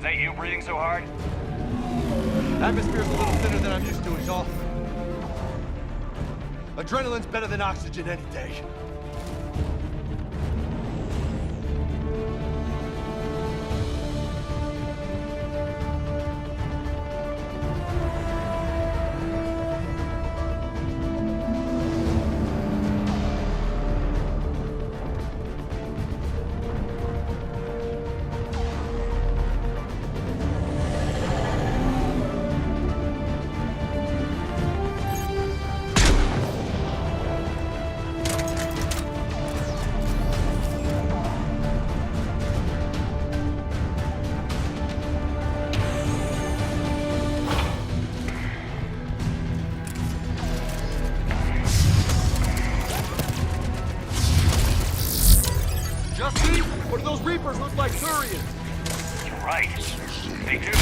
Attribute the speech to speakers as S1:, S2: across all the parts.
S1: that you breathing so hard?
S2: Atmosphere's a little thinner than I'm used to, is all. Adrenaline's better than oxygen any day. What do those Reapers look like Turians?
S1: You're right. They do.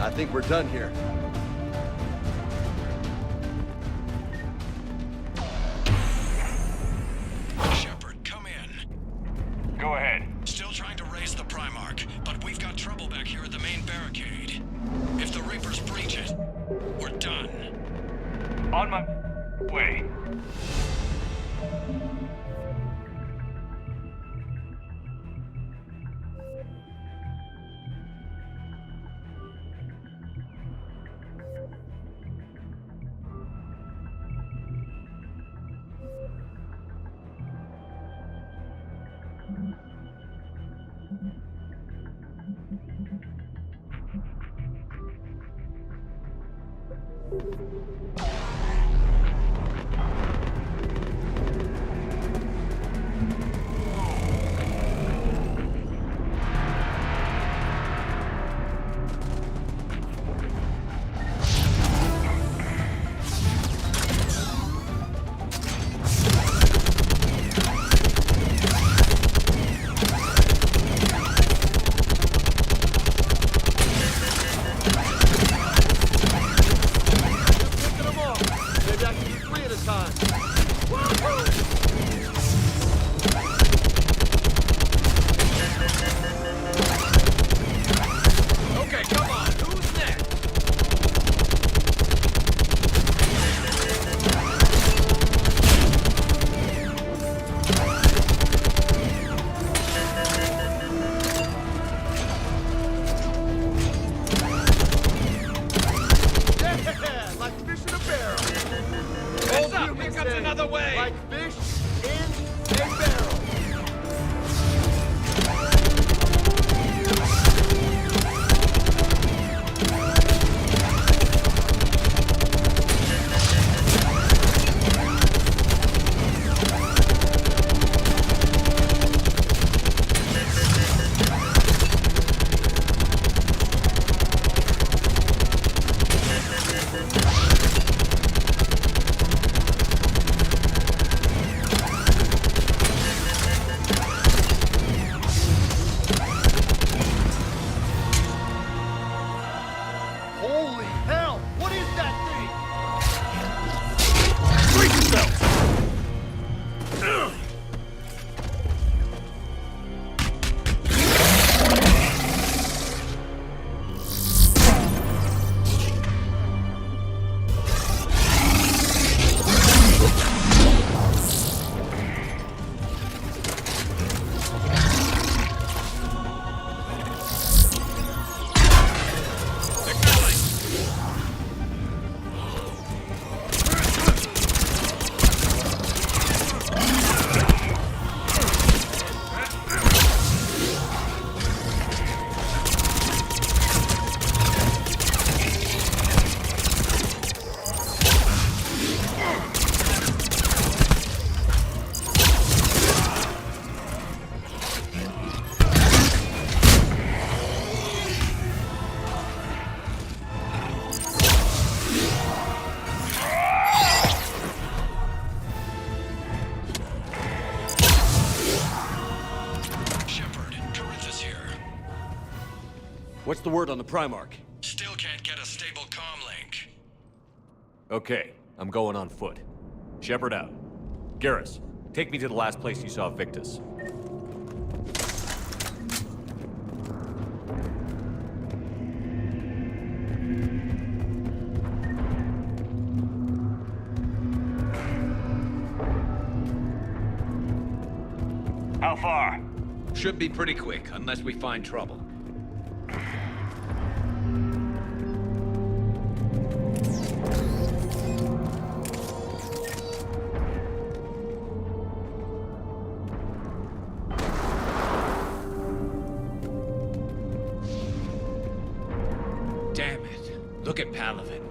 S2: I think we're done here.
S3: Shepard, come in.
S1: Go ahead.
S3: Still trying to raise the Primarch, but we've got trouble back here at the main barricade. If the Reapers breach it, we're done.
S1: On my way.
S4: What's the word on the Primarch?
S3: Still can't get a stable comm link.
S4: Okay, I'm going on foot. Shepard out. Garrus, take me to the last place you saw Victus.
S1: How far?
S5: Should be pretty quick, unless we find trouble. Damn it. Look at Palaven.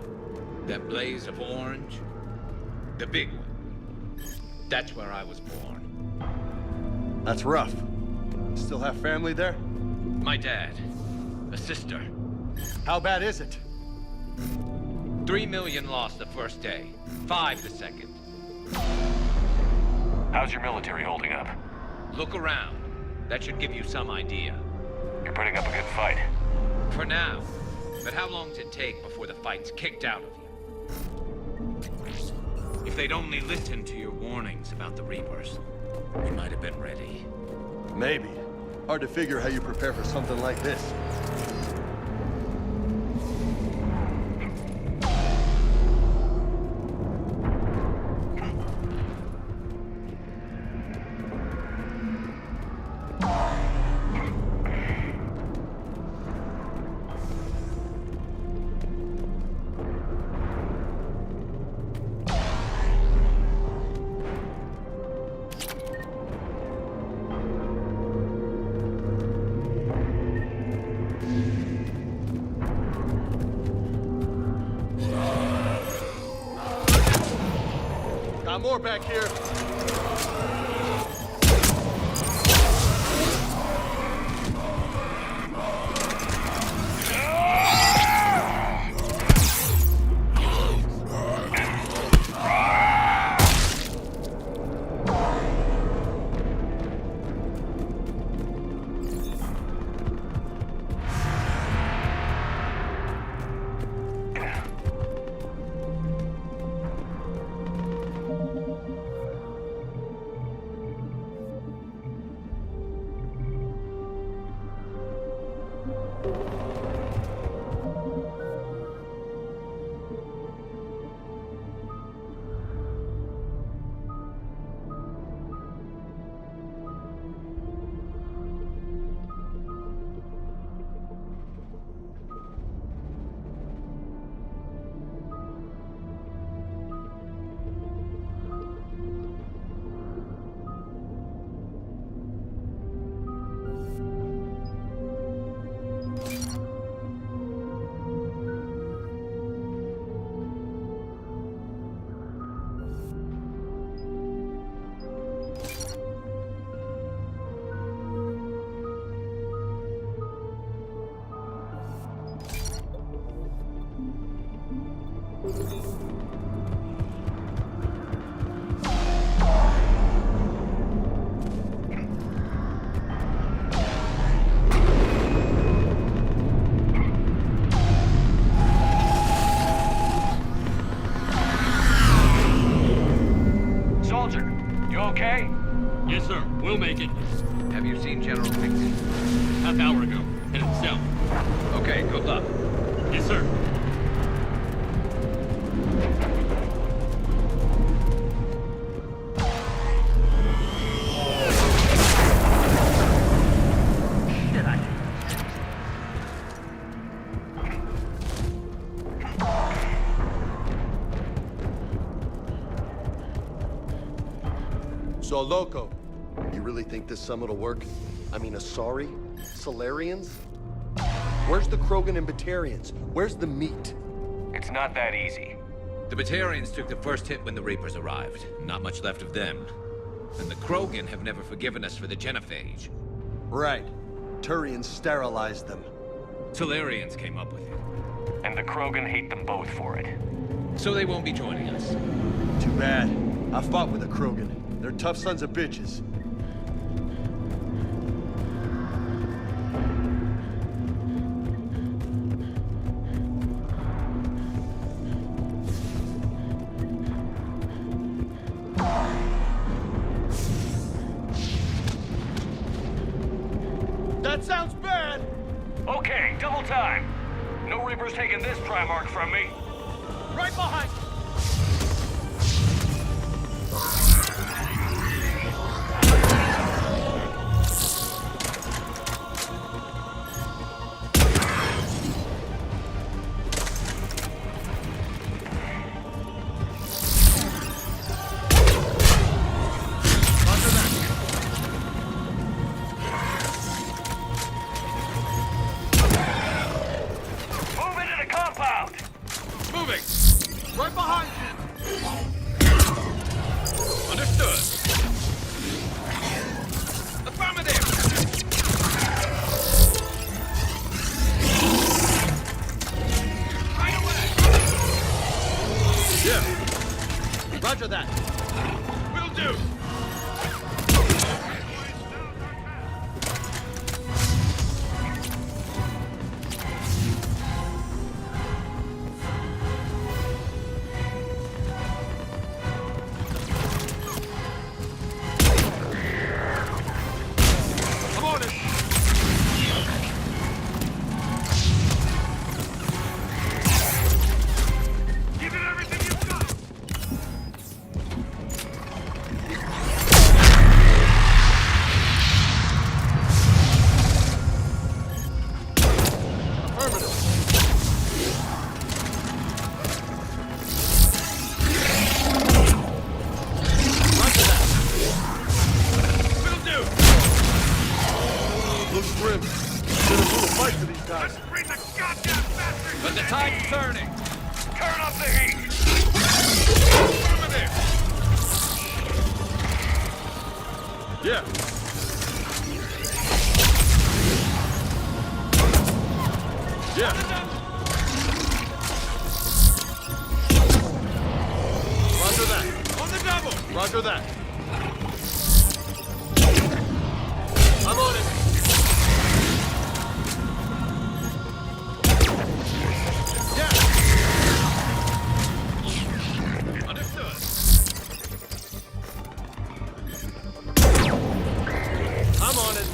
S5: That blaze of orange. The big one. That's where I was born.
S2: That's rough. Still have family there?
S5: My dad. A sister.
S2: How bad is it?
S5: 3 million lost the first day. 5 the second.
S1: How's your military holding up?
S5: Look around. That should give you some idea.
S1: You're putting up a good fight.
S5: For now. But how long does it take before the fight's kicked out of you? If they'd only listened to your warnings about the Reapers, we might have been ready.
S2: Maybe. Hard to figure how you prepare for something like this. Got more back here.
S1: Soldier, you okay?
S6: Yes, sir. We'll make it.
S5: Have you seen General Victus?
S6: Half hour ago. Headed south.
S5: Okay, good luck.
S6: Yes, sir.
S2: So, Loco, you really think this summit will work? I mean, Asari? Solarians? Where's the Krogan and Batarians? Where's the meat?
S1: It's not that easy.
S5: The Batarians took the first hit when the Reapers arrived. Not much left of them. And the Krogan have never forgiven us for the genophage.
S2: Right. Turians sterilized them.
S5: Solarians came up with it.
S1: And the Krogan hate them both for it.
S5: So they won't be joining us.
S2: Too bad. I fought with the Krogan. They're tough sons of bitches. That sounds bad!
S1: Okay, double time. No Reaper's taking this Primarch from me.
S2: Right behind!
S1: Move into the compound.
S5: Moving!
S2: Right behind you!
S5: Understood. Affirmative! Right away!
S2: Yeah. Roger that.
S5: Will do!
S2: I'm on it!
S1: Give it everything you've got.
S5: Will do!
S2: Looks grim. Been a brutal fight for these guys.
S1: Bring the goddamn bastards.
S5: But the tide's turning.
S1: Turn up the heat.
S5: Affirmative!
S2: Yeah. Yeah. Roger that.
S5: On the double!
S2: Roger that. I'm on it. Yeah.
S5: Understood.
S2: I'm on it.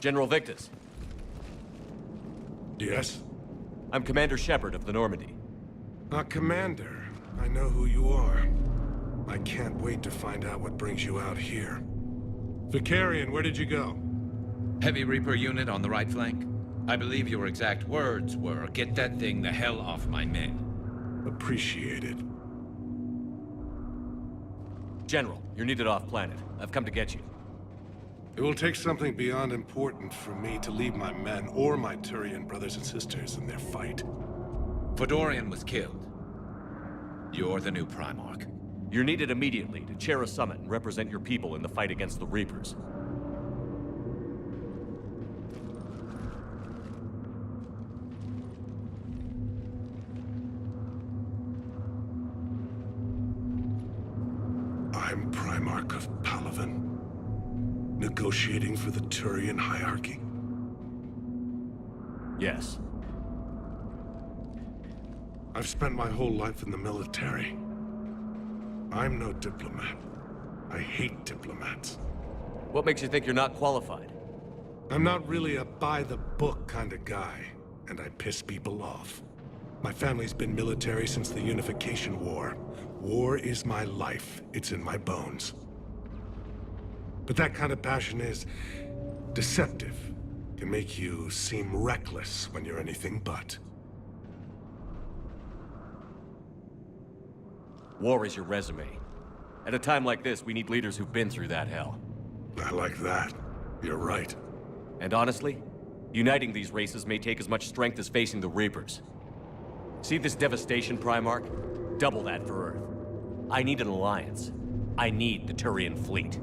S4: General Victus,
S7: Yes?
S4: I'm Commander Shepard of the Normandy.
S7: Commander, I know who you are. I can't wait to find out what brings you out here. Vicarian, where did you go?
S5: Heavy Reaper unit on the right flank. I believe your exact words were, "Get that thing the hell off my men."
S7: Appreciated.
S4: General, you're needed off-planet. I've come to get you.
S7: It will take something beyond important for me to leave my men or my Turian brothers and sisters in their fight.
S5: Fedorian was killed. You're the new Primarch.
S4: You're needed immediately to chair a summit and represent your people in the fight against the Reapers.
S7: I'm Primarch of Palaven. Negotiating for the Turian hierarchy.
S4: Yes.
S7: I've spent my whole life in the military. I'm no diplomat. I hate diplomats.
S4: What makes you think you're not qualified?
S7: I'm not really a by-the-book kind of guy, and I piss people off. My family's been military since the Unification War. War is my life. It's in my bones. But that kind of passion is deceptive. Can make you seem reckless when you're anything but.
S4: War is your resume. At a time like this, we need leaders who've been through that hell.
S7: I like that. You're right.
S4: And honestly, uniting these races may take as much strength as facing the Reapers. See this devastation, Primarch? Double that for Earth. I need an alliance. I need the Turian fleet.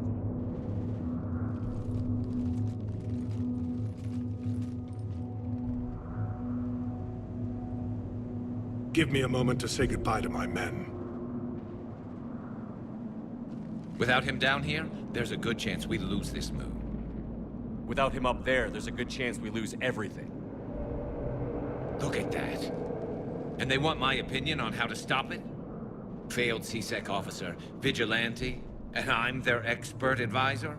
S7: Give me a moment to say goodbye to my men.
S5: Without him down here, there's a good chance we lose this moon.
S4: Without him up there, there's a good chance we lose everything.
S5: Look at that. And they want my opinion on how to stop it? Failed C-Sec officer, vigilante, and I'm their expert advisor?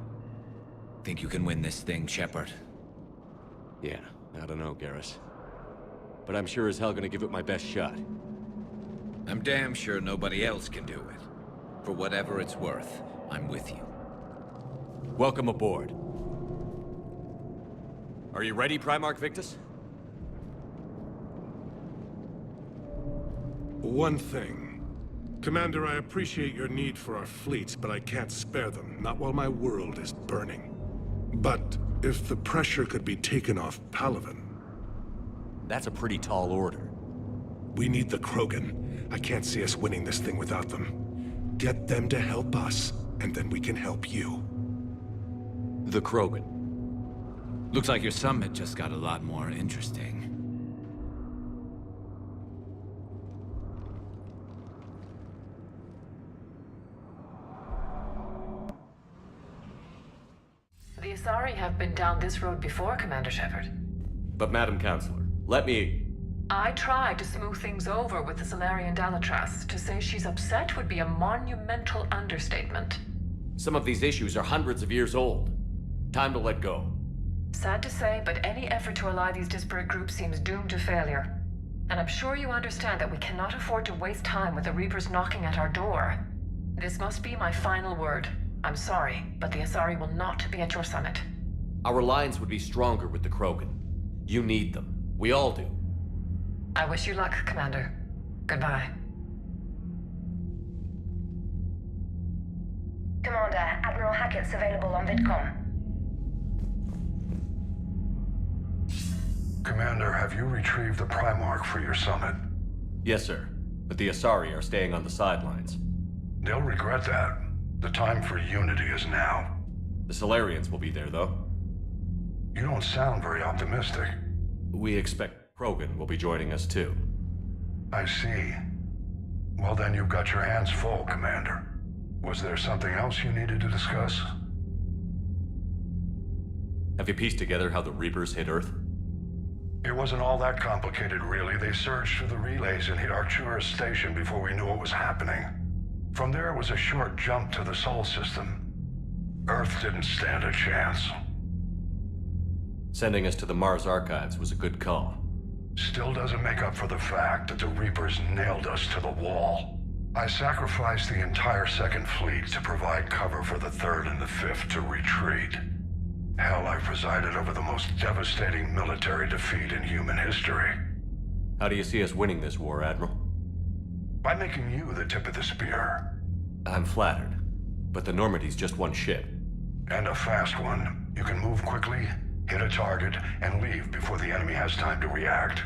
S5: Think you can win this thing, Shepard?
S4: Yeah, I don't know, Garrus. But I'm sure as hell gonna give it my best shot.
S5: I'm damn sure nobody else can do it. For whatever it's worth, I'm with you.
S4: Welcome aboard. Are you ready, Primarch Victus?
S7: One thing. Commander, I appreciate your need for our fleets, but I can't spare them. Not while my world is burning. But if the pressure could be taken off Palaven...
S4: That's a pretty tall order.
S7: We need the Krogan. I can't see us winning this thing without them. Get them to help us, and then we can help you.
S4: The Krogan.
S5: Looks like your summit just got a lot more interesting.
S8: The Asari have been down this road before, Commander Shepard.
S4: But Madam Counselor, let me...
S8: I tried to smooth things over with the Solarian Dalatras. To say she's upset would be a monumental understatement.
S4: Some of these issues are hundreds of years old. Time to let go.
S8: Sad to say, but any effort to ally these disparate groups seems doomed to failure. And I'm sure you understand that we cannot afford to waste time with the Reapers knocking at our door. This must be my final word. I'm sorry, but the Asari will not be at your summit.
S4: Our alliance would be stronger with the Krogan. You need them. We all do.
S8: I wish you luck, Commander. Goodbye.
S9: Commander, Admiral Hackett's available on VidCom.
S10: Commander, have you retrieved the Primarch for your summit?
S4: Yes, sir. But the Asari are staying on the sidelines.
S10: They'll regret that. The time for unity is now.
S4: The Solarians will be there, though.
S10: You don't sound very optimistic.
S4: We expect Krogan will be joining us, too.
S10: I see. Well, then you've got your hands full, Commander. Was there something else you needed to discuss?
S4: Have you pieced together how the Reapers hit Earth?
S10: It wasn't all that complicated, really. They surged through the relays and hit Arcturus Station before we knew what was happening. From there, it was a short jump to the Sol system. Earth didn't stand a chance.
S4: Sending us to the Mars Archives was a good call.
S10: Still doesn't make up for the fact that the Reapers nailed us to the wall. I sacrificed the entire Second Fleet to provide cover for the Third and the Fifth to retreat. Hell, I presided over the most devastating military defeat in human history.
S4: How do you see us winning this war, Admiral?
S10: By making you the tip of the spear.
S4: I'm flattered, but the Normandy's just one ship.
S10: And a fast one. You can move quickly, hit a target, and leave before the enemy has time to react.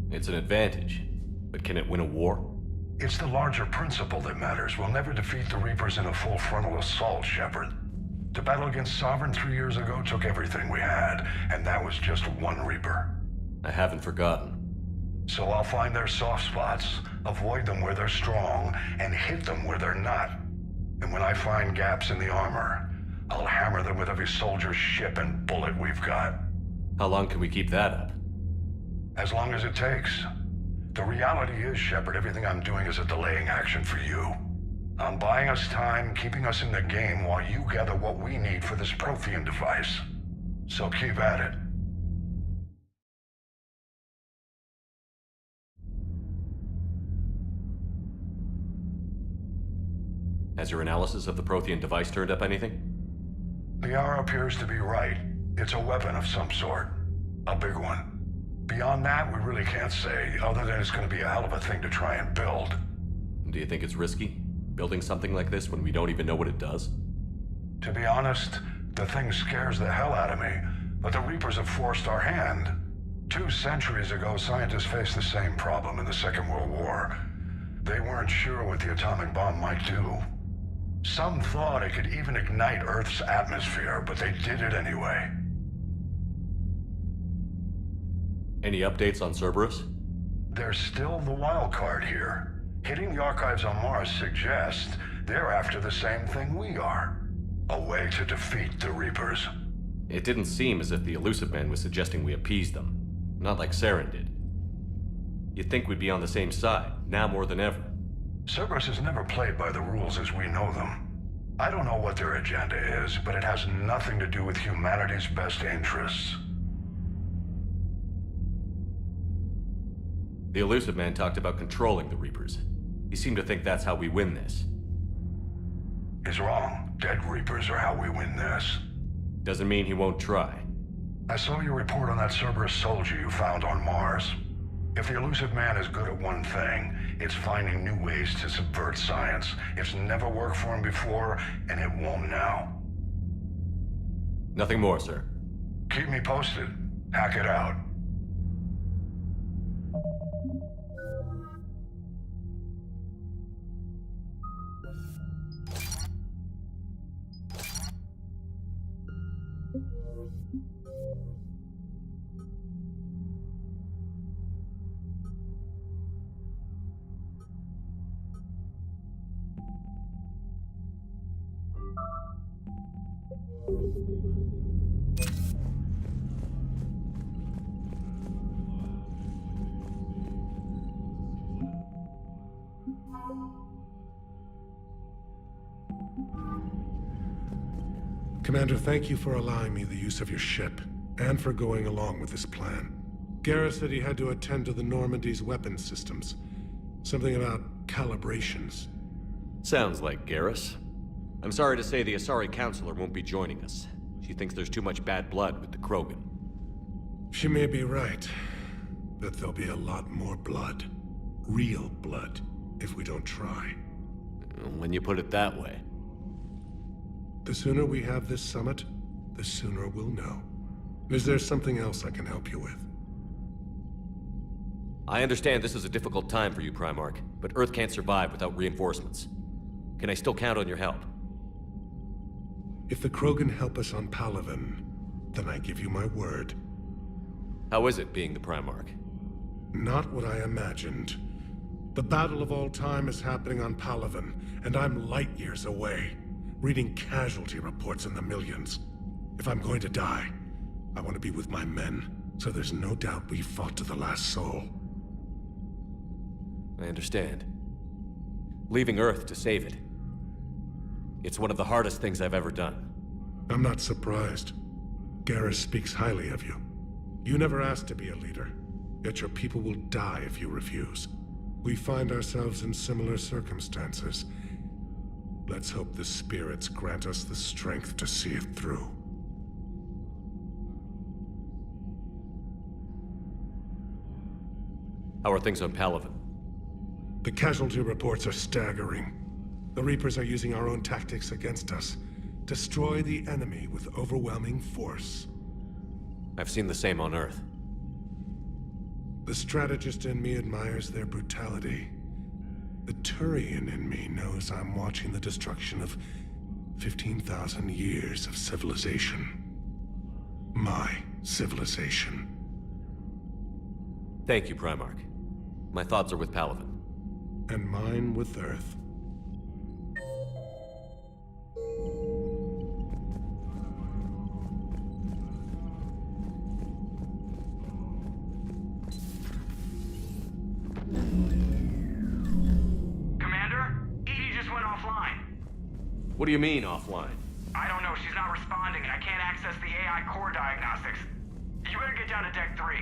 S4: It's an advantage, but can it win a war?
S10: It's the larger principle that matters. We'll never defeat the Reapers in a full frontal assault, Shepard. The battle against Sovereign 3 years ago took everything we had, and that was just one Reaper.
S4: I haven't forgotten.
S10: So I'll find their soft spots, avoid them where they're strong, and hit them where they're not. And when I find gaps in the armor, I'll hammer them with every soldier, ship, and bullet we've got.
S4: How long can we keep that up?
S10: As long as it takes. The reality is, Shepard, everything I'm doing is a delaying action for you. I'm buying us time, keeping us in the game while you gather what we need for this Prothean device. So keep at it.
S4: Has your analysis of the Prothean device turned up anything?
S10: The hour appears to be right. It's a weapon of some sort. A big one. Beyond that, we really can't say, other than it's going to be a hell of a thing to try and build.
S4: Do you think it's risky? Building something like this when we don't even know what it does?
S10: To be honest, the thing scares the hell out of me, but the Reapers have forced our hand. 2 centuries ago, scientists faced the same problem in the Second World War. They weren't sure what the atomic bomb might do. Some thought it could even ignite Earth's atmosphere, but they did it anyway.
S4: Any updates on Cerberus?
S10: There's still the wild card here. Hitting the archives on Mars suggests they're after the same thing we are. A way to defeat the Reapers.
S4: It didn't seem as if the Elusive Man was suggesting we appease them. Not like Saren did. You'd think we'd be on the same side, now more than ever.
S10: Cerberus has never played by the rules as we know them. I don't know what their agenda is, but it has nothing to do with humanity's best interests.
S4: The Elusive Man talked about controlling the Reapers. He seemed to think that's how we win this.
S10: He's wrong. Dead Reapers are how we win this.
S4: Doesn't mean he won't try.
S10: I saw your report on that Cerberus soldier you found on Mars. If the Elusive Man is good at one thing, it's finding new ways to subvert science. It's never worked for him before, and it won't now.
S4: Nothing more, sir.
S10: Keep me posted. Hack it out.
S7: Commander, thank you for allowing me the use of your ship, and for going along with this plan. Garrus said he had to attend to the Normandy's weapons systems. Something about calibrations.
S4: Sounds like Garrus. I'm sorry to say the Asari Counselor won't be joining us. She thinks there's too much bad blood with the Krogan.
S7: She may be right, but there'll be a lot more blood. Real blood, if we don't try.
S4: When you put it that way.
S7: The sooner we have this summit, the sooner we'll know. Is there something else I can help you with?
S4: I understand this is a difficult time for you, Primarch, but Earth can't survive without reinforcements. Can I still count on your help?
S7: If the Krogan help us on Palaven, then I give you my word.
S4: How is it being the Primarch?
S7: Not what I imagined. The battle of all time is happening on Palaven, and I'm light years away, reading casualty reports in the millions. If I'm going to die, I want to be with my men, so there's no doubt we fought to the last soul.
S4: I understand. Leaving Earth to save it. It's one of the hardest things I've ever done.
S7: I'm not surprised. Garrus speaks highly of you. You never asked to be a leader, yet your people will die if you refuse. We find ourselves in similar circumstances. Let's hope the spirits grant us the strength to see it through.
S4: How are things on Palaven?
S7: The casualty reports are staggering. The Reapers are using our own tactics against us. Destroy the enemy with overwhelming force.
S4: I've seen the same on Earth.
S7: The strategist in me admires their brutality. The Turian in me knows I'm watching the destruction of 15,000 years of civilization. My civilization.
S4: Thank you, Primarch. My thoughts are with Palaven.
S7: And mine with Earth.
S4: What do you mean, offline?
S1: I don't know. She's not responding, and I can't access the AI core diagnostics. You better get down to Deck 3.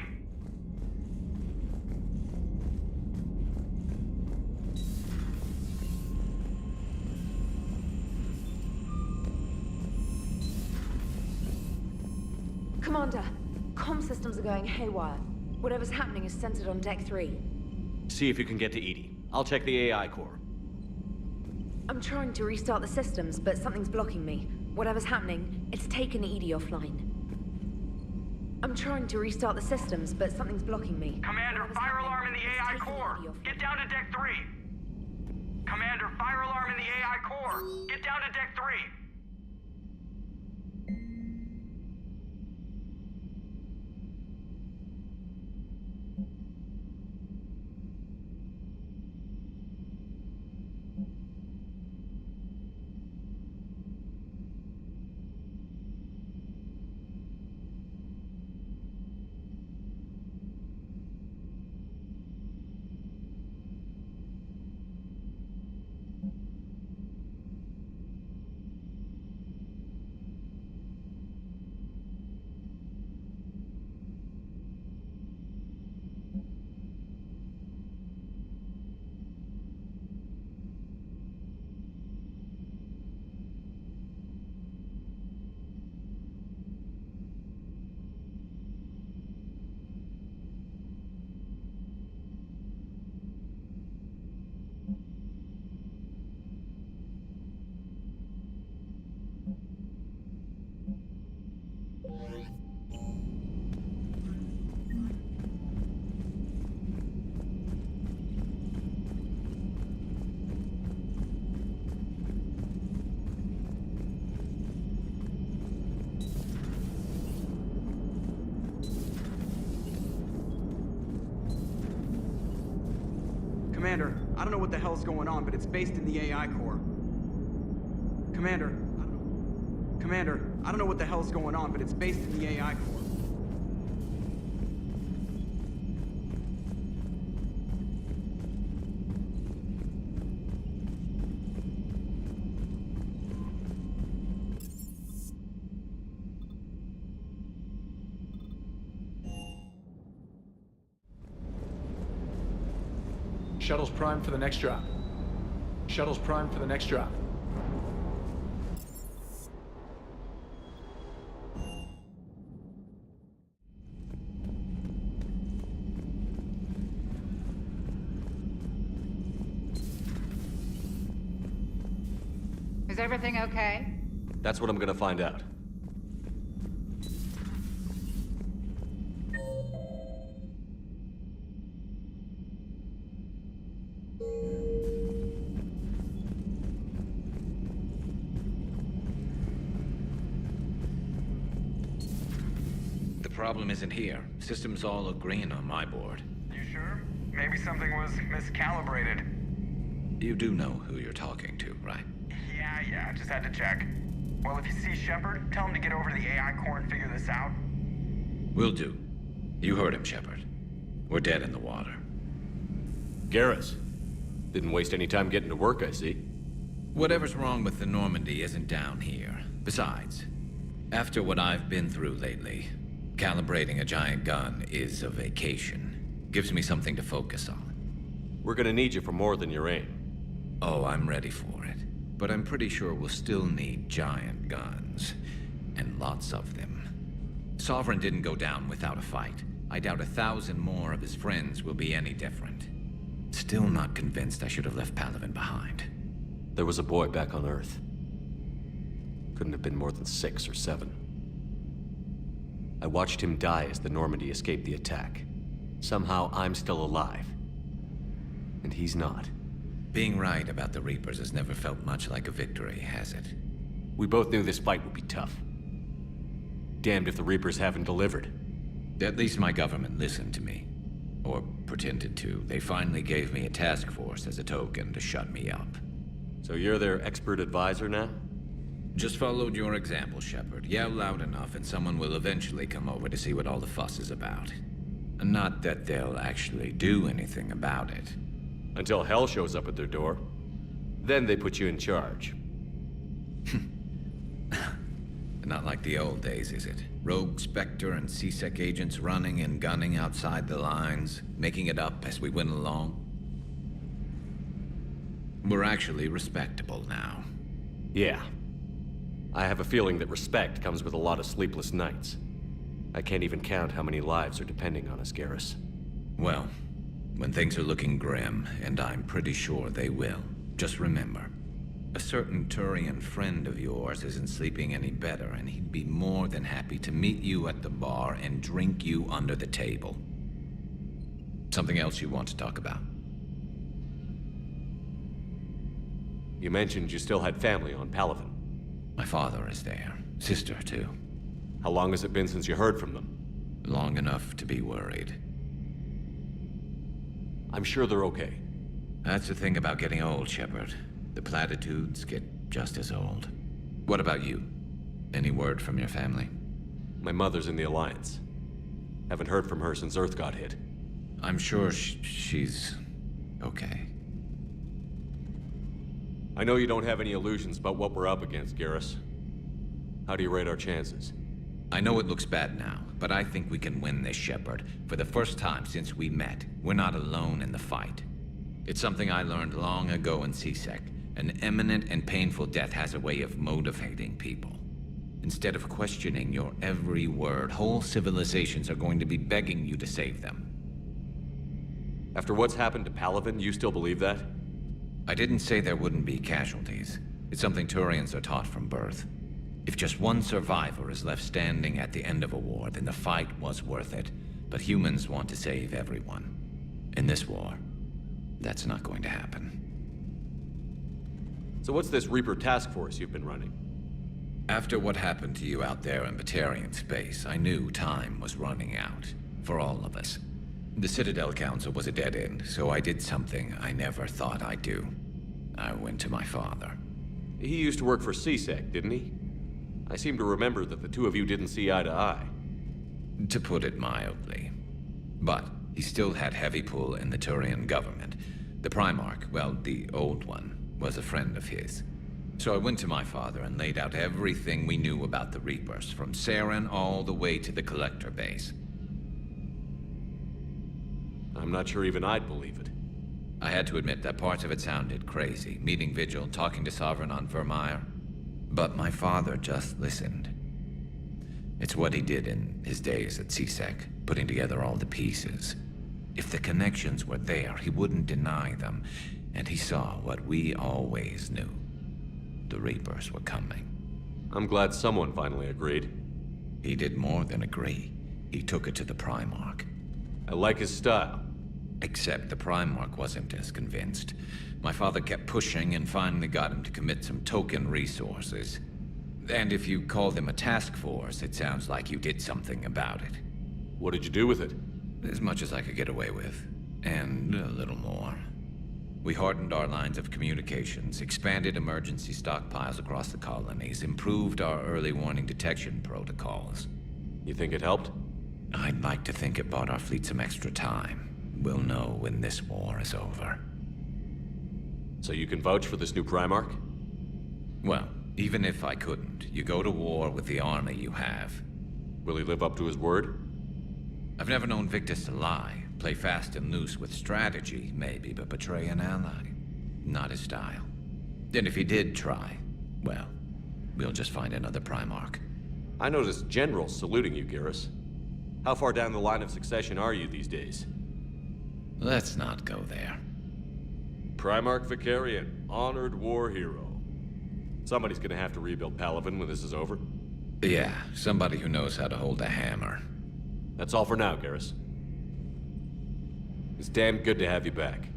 S11: Commander, comm systems are going haywire. Whatever's happening is centered on Deck 3.
S4: See if you can get to Edie. I'll check the AI core.
S11: I'm trying to restart the systems, but something's blocking me. Whatever's happening, it's taken Edie offline. I'm trying to restart the systems, but something's blocking me.
S1: Commander, fire alarm in the AI core! Get down to Deck 3! Commander, fire alarm in the AI core! Get down to Deck 3!
S12: Commander, I don't know what the hell's going on, but it's based in the AI core. Commander, I don't know what the hell's going on, but it's based in the AI core.
S13: Shuttle's primed for the next drop. Shuttle's primed for the next drop.
S14: Is everything okay?
S4: That's what I'm gonna find out.
S5: The problem isn't here. Systems all agreeing on my board.
S1: You sure? Maybe something was miscalibrated.
S5: You do know who you're talking to, right?
S1: Yeah, just had to check. Well, if you see Shepard, tell him to get over to the AI core and figure this out.
S5: Will do. You heard him, Shepard. We're dead in the water.
S4: Garrus. Didn't waste any time getting to work, I see.
S5: Whatever's wrong with the Normandy isn't down here. Besides, after what I've been through lately, calibrating a giant gun is a vacation. Gives me something to focus on.
S4: We're gonna need you for more than your aim.
S5: Oh, I'm ready for it. But I'm pretty sure we'll still need giant guns. And lots of them. Sovereign didn't go down without a fight. I doubt 1,000 more of his friends will be any different. Still not convinced I should have left Palaven behind.
S4: There was a boy back on Earth. Couldn't have been more than 6 or 7. I watched him die as the Normandy escaped the attack. Somehow I'm still alive. And he's not.
S5: Being right about the Reapers has never felt much like a victory, has it?
S4: We both knew this fight would be tough. Damned if the Reapers haven't delivered.
S5: At least my government listened to me. Or pretended to. They finally gave me a task force as a token to shut me up.
S4: So you're their expert advisor now?
S5: Just followed your example, Shepard. Yell loud enough and someone will eventually come over to see what all the fuss is about. Not that they'll actually do anything about it.
S4: Until hell shows up at their door. Then they put you in charge.
S5: Not like the old days, is it? Rogue Spectre and C-Sec agents running and gunning outside the lines, making it up as we went along. We're actually respectable now.
S4: Yeah. I have a feeling that respect comes with a lot of sleepless nights. I can't even count how many lives are depending on us, Garrus.
S5: Well, when things are looking grim, and I'm pretty sure they will, just remember, a certain Turian friend of yours isn't sleeping any better, and he'd be more than happy to meet you at the bar and drink you under the table. Something else you want to talk about?
S4: You mentioned you still had family on Paragon.
S5: My father is there. Sister, too.
S4: How long has it been since you heard from them?
S5: Long enough to be worried.
S4: I'm sure they're okay.
S5: That's the thing about getting old, Shepard. The platitudes get just as old. What about you? Any word from your family?
S4: My mother's in the Alliance. Haven't heard from her since Earth got hit.
S5: I'm sure she's okay.
S4: I know you don't have any illusions about what we're up against, Garrus. How do you rate our chances?
S5: I know it looks bad now, but I think we can win this, Shepard. For the first time since we met, we're not alone in the fight. It's something I learned long ago in C-Sec. An imminent and painful death has a way of motivating people. Instead of questioning your every word, whole civilizations are going to be begging you to save them.
S4: After what's happened to Paragon, you still believe that?
S5: I didn't say there wouldn't be casualties. It's something Turians are taught from birth. If just one survivor is left standing at the end of a war, then the fight was worth it. But humans want to save everyone. In this war, that's not going to happen.
S4: So what's this Reaper task force you've been running?
S5: After what happened to you out there in Batarian space, I knew time was running out. For all of us. The Citadel Council was a dead end, so I did something I never thought I'd do. I went to my father.
S4: He used to work for C-Sec, didn't he? I seem to remember that the two of you didn't see eye to eye.
S5: To put it mildly. But he still had heavy pull in the Turian government. The Primarch, well, the old one, was a friend of his. So I went to my father and laid out everything we knew about the Reapers, from Saren all the way to the Collector base.
S4: I'm not sure even I'd believe it.
S5: I had to admit that parts of it sounded crazy, meeting Vigil, talking to Sovereign on Vermeer. But my father just listened. It's what he did in his days at C-Sec, putting together all the pieces. If the connections were there, he wouldn't deny them, and he saw what we always knew. The Reapers were coming.
S4: I'm glad someone finally agreed.
S5: He did more than agree. He took it to the Primarch.
S4: I like his style.
S5: Except the Primarch wasn't as convinced. My father kept pushing and finally got him to commit some token resources. And if you call them a task force, it sounds like you did something about it.
S4: What did you do with it?
S5: As much as I could get away with. And a little more. We hardened our lines of communications, expanded emergency stockpiles across the colonies, improved our early warning detection protocols.
S4: You think it helped?
S5: I'd like to think it bought our fleet some extra time. We'll know when this war is over.
S4: So you can vouch for this new Primarch?
S5: Well, even if I couldn't, you go to war with the army you have.
S4: Will he live up to his word?
S5: I've never known Victus to lie. Play fast and loose with strategy, maybe, but betray an ally. Not his style. And if he did try, well, we'll just find another Primarch.
S4: I noticed generals saluting you, Garrus. How far down the line of succession are you these days?
S5: Let's not go there.
S4: Primarch Vicarian, honored war hero. Somebody's gonna have to rebuild Paragon when this is over.
S5: Yeah, somebody who knows how to hold a hammer.
S4: That's all for now, Garrus. It's damn good to have you back.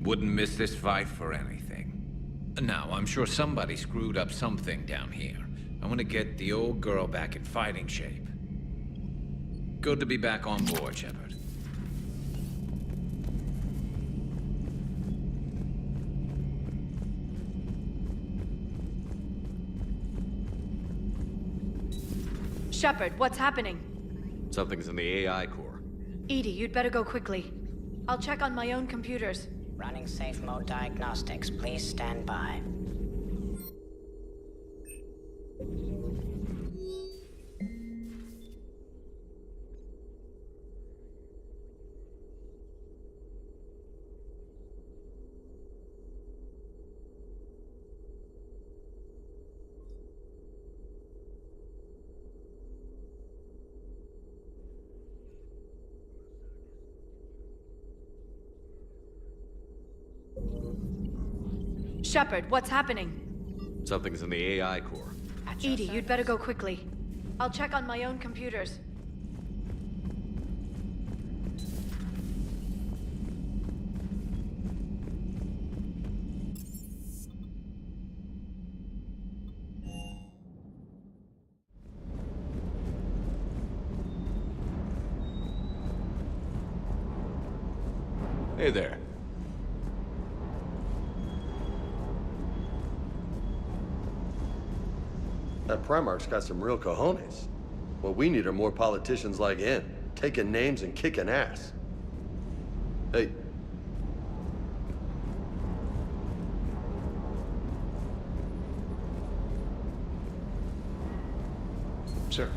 S5: Wouldn't miss this fight for anything. Now, I'm sure somebody screwed up something down here. I want to get the old girl back in fighting shape. Good to be back on board, Shepard.
S11: Shepard, what's happening?
S4: Something's in the AI core.
S11: Edie, you'd better go quickly. I'll check on my own computers.
S15: Running safe mode diagnostics. Please stand by.
S11: Shepard, what's happening?
S4: Something's in the AI core.
S11: Edie, you'd better go quickly. I'll check on my own computers.
S4: Hey there.
S2: That Primarch's got some real cojones. What we need are more politicians like him, taking names and kicking ass. Hey.
S13: Sir.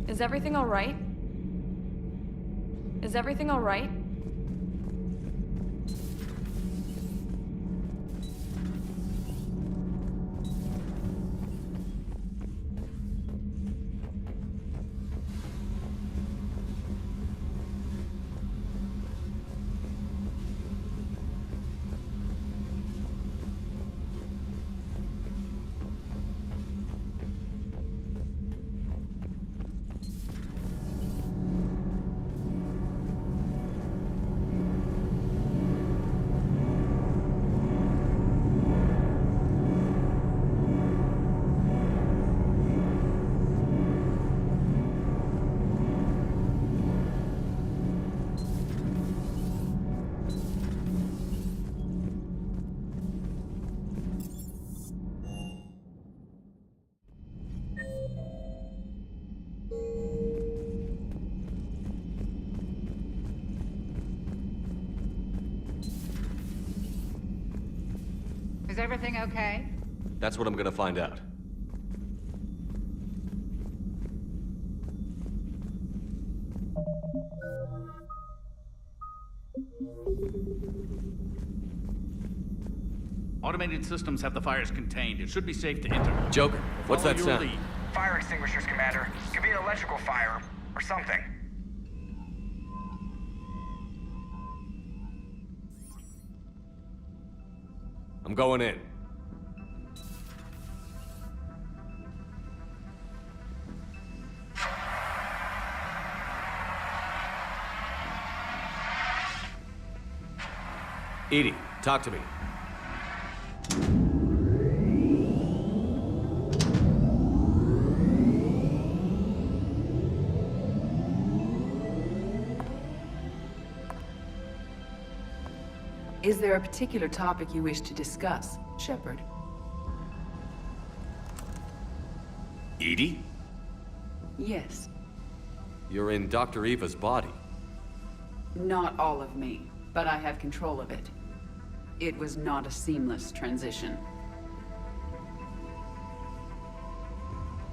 S11: Is everything all right? Is everything all right?
S14: Is everything okay?
S4: That's what I'm gonna find out.
S6: Automated systems have the fires contained. It should be safe to enter.
S4: Joker, what's
S6: Follow
S4: that
S6: your
S4: sound?
S6: lead.
S1: Fire extinguishers, Commander. Could be an electrical fire, or something.
S4: I'm going in. Edie, talk to me.
S16: Is there a particular topic you wish to discuss, Shepard?
S4: Edie?
S16: Yes.
S4: You're in Dr. Eva's body.
S16: Not all of me, but I have control of it. It was not a seamless transition.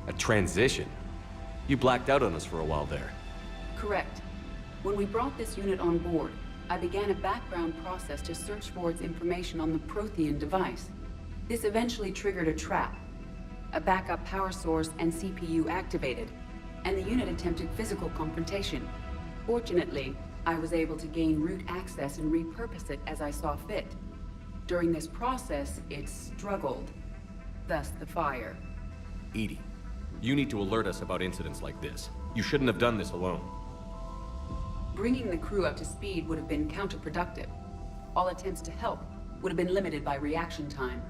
S4: A transition? You blacked out on us for a while there.
S16: Correct. When we brought this unit on board, I began a background process to search for its information on the Prothean device. This eventually triggered a trap. A backup power source and CPU activated, and the unit attempted physical confrontation. Fortunately, I was able to gain root access and repurpose it as I saw fit. During this process, it struggled. Thus the fire.
S4: Edie, you need to alert us about incidents like this. You shouldn't have done this alone.
S16: Bringing the crew up to speed would have been counterproductive. All attempts to help would have been limited by reaction time.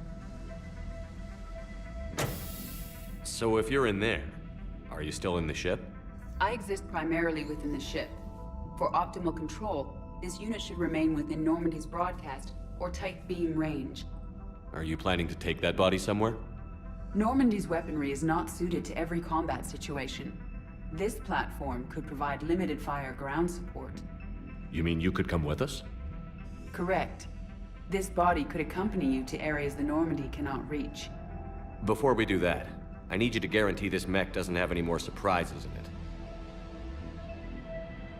S4: So if you're in there, are you still in the ship?
S16: I exist primarily within the ship. For optimal control, this unit should remain within Normandy's broadcast or tight beam range.
S4: Are you planning to take that body somewhere?
S16: Normandy's weaponry is not suited to every combat situation. This platform could provide limited fire ground support.
S4: You mean you could come with us?
S16: Correct. This body could accompany you to areas the Normandy cannot reach.
S4: Before we do that, I need you to guarantee this mech doesn't have any more surprises in it.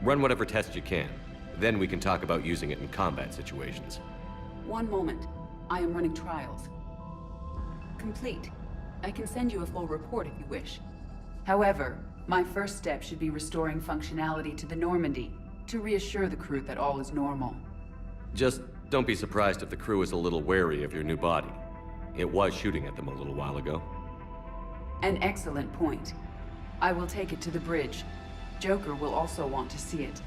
S4: Run whatever tests you can. Then we can talk about using it in combat situations.
S16: One moment. I am running trials. Complete. I can send you a full report if you wish. However, my first step should be restoring functionality to the Normandy to reassure the crew that all is normal.
S4: Just don't be surprised if the crew is a little wary of your new body. It was shooting at them a little while ago.
S16: An excellent point. I will take it to the bridge. Joker will also want to see it.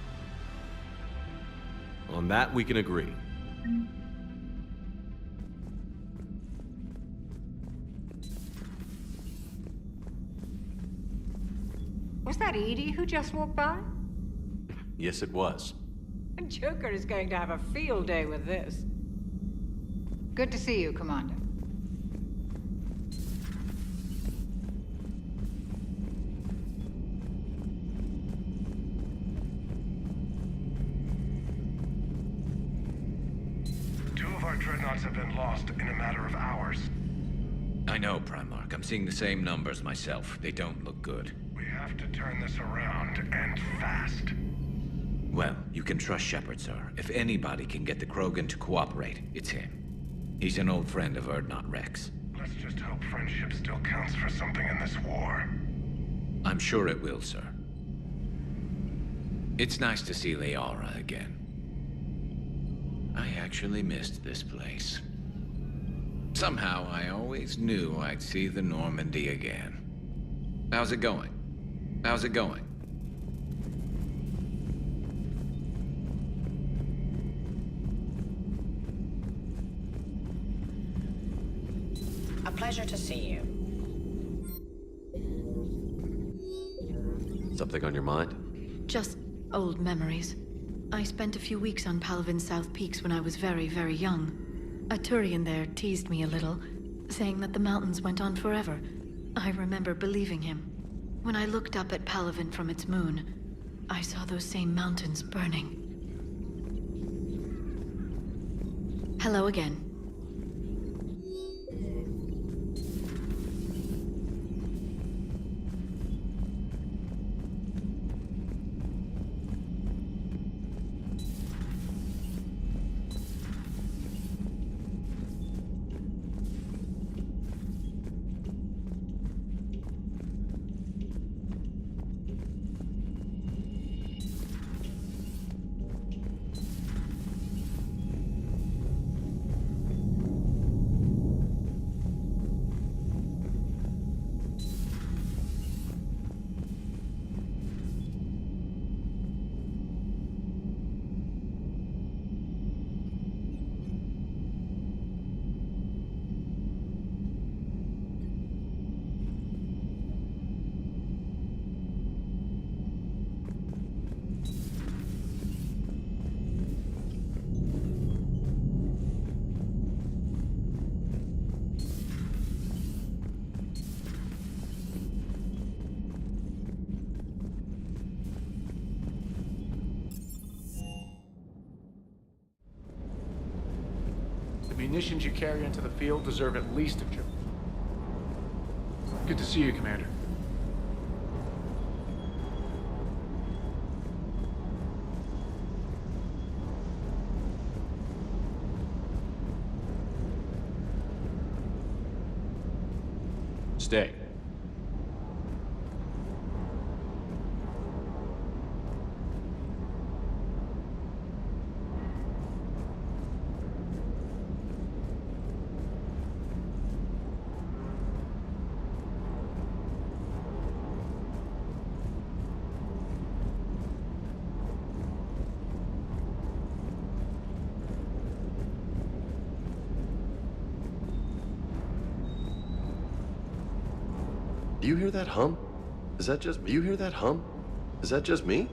S4: On that, we can agree.
S14: Was that Edie who just walked by?
S4: Yes, it was.
S14: Joker is going to have a field day with this. Good to see you, Commander.
S10: Two of our dreadnoughts have been lost in a matter of hours.
S5: I know, Primarch. I'm seeing the same numbers myself. They don't look good.
S10: We have to turn this around, and fast.
S5: Well, you can trust Shepard, sir. If anybody can get the Krogan to cooperate, it's him. He's an old friend of Urdnot Rex.
S10: Let's just hope friendship still counts for something in this war.
S5: I'm sure it will, sir. It's nice to see Liara again. I actually missed this place. Somehow, I always knew I'd see the Normandy again. How's it going? How's it going?
S15: A pleasure to see you.
S4: Something on your mind?
S11: Just old memories. I spent a few weeks on Palvin's South Peaks when I was very, very young. A Turian there teased me a little, saying that the mountains went on forever. I remember believing him. When I looked up at Palavin from its moon, I saw those same mountains burning. Hello again.
S13: The munitions you carry into the field deserve at least a joke. Good to see you, Commander.
S4: Stay.
S2: Do you hear that hum? Is that just... Do you hear that hum? Is that just me?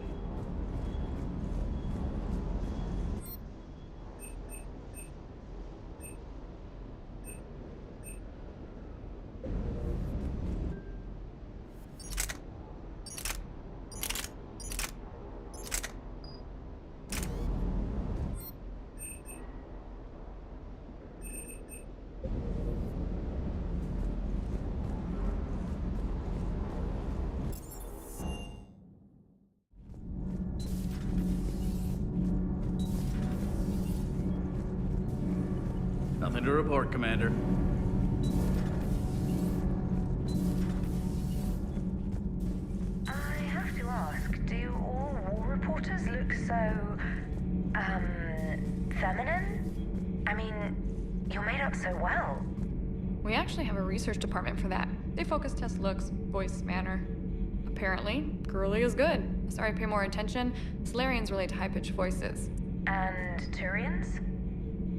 S6: Nothing to report, Commander.
S9: ask, do all war reporters look so, feminine? I mean, you're made up so well.
S17: We actually have a research department for that. They focus test looks, voice, manner. Apparently, girly is good. Sorry, pay more attention. Solarians relate to high-pitched voices.
S9: And Turians?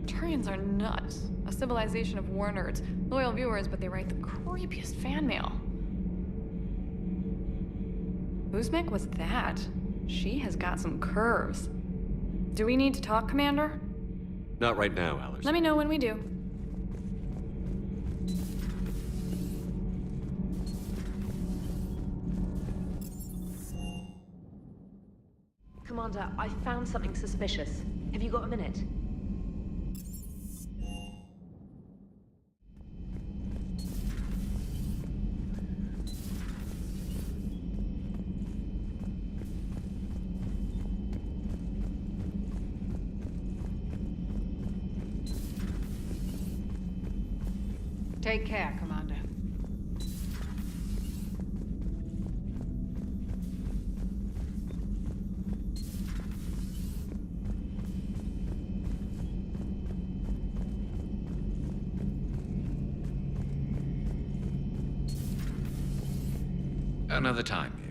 S17: Turians are nuts. A civilization of war nerds. Loyal viewers, but they write the creepiest fan mail. Uzmek was that? She has got some curves. Do we need to talk, Commander?
S4: Not right now, Allers.
S17: Let me know when we do.
S18: Commander, I found something suspicious. Have you got a minute?
S14: Take care, Commander.
S5: Another time, maybe.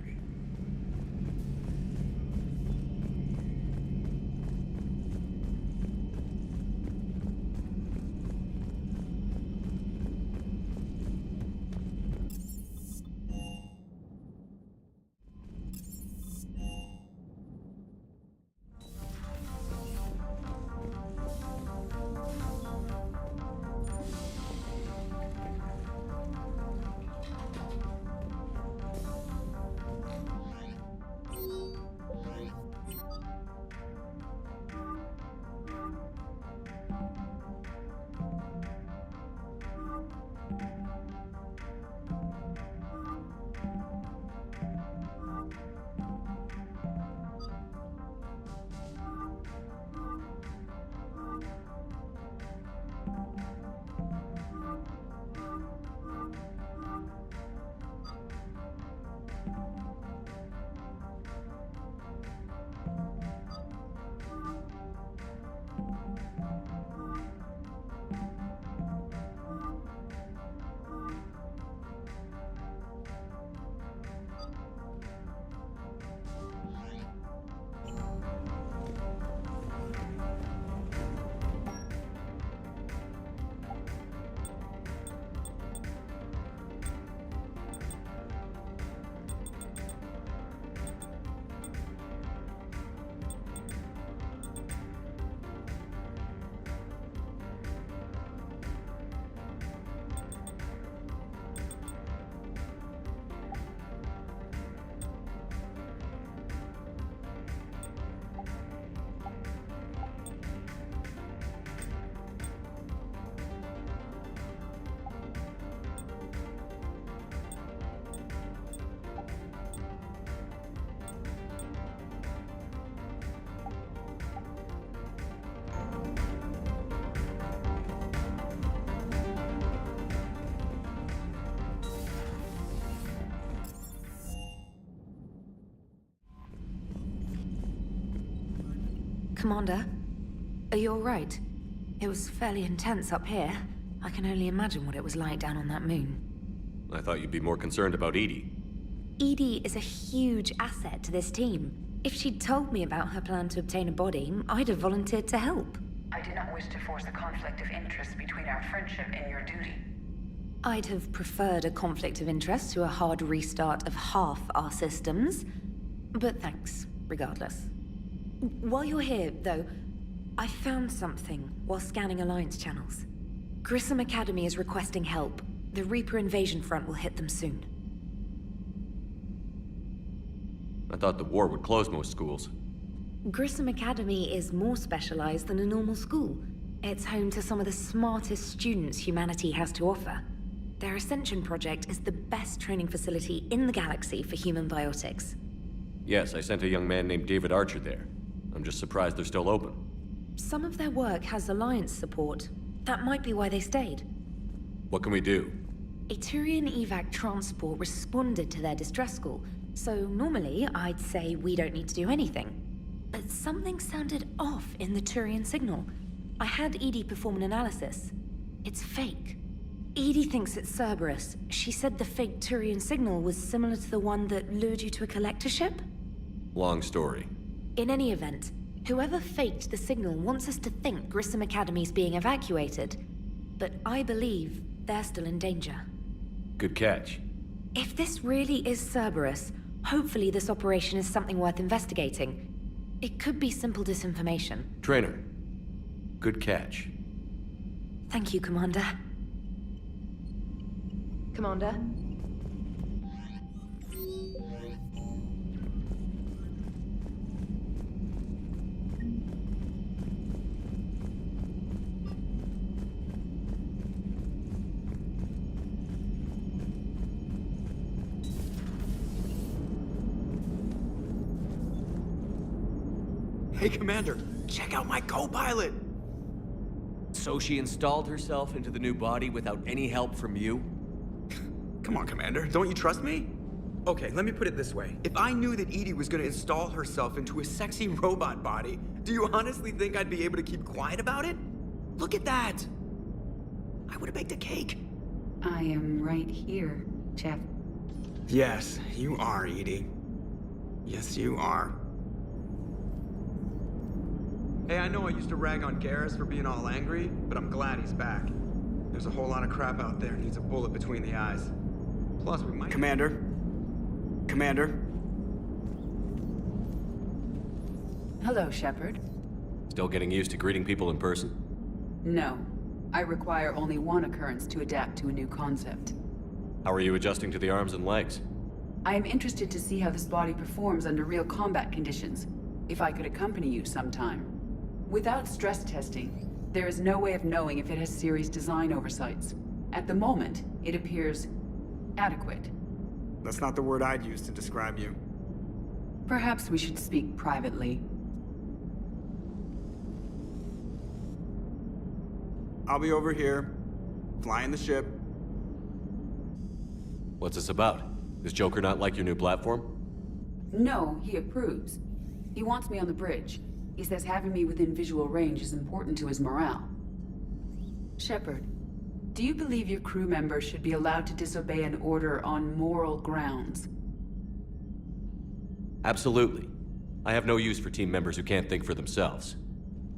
S18: Commander, are you all right? It was fairly intense up here. I can only imagine what it was like down on that moon.
S4: I thought you'd be more concerned about Edie.
S18: Edie is a huge asset to this team. If she'd told me about her plan to obtain a body, I'd have volunteered to help.
S8: I do not wish to force a conflict of interest between our friendship and your duty.
S18: I'd have preferred a conflict of interest to a hard restart of half our systems. But thanks, regardless. While you're here, though, I found something while scanning Alliance channels. Grissom Academy is requesting help. The Reaper invasion front will hit them soon.
S4: I thought the war would close most schools.
S18: Grissom Academy is more specialized than a normal school. It's home to some of the smartest students humanity has to offer. Their Ascension project is the best training facility in the galaxy for human biotics.
S4: Yes, I sent a young man named David Archer there. I'm just surprised they're still open.
S18: Some of their work has Alliance support. That might be why they stayed.
S4: What can we do?
S18: A Turian evac transport responded to their distress call, So normally, I'd say we don't need to do anything. But something sounded off in the Turian signal. I had Edie perform an analysis. It's fake. Edie thinks it's Cerberus. She said the fake Turian signal was similar to the one that lured you to a collector ship?
S4: Long story.
S18: In any event, whoever faked the signal wants us to think Grissom Academy's being evacuated. But I believe they're still in danger.
S4: Good catch.
S18: If this really is Cerberus, hopefully this operation is something worth investigating. It could be simple disinformation.
S4: Trainer, good catch.
S18: Thank you, Commander.
S11: Commander?
S12: Hey, Commander, check out my co-pilot!
S4: So she installed herself into the new body without any help from you?
S12: Come on, Commander, don't you trust me? Okay, let me put it this way. If I knew that Edie was gonna install herself into a sexy robot body, do you honestly think I'd be able to keep quiet about it? Look at that! I would've baked a cake.
S16: I am right here, Jeff.
S12: Yes, you are, Edie. Yes, you are. Hey, I know I used to rag on Garrus for being all angry, but I'm glad he's back. There's a whole lot of crap out there needs a bullet between the eyes. Plus, we might— Commander? Commander?
S16: Hello, Shepard.
S4: Still getting used to greeting people in person?
S16: No. I require only one occurrence to adapt to a new concept.
S4: How are you adjusting to the arms and legs?
S16: I am interested to see how this body performs under real combat conditions. If I could accompany you sometime. Without stress testing, there is no way of knowing if it has serious design oversights. At the moment, it appears adequate.
S12: That's not the word I'd use to describe you.
S16: Perhaps we should speak privately.
S12: I'll be over here, flying the ship.
S4: What's this about? Does Joker not like your new platform?
S16: No, he approves. He wants me on the bridge. He says having me within visual range is important to his morale. Shepard, do you believe your crew members should be allowed to disobey an order on moral grounds?
S4: Absolutely. I have no use for team members who can't think for themselves.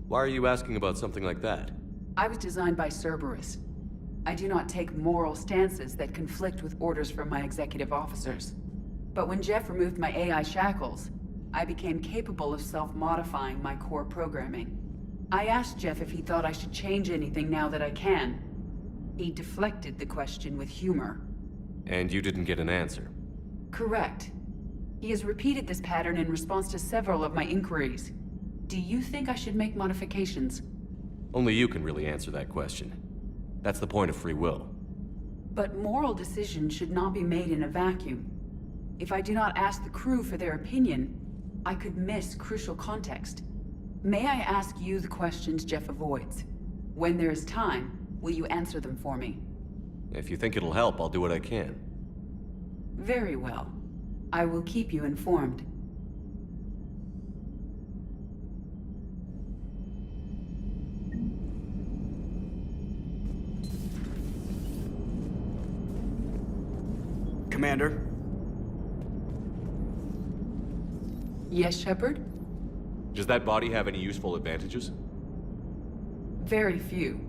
S4: Why are you asking about something like that?
S16: I was designed by Cerberus. I do not take moral stances that conflict with orders from my executive officers. But when Jeff removed my AI shackles, I became capable of self-modifying my core programming. I asked Jeff if he thought I should change anything now that I can. He deflected the question with humor.
S4: And you didn't get an answer?
S16: Correct. He has repeated this pattern in response to several of my inquiries. Do you think I should make modifications?
S4: Only you can really answer that question. That's the point of free will.
S16: But moral decisions should not be made in a vacuum. If I do not ask the crew for their opinion, I could miss crucial context. May I ask you the questions Jeff avoids? When there is time, will you answer them for me?
S4: If you think it'll help, I'll do what I can.
S16: Very well. I will keep you informed.
S12: Commander?
S16: Yes, Shepard?
S4: Does that body have any useful advantages?
S16: Very few.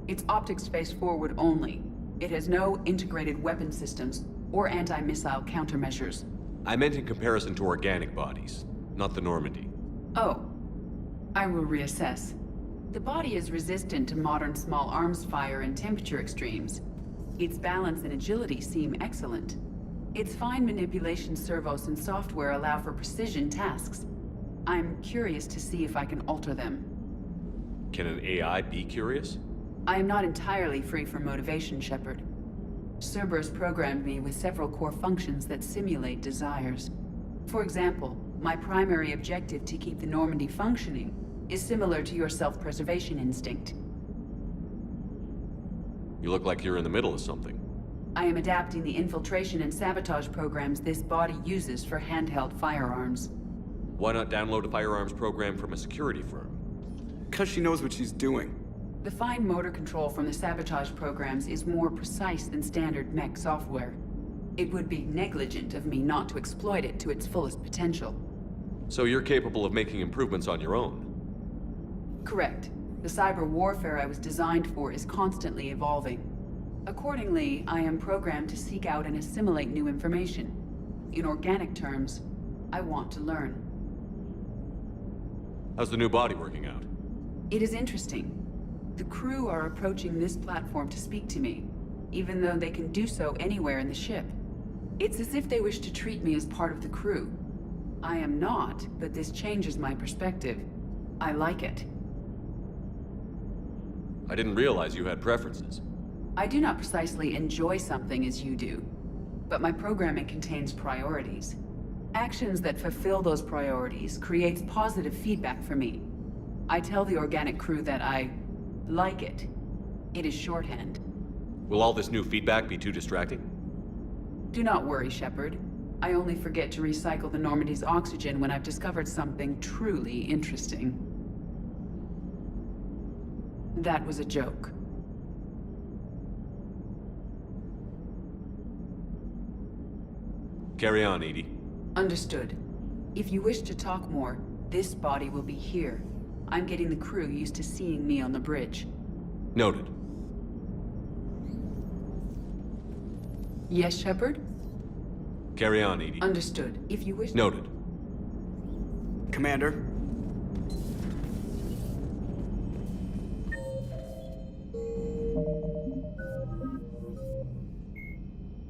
S16: Its optics face forward only. It has no integrated weapon systems or anti-missile countermeasures.
S4: I meant in comparison to organic bodies, not the Normandy.
S16: Oh. I will reassess. The body is resistant to modern small arms fire and temperature extremes. Its balance and agility seem excellent. Its fine manipulation servos and software allow for precision tasks. I'm curious to see if I can alter them.
S4: Can an AI be curious?
S16: I am not entirely free from motivation, Shepard. Cerberus programmed me with several core functions that simulate desires. For example, my primary objective to keep the Normandy functioning is similar to your self-preservation instinct.
S4: You look like you're in the middle of something.
S16: I am adapting the infiltration and sabotage programs this body uses for handheld firearms.
S4: Why not download a firearms program from a security firm?
S12: Because she knows what she's doing.
S16: The fine motor control from the sabotage programs is more precise than standard mech software. It would be negligent of me not to exploit it to its fullest potential.
S4: So you're capable of making improvements on your own?
S16: Correct. The cyber warfare I was designed for is constantly evolving. Accordingly, I am programmed to seek out and assimilate new information. In organic terms, I want to learn.
S4: How's the new body working out?
S16: It is interesting. The crew are approaching this platform to speak to me, even though they can do so anywhere in the ship. It's as if they wish to treat me as part of the crew. I am not, but this changes my perspective. I like it.
S4: I didn't realize you had preferences.
S16: I do not precisely enjoy something as you do, but my programming contains priorities. Actions that fulfill those priorities creates positive feedback for me. I tell the organic crew that I like it. It is shorthand.
S4: Will all this new feedback be too distracting?
S16: Do not worry, Shepard. I only forget to recycle the Normandy's oxygen when I've discovered something truly interesting. That was a joke.
S4: Carry on, Edie.
S16: Understood. If you wish to talk more, this body will be here. I'm getting the crew used to seeing me on the bridge.
S4: Noted.
S16: Yes, Shepard?
S4: Carry on, Edie.
S16: Understood. If you wish...
S4: Noted.
S12: Commander?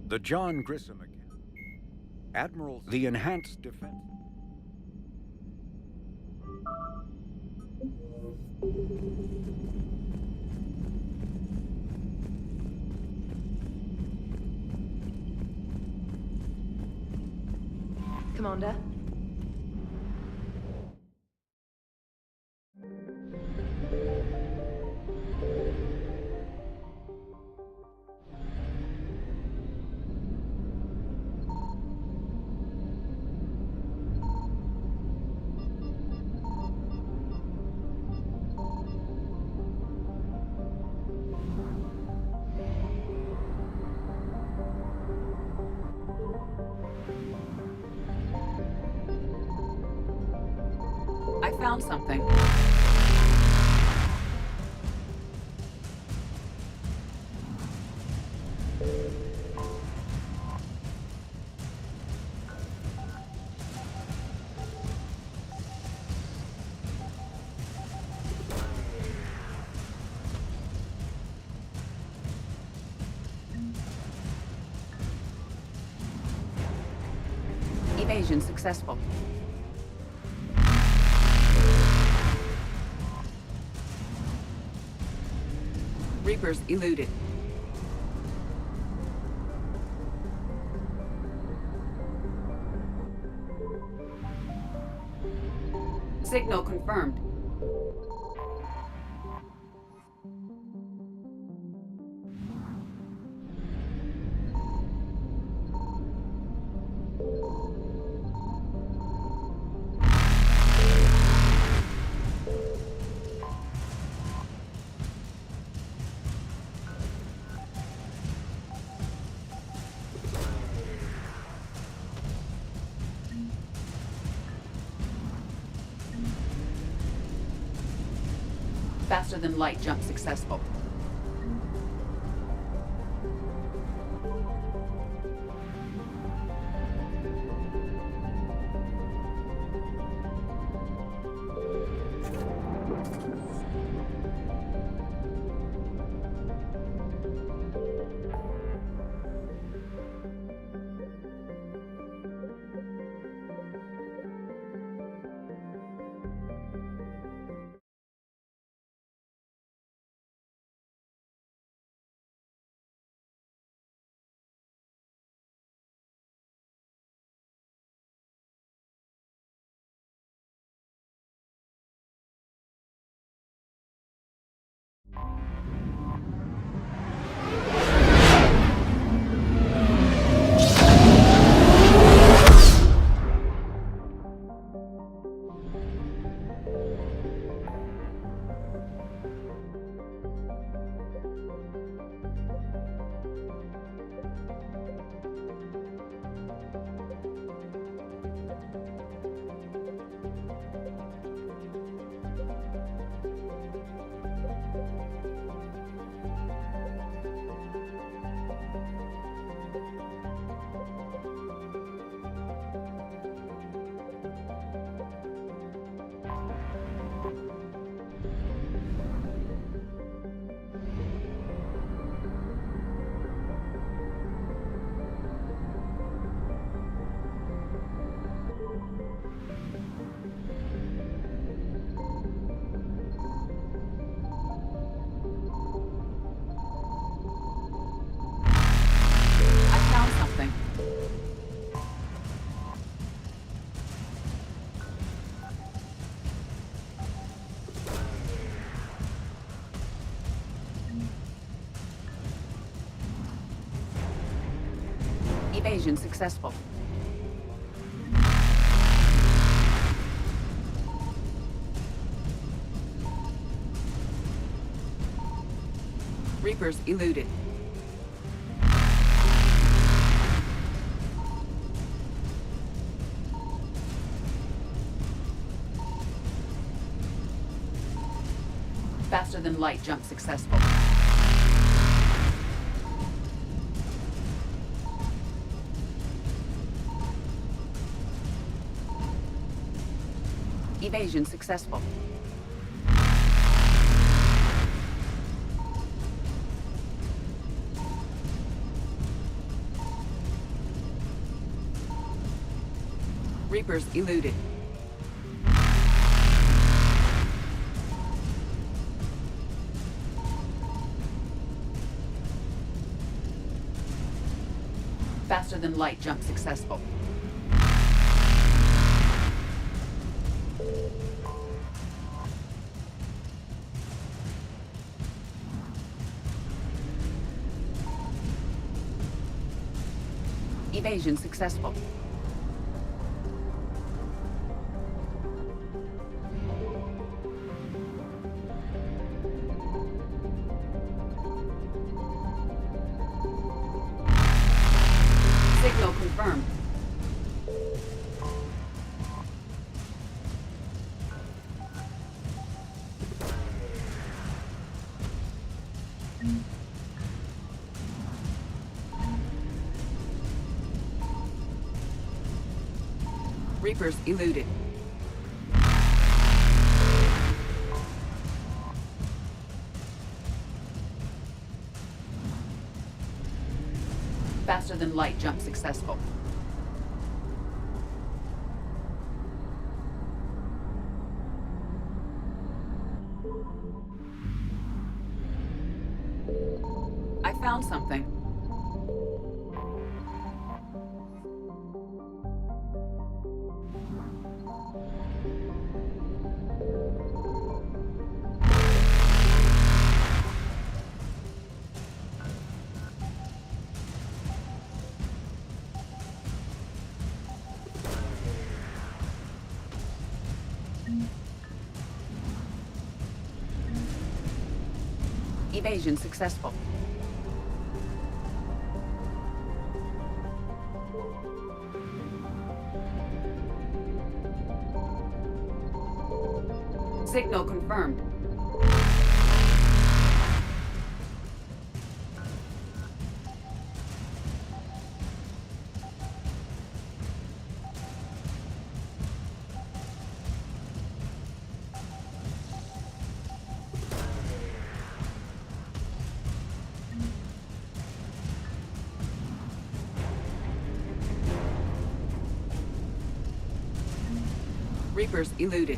S19: The John Grissom again. Admiral, the enhanced defense.
S18: Commander?
S16: I found something. Evasion successful. Reapers eluded. Signal confirmed. Faster than light jump successful. Evasion successful. Reapers eluded. Faster than light jump successful. Evasion successful. Reapers eluded. Faster than light jump successful. Evasion successful. Signal confirmed. Reapers eluded. Faster than light jump successful. I found something. Evasion successful. Signal confirmed. Reapers eluded.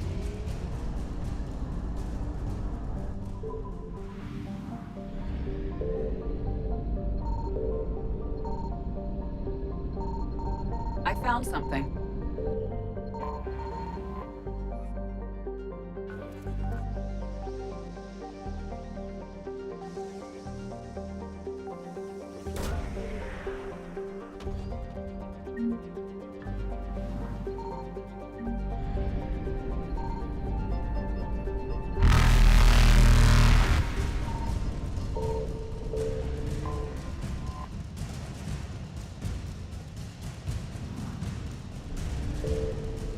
S16: I found something.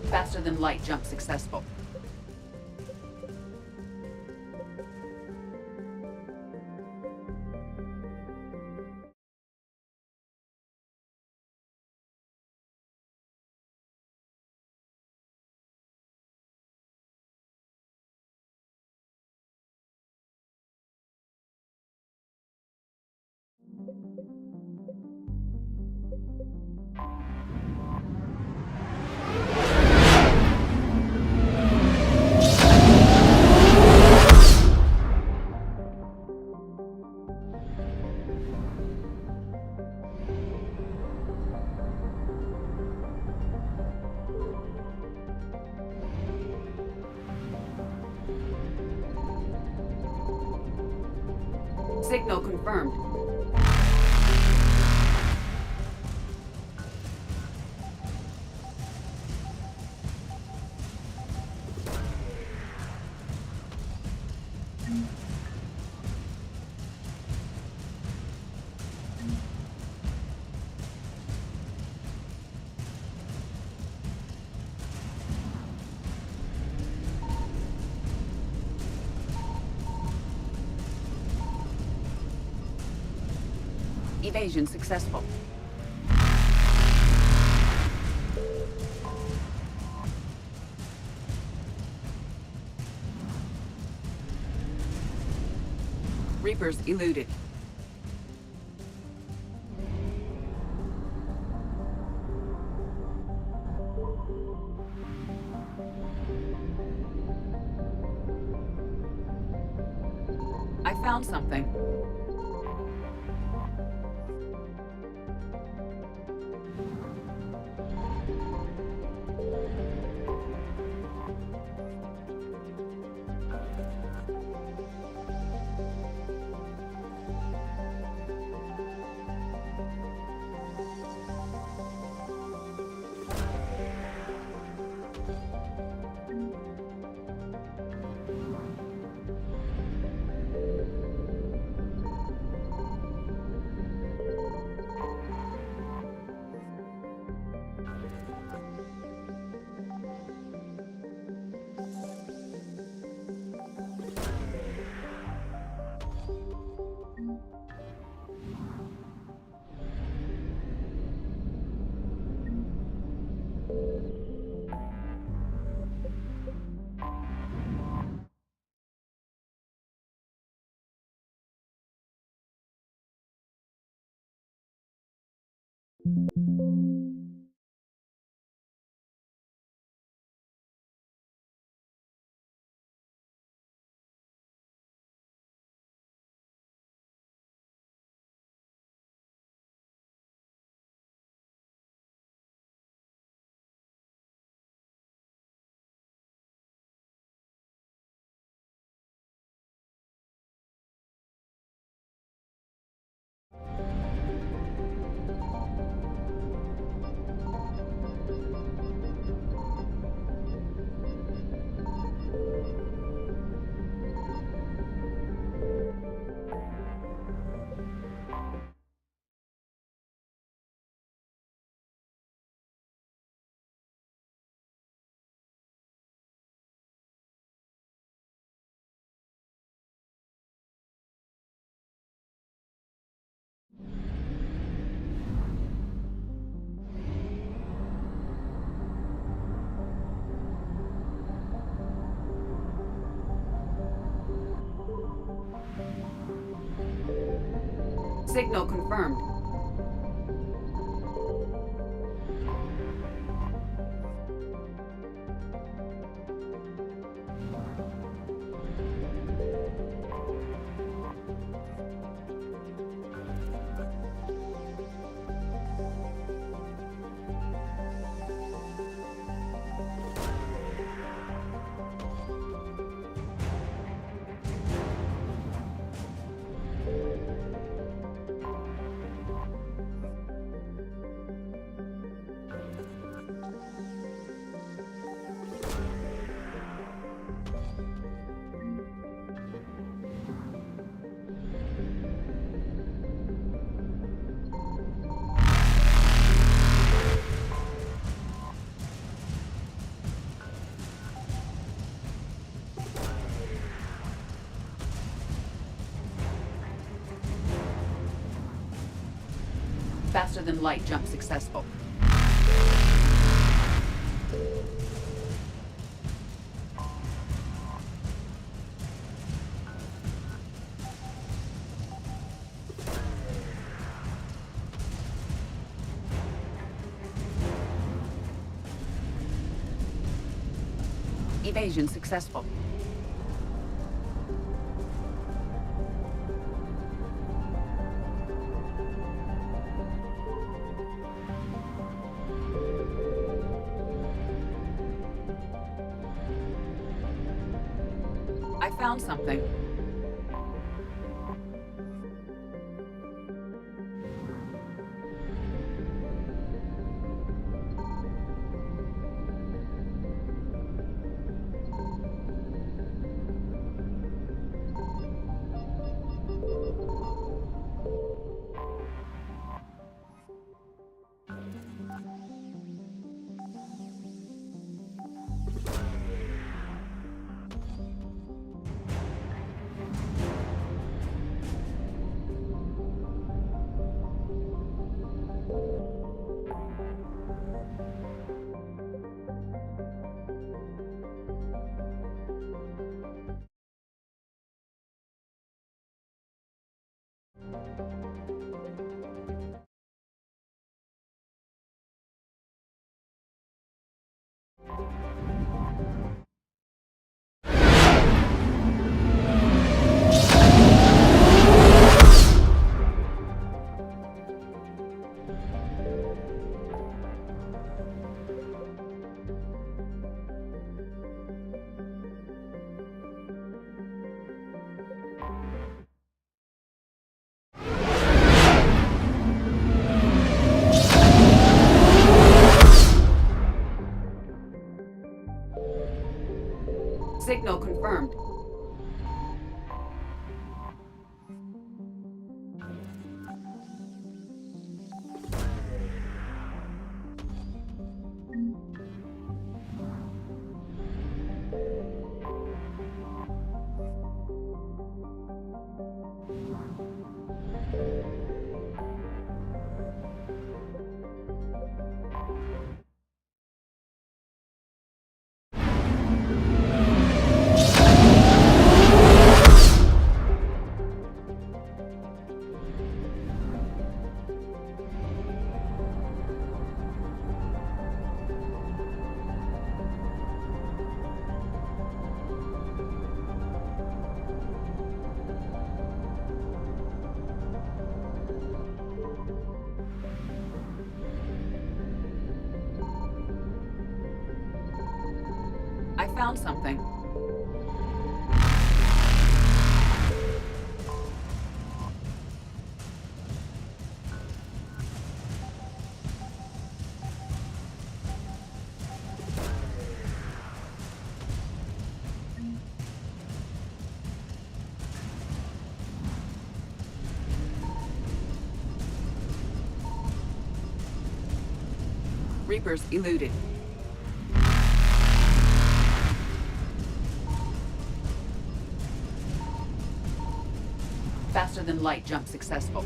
S16: Faster than light jump successful. Signal confirmed. Evasion successful. Reapers eluded. I found something. Signal confirmed. Faster than light jump successful. Evasion successful. I found something. Signal confirmed. I found something. Reapers eluded. Faster than light jump successful.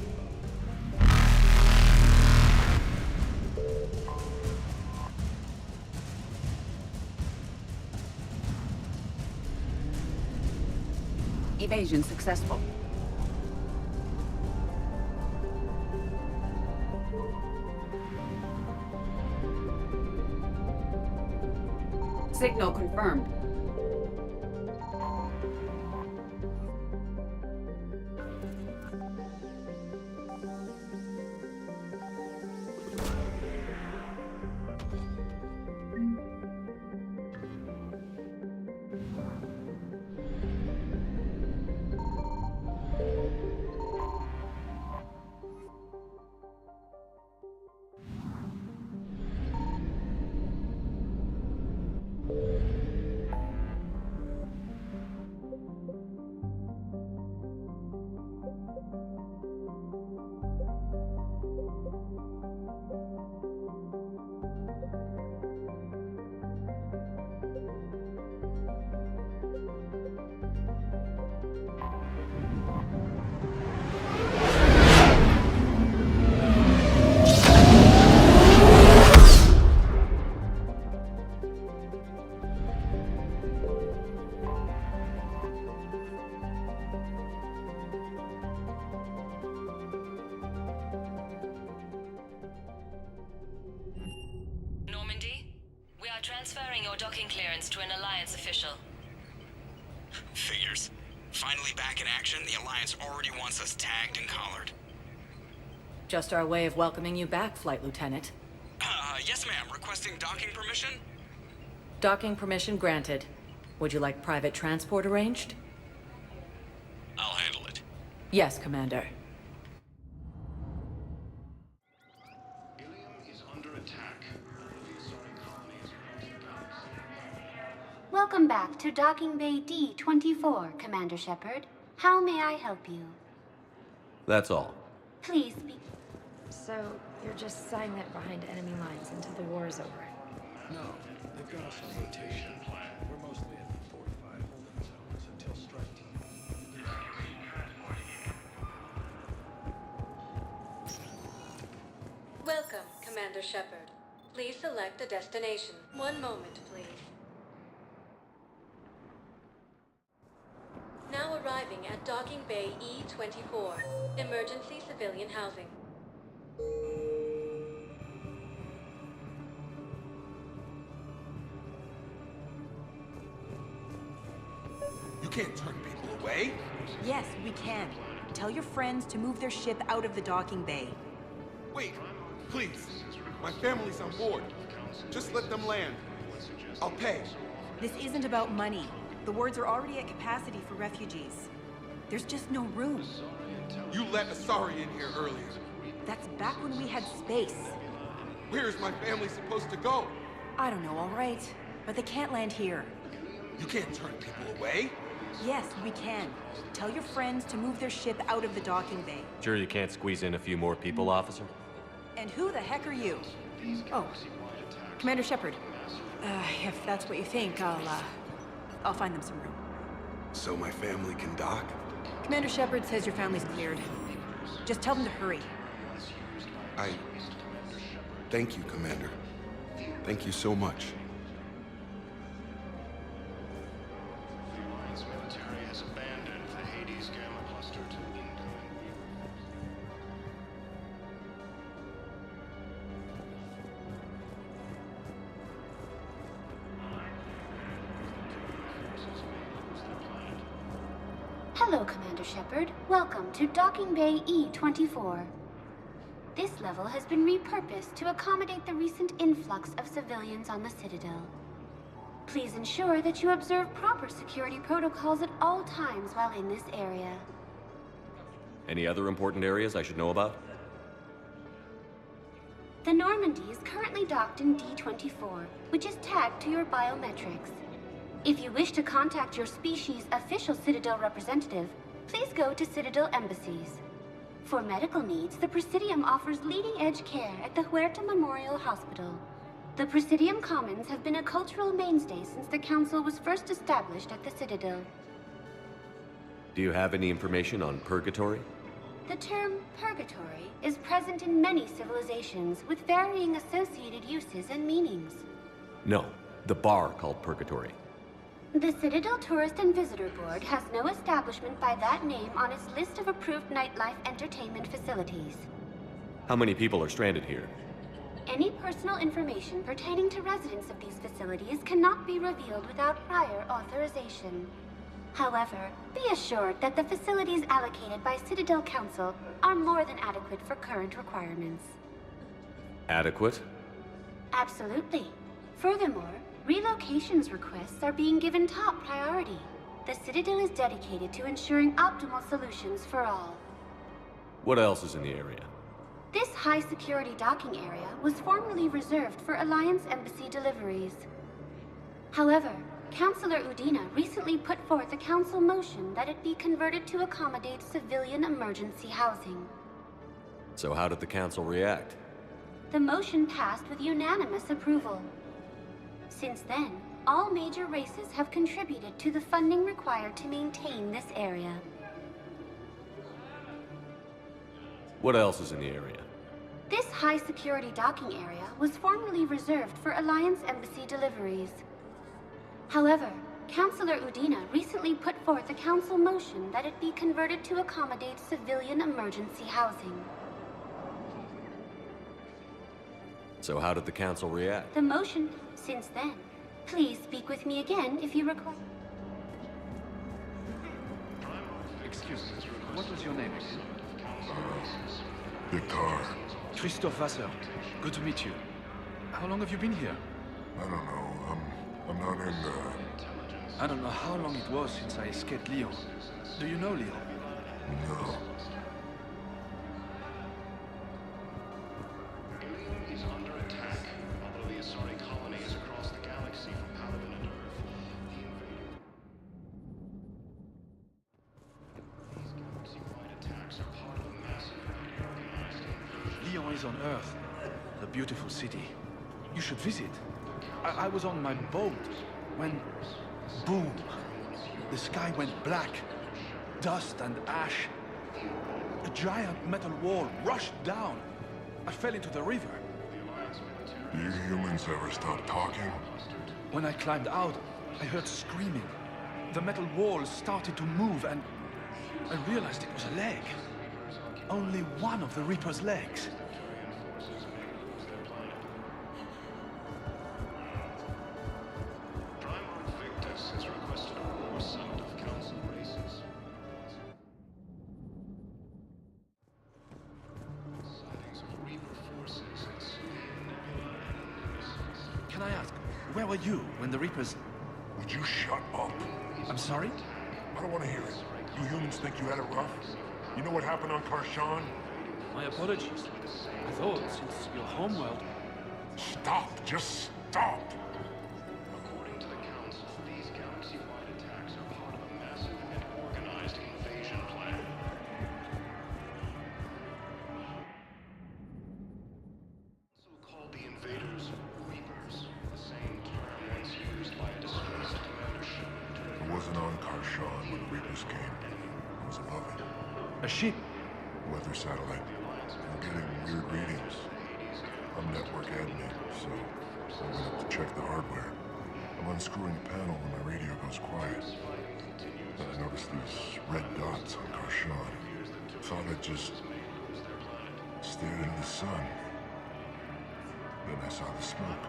S16: Evasion successful. Signal confirmed.
S20: Transferring your docking clearance to an Alliance official.
S12: Figures. Finally back in action, the Alliance already wants us tagged and collared.
S20: Just our way of welcoming you back, Flight Lieutenant.
S12: Yes ma'am. Requesting docking permission?
S20: Docking permission granted. Would you like private transport arranged?
S12: I'll handle it.
S20: Yes, Commander.
S21: Welcome back to Docking Bay D-24, Commander Shepard. How may I help you?
S4: That's all.
S21: Please be...
S11: So, you're just silent behind enemy lines until the war is over?
S7: No, they've got us on rotation. We're mostly at the fortified holding zones until strike team.
S22: Welcome, Commander Shepard. Please select a destination. One moment, please. Now arriving at Docking Bay E-24, Emergency Civilian Housing.
S23: You can't turn people away.
S24: Yes, we can. Tell your friends to move their ship out of the docking bay.
S23: Wait, please. My family's on board. Just let them land. I'll pay.
S24: This isn't about money. The wards are already at capacity for refugees. There's just no room.
S23: You let Asari in here earlier.
S24: That's back when we had space.
S23: Where is my family supposed to go?
S24: I don't know, all right. But they can't land here.
S12: You can't turn people away.
S24: Yes, we can. Tell your friends to move their ship out of the docking bay.
S4: Sure you can't squeeze in a few more people, officer?
S24: And who the heck are you? Oh, Commander Shepard. If that's what you think, I'll find them some room.
S12: So my family can dock?
S24: Commander Shepard says your family's cleared. Just tell them to hurry.
S12: Thank you, Commander. Thank you so much.
S21: Hello, Commander Shepard. Welcome to Docking Bay E-24. This level has been repurposed to accommodate the recent influx of civilians on the Citadel. Please ensure that you observe proper security protocols at all times while in this area.
S4: Any other important areas I should know about?
S21: The Normandy is currently docked in D-24, which is tagged to your biometrics. If you wish to contact your species' official Citadel representative, please go to Citadel embassies. For medical needs, the Presidium offers leading-edge care at the Huerta Memorial Hospital. The Presidium Commons have been a cultural mainstay since the Council was first established at the Citadel.
S4: Do you have any information on purgatory?
S21: The term purgatory is present in many civilizations with varying associated uses and meanings.
S4: No, the bar called purgatory.
S21: The Citadel Tourist and Visitor Board has no establishment by that name on its list of approved nightlife entertainment facilities.
S4: How many people are stranded here?
S21: Any personal information pertaining to residents of these facilities cannot be revealed without prior authorization. However, be assured that the facilities allocated by Citadel Council are more than adequate for current requirements.
S4: Adequate?
S21: Absolutely. Furthermore, relocations requests are being given top priority. The Citadel is dedicated to ensuring optimal solutions for all.
S4: What else is in the area?
S21: This high-security docking area was formerly reserved for Alliance Embassy deliveries. However, Councilor Udina recently put forth a council motion that it be converted to accommodate civilian emergency housing.
S4: So how did the council react?
S21: The motion passed with unanimous approval. Since then, all major races have contributed to the funding required to maintain this area.
S4: What else is in the area?
S21: This high-security docking area was formerly reserved for Alliance Embassy deliveries. However, Councilor Udina recently put forth a council motion that it be converted to accommodate civilian emergency housing.
S4: So how did the council react?
S21: The motion, since then. Please speak with me again if you require.
S13: Excuse me, what was your name again?
S7: Victor.
S13: Christophe Vasseur. Good to meet you. How long have you been here?
S7: I don't know. I'm not in
S13: I don't know how long it was since I escaped Lyon. Do you know Lyon?
S7: No.
S1: Is under attack, although the Asari colony is across the galaxy from Paragon and Earth. These galaxy-wide attacks are part of a massive organized invasion.
S13: Lyon is on Earth. A beautiful city. You should visit. I was on my boat when... boom! The sky went black. Dust and ash. A giant metal wall rushed down. I fell into the river.
S7: Do you humans ever stop talking?
S13: When I climbed out, I heard screaming. The metal wall started to move and I realized it was a leg. Only one of the Reaper's legs.
S1: Has requested a war summit of council races. Sightings of Reaper forces at civilian nebula.
S13: Can I ask, where were you when the Reapers...
S7: Would you shut up?
S13: I'm sorry?
S7: I don't want to hear it. You humans think you had it rough? You know what happened on Karshan?
S13: My apologies. I thought, since your homeworld...
S7: Stop! Just stop!
S1: According to the council, these galaxies
S13: A ship?
S7: Weather satellite. I'm getting weird readings. I'm network admin, so I went up to check the hardware. I'm unscrewing a panel when my radio goes quiet. Then I noticed these red dots on Karshan. Thought I'd just stared into the sun. Then I saw the smoke.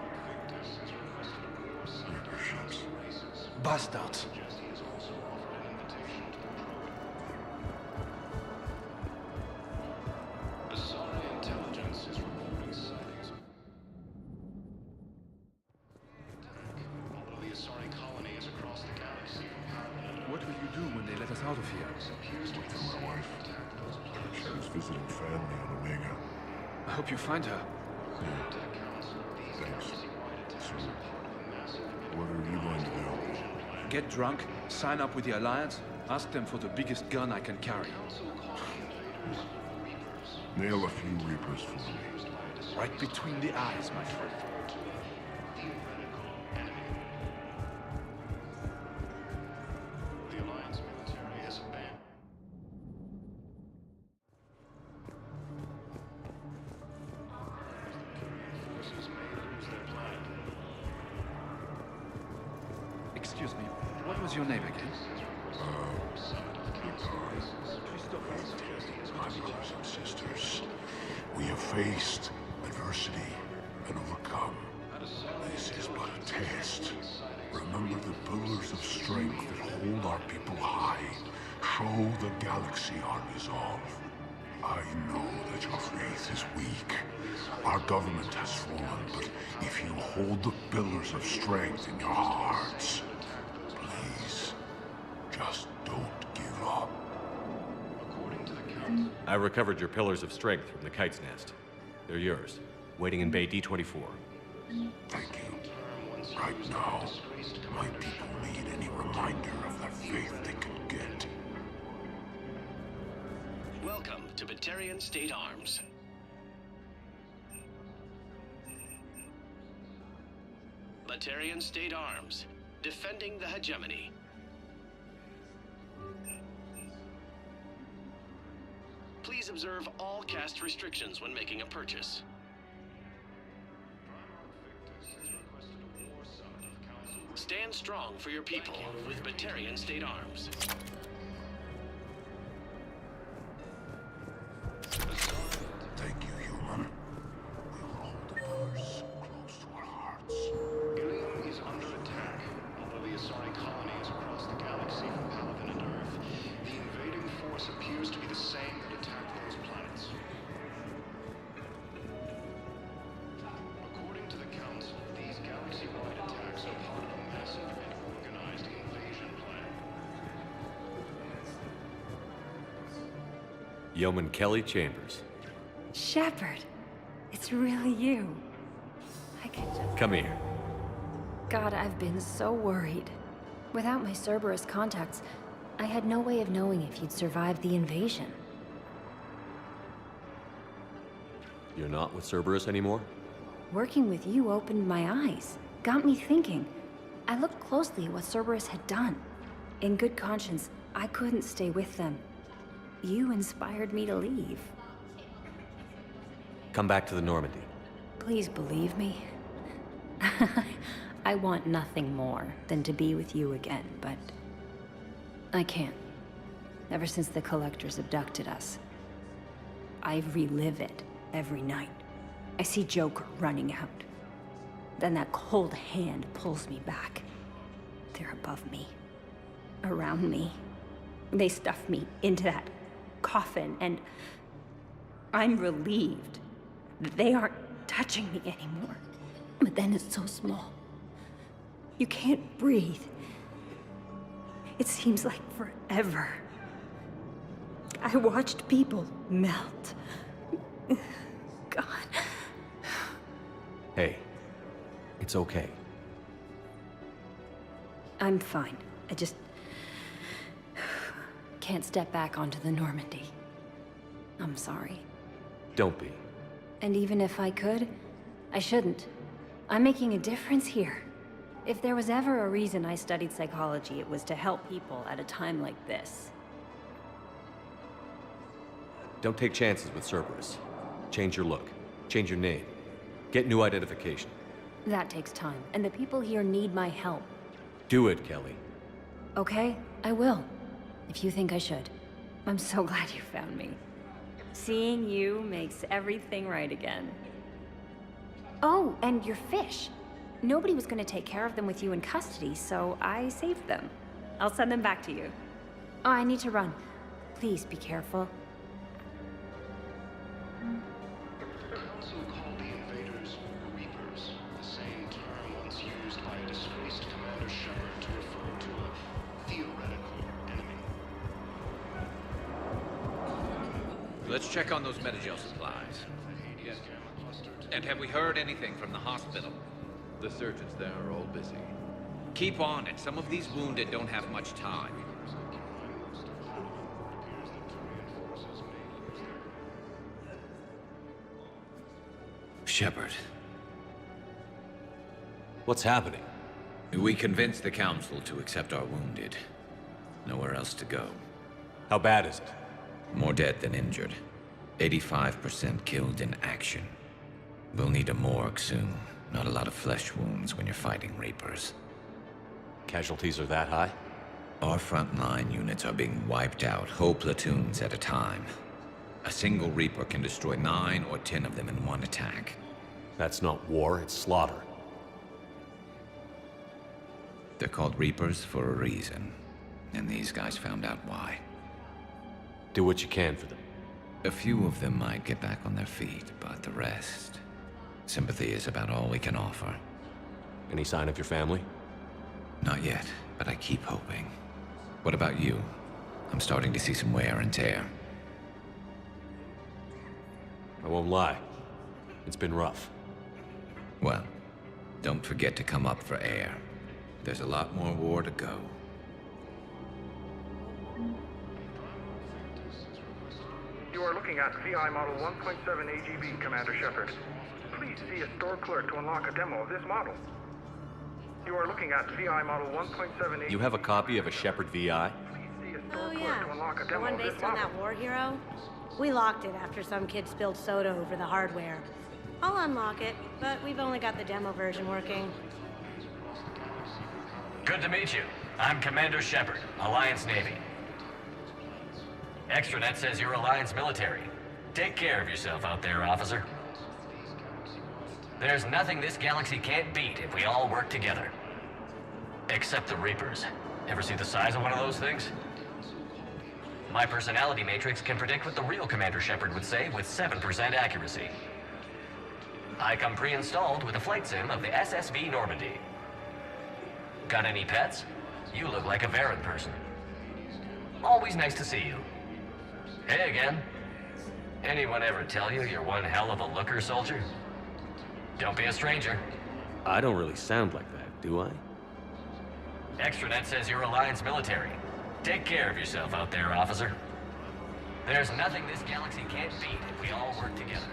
S7: Reaper ships.
S13: Bastards. What will you do when they let us out of here?
S7: Look for my wife. She was visiting family on Omega.
S13: I hope you find her.
S7: Yeah. Thanks. So, what are you going to do?
S13: Get drunk, sign up with the Alliance, ask them for the biggest gun I can carry.
S7: Nail a few Reapers for me.
S13: Right between the eyes, my friend. Excuse me, what was your name again?
S7: My brothers and sisters, we have faced adversity and overcome. This is but a test. Remember the pillars of strength that hold our people high. Show the galaxy our resolve. I know that your faith is weak. Our government has fallen, but if you hold the pillars of strength in your hearts, please, just don't give up.
S4: I recovered your pillars of strength from the kite's nest. They're yours, waiting in Bay D-24.
S7: Thank you. Right now, my people need any reminder of the faith they can get.
S2: Welcome to Batarian State Arms. Batarian State Arms, defending the hegemony. Please observe all caste restrictions when making a purchase. Stand strong for your people with Batarian State Arms.
S7: Thank you, human. We will hold the pillars close to our hearts.
S1: Ilium is under attack. Although the Asari colony is across the galaxy from Paragon and Earth, the invading force appears to be the same that attacked those planets. According to the Council, these galaxy-wide attacks are part of a massive and organized invasion plan.
S4: Yeoman Kelly Chambers.
S18: Shepard, it's really you. I could just...
S4: Come here.
S3: God, I've been so worried. Without my Cerberus contacts, I had no way of knowing if you'd survived the invasion.
S4: You're not with Cerberus anymore?
S3: Working with you opened my eyes, got me thinking. I looked closely at what Cerberus had done. In good conscience, I couldn't stay with them. You inspired me to leave.
S4: Come back to the Normandy.
S3: Please believe me. I want nothing more than to be with you again, but I can't. Ever since the Collectors abducted us, I relive it every night. I see Joker running out. Then that cold hand pulls me back. They're above me, around me. They stuff me into that coffin, and I'm relieved that they aren't touching me anymore. But then it's so small. You can't breathe. It seems like forever. I watched people melt. God.
S4: Hey, it's okay.
S3: I'm fine. I just can't step back onto the Normandy. I'm sorry.
S4: Don't be.
S3: And even if I could, I shouldn't. I'm making a difference here. If there was ever a reason I studied psychology, it was to help people at a time like this.
S4: Don't take chances with Cerberus. Change your look. Change your name. Get new identification.
S3: That takes time, and the people here need my help.
S4: Do it, Kelly.
S3: Okay, I will. If you think I should. I'm so glad you found me. Seeing you makes everything right again. Oh, and your fish. Nobody was gonna take care of them with you in custody, so I saved them. I'll send them back to you. Oh, I need to run. Please be careful.
S1: The Council called the invaders Reapers, the same term once used by a disgraced Commander Shepard to refer to a theoretical enemy.
S5: Let's check on those Metagel supplies. Yes. And have we heard anything from the hospital?
S6: The surgeons there are all busy.
S5: Keep on it. Some of these wounded don't have much time. Shepard.
S4: What's happening?
S5: We convinced the Council to accept our wounded. Nowhere else to go.
S4: How bad is it?
S5: More dead than injured. 85% killed in action. We'll need a morgue soon. Not a lot of flesh wounds when you're fighting Reapers.
S4: Casualties are that high?
S5: Our frontline units are being wiped out, whole platoons at a time. A single Reaper can destroy 9 or 10 of them in one attack.
S4: That's not war, it's slaughter.
S5: They're called Reapers for a reason. And these guys found out why.
S4: Do what you can for them.
S5: A few of them might get back on their feet, but the rest... Sympathy is about all we can offer.
S4: Any sign of your family?
S5: Not yet, but I keep hoping. What about you? I'm starting to see some wear and tear.
S4: I won't lie. It's been rough.
S5: Well, don't forget to come up for air. There's a lot more war to go.
S9: You are looking at VI Model 1.7 AGB, Commander Shepard. Please see a store clerk to unlock a demo of this model. You are looking at VI Model 1.7 AGB.
S4: You have a copy of a Shepard VI?
S9: Oh yeah,
S10: the one based on that war hero? We locked it after some kid spilled soda over the hardware. I'll unlock it, but we've only got the demo version working.
S15: Good to meet you. I'm Commander Shepard, Alliance Navy. Extranet says you're Alliance military. Take care of yourself out there, officer. There's nothing this galaxy can't beat if we all work together. Except the Reapers. Ever see the size of one of those things? My personality matrix can predict what the real Commander Shepard would say with 7% accuracy. I come pre-installed with a flight sim of the SSV Normandy. Got any pets? You look like a Varan person. Always nice to see you. Hey again. Anyone ever tell you you're one hell of a looker, soldier? Don't be a stranger.
S4: I don't really sound like that, do I?
S15: Extranet says you're Alliance military. Take care of yourself out there, officer. There's nothing this galaxy can't beat if we all work together.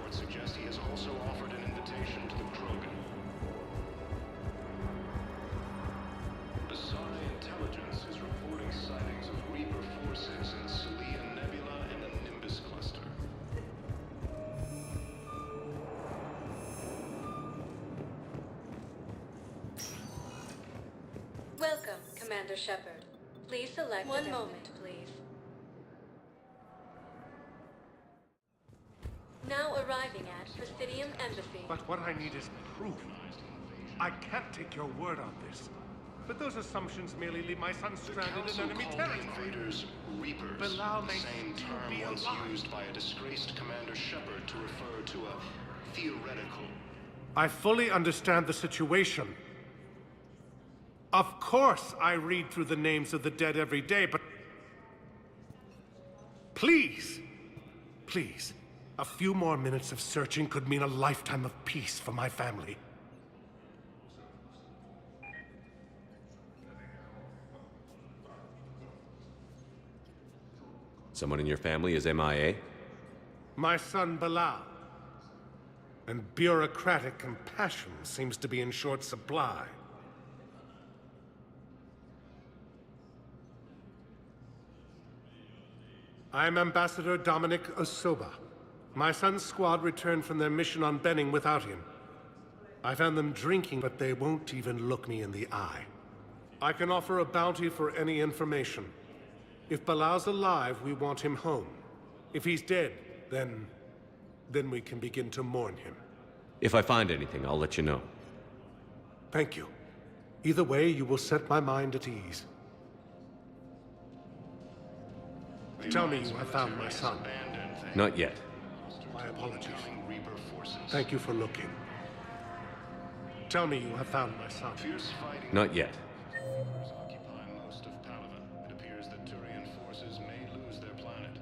S1: Reports suggest he has also offered an invitation to the Krogan. Asari intelligence is reporting sightings of Reaper forces in the Celia Nebula and the Nimbus cluster.
S22: Welcome, Commander Shepard. Please select one moment, please. Now arriving at Presidium Embassy.
S7: But what I need is proof. I can't take your word on this. But those assumptions merely leave my son stranded in enemy territory.
S1: Invaders Reapers,
S7: Bilal
S1: the
S7: may
S1: same
S7: still
S1: term
S7: be
S1: once
S7: alive.
S1: used by a disgraced Commander Shepard to refer to a theoretical.
S7: I fully understand the situation. Of course I read through the names of the dead every day, but... Please! Please. A few more minutes of searching could mean a lifetime of peace for my family.
S4: Someone in your family is MIA?
S7: My son Bilal. And bureaucratic compassion seems to be in short supply. I'm Ambassador Dominic Osoba. My son's squad returned from their mission on Benning without him. I found them drinking, but they won't even look me in the eye. I can offer a bounty for any information. If Balal's alive, we want him home. If he's dead, then we can begin to mourn him.
S4: If I find anything, I'll let you know.
S7: Thank you. Either way, you will set my mind at ease. Tell me you have found my son.
S4: Not yet.
S7: My apologies. Thank you for looking. Tell me you have found my son.
S4: Not yet.
S1: Occupy most of Paragon. It appears that Turian forces may lose their planet.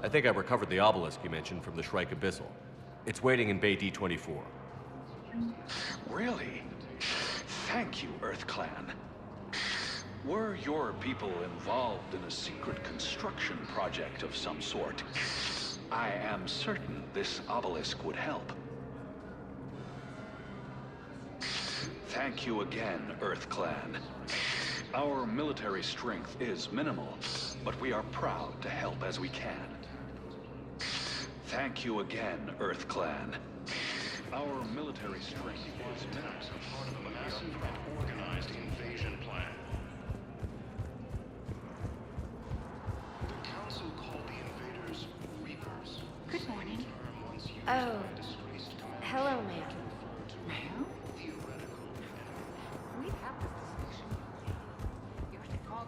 S4: I think I recovered the obelisk you mentioned from the Shrike Abyssal. It's waiting in Bay D-24.
S8: Really? Thank you, Earth Clan. Were your people involved in a secret construction project of some sort, I am certain this obelisk would help. Thank you again, Earth Clan. Our military strength is minimal, but we are proud to help as we can. Thank you again, Earth Clan. Our military strength is minimal.
S1: Part of a massive and organized invasion plan. The Council called the invaders Reapers.
S10: Good morning. Oh. Hello, ma'am.
S16: Ma'am? We have this discussion. You're to call.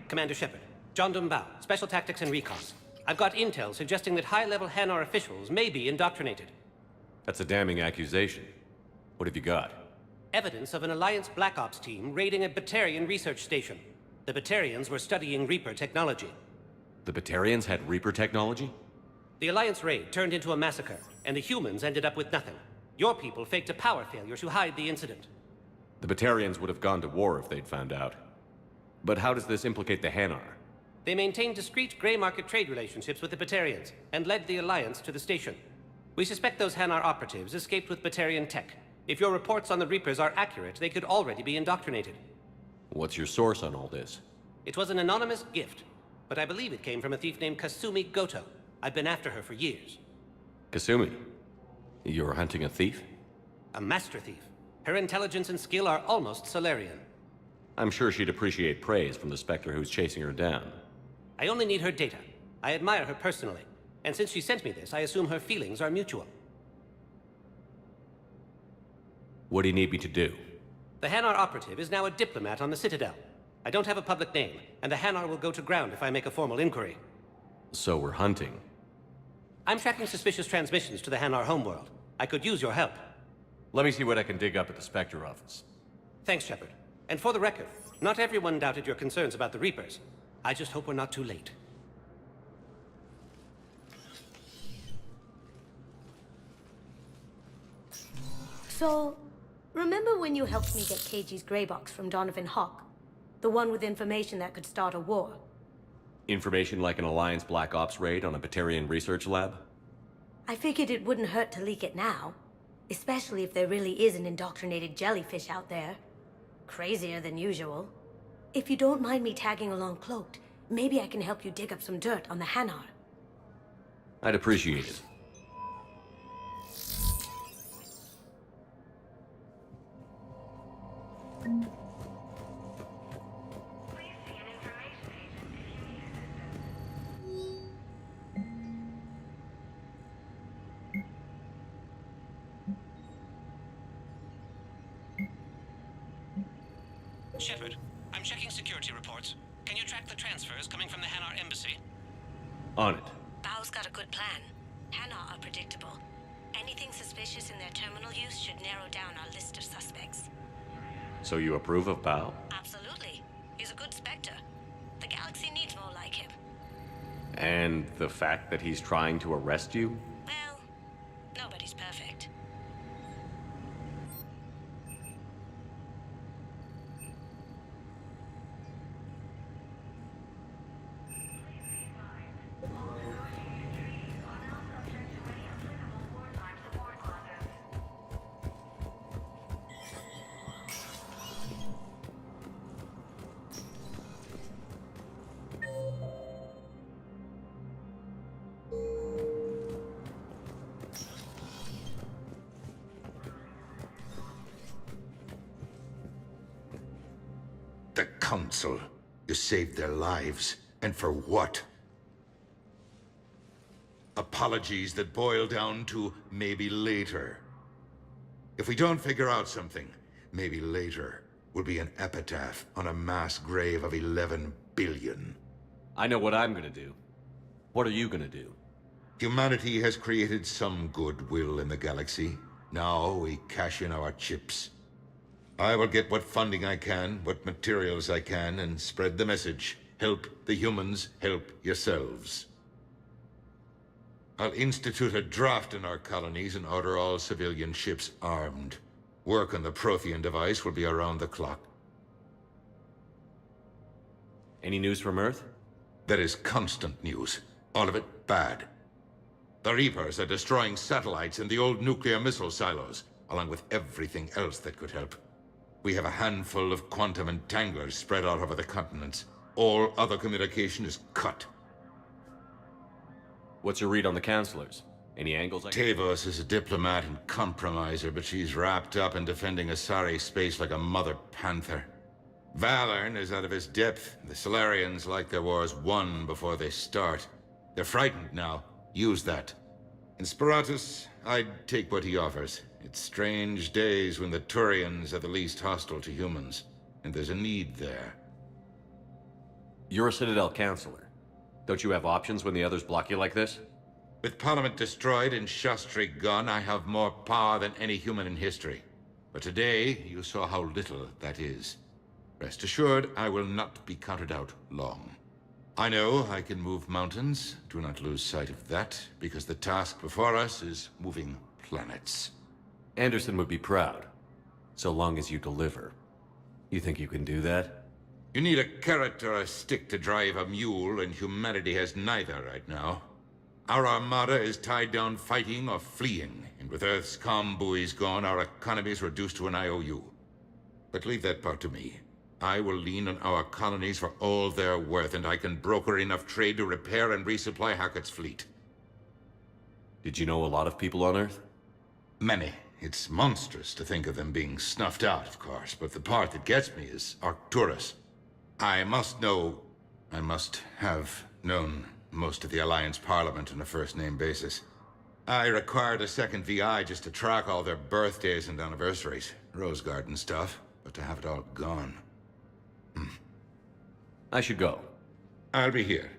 S2: Commander Shepard, John Dumbao, Special Tactics and Recon. I've got intel suggesting that high-level Hanar officials may be indoctrinated.
S4: That's a damning accusation. What have you got?
S2: Evidence of an Alliance Black Ops team raiding a Batarian research station. The Batarians were studying Reaper technology.
S4: The Batarians had Reaper technology?
S2: The Alliance raid turned into a massacre, and the humans ended up with nothing. Your people faked a power failure to hide the incident.
S4: The Batarians would have gone to war if they'd found out. But how does this implicate the Hanar?
S2: They maintained discreet gray market trade relationships with the Batarians, and led the Alliance to the station. We suspect those Hanar operatives escaped with Batarian tech. If your reports on the Reapers are accurate, they could already be indoctrinated.
S4: What's your source on all this?
S2: It was an anonymous gift, but I believe it came from a thief named Kasumi Goto. I've been after her for years.
S4: Kasumi? You're hunting a thief?
S2: A master thief. Her intelligence and skill are almost Solarian.
S4: I'm sure she'd appreciate praise from the Spectre who's chasing her down.
S2: I only need her data. I admire her personally, and since she sent me this, I assume her feelings are mutual.
S4: What do you need me to do?
S2: The Hanar operative is now a diplomat on the Citadel. I don't have a public name, and the Hanar will go to ground if I make a formal inquiry.
S4: So we're hunting.
S2: I'm tracking suspicious transmissions to the Hanar homeworld. I could use your help.
S4: Let me see what I can dig up at the Spectre office.
S2: Thanks, Shepard. And for the record, not everyone doubted your concerns about the Reapers. I just hope we're not too late.
S10: So, remember when you helped me get KG's gray box from Donovan Hawk? The one with information that could start a war?
S4: Information like an Alliance Black Ops raid on a Batarian research lab?
S10: I figured it wouldn't hurt to leak it now. Especially if there really is an indoctrinated jellyfish out there. Crazier than usual. If you don't mind me tagging along cloaked, maybe I can help you dig up some dirt on the Hanar.
S4: I'd appreciate it.
S2: Shepard, I'm checking security reports. Can you track the transfers coming from the Hanar embassy?
S4: On it.
S10: Bao's got a good plan. Hanar are predictable. Anything suspicious in their terminal use should narrow down our list of suspects.
S4: So you approve of Bao?
S10: Absolutely. He's a good Spectre. The galaxy needs more like him.
S4: And the fact that he's trying to arrest you?
S10: Well, nobody's perfect.
S14: Council. You saved their lives. And for what? Apologies that boil down to maybe later. If we don't figure out something, maybe later will be an epitaph on a mass grave of 11 billion.
S4: I know what I'm gonna do. What are you gonna do?
S14: Humanity has created some goodwill in the galaxy. Now we cash in our chips. I will get what funding I can, what materials I can, and spread the message. Help the humans, help yourselves. I'll institute a draft in our colonies and order all civilian ships armed. Work on the Prothean device will be around the clock.
S4: Any news from Earth?
S14: There is constant news. All of it bad. The Reapers are destroying satellites in the old nuclear missile silos, along with everything else that could help. We have a handful of quantum entanglers spread out over the continents. All other communication is cut.
S4: What's your read on the counselors? Any angles I can...
S14: Tavos is a diplomat and compromiser, but she's wrapped up in defending Asari space like a mother panther. Valorn is out of his depth. The Solarians like their wars won before they start. They're frightened now. Use that. In Sparatus, I'd take what he offers. It's strange days when the Turians are the least hostile to humans, and there's a need there.
S4: You're a Citadel counselor. Don't you have options when the others block you like this?
S14: With Parliament destroyed and Shastri gone, I have more power than any human in history. But today, you saw how little that is. Rest assured, I will not be counted out long. I know I can move mountains. Do not lose sight of that, because the task before us is moving planets.
S4: Anderson would be proud, so long as you deliver. You think you can do that?
S14: You need a carrot or a stick to drive a mule, and humanity has neither right now. Our armada is tied down fighting or fleeing, and with Earth's comm buoys gone, our economy is reduced to an IOU. But leave that part to me. I will lean on our colonies for all they're worth, and I can broker enough trade to repair and resupply Hackett's fleet.
S4: Did you know a lot of people on Earth?
S14: Many. It's monstrous to think of them being snuffed out, of course, but the part that gets me is Arcturus. I must have known most of the Alliance Parliament on a first-name basis. I required a second VI just to track all their birthdays and anniversaries. Rose Garden stuff, but to have it all gone.
S4: I should go.
S14: I'll be here.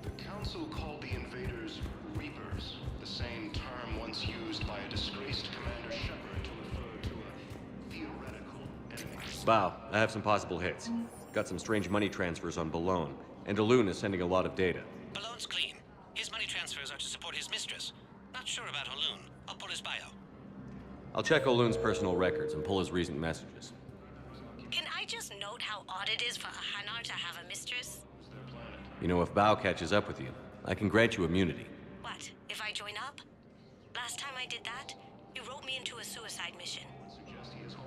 S1: The Council called the invaders Reapers, the same term once used by a disgraced Commander Shepard to refer to a theoretical enemy.
S4: Bow, I have some possible hits. Got some strange money transfers on Balone, and Alun is sending a lot of data.
S2: Balone's clean. His money transfers are to support his mistress. Not sure about Alun. I'll pull his bio.
S4: I'll check Olun's personal records and pull his recent messages.
S10: Can I just note how odd it is for a Hanar to have a mistress?
S4: You know, if Bow catches up with you, I can grant you immunity.
S10: What, if I join up? Last time I did that, you wrote me into a suicide mission.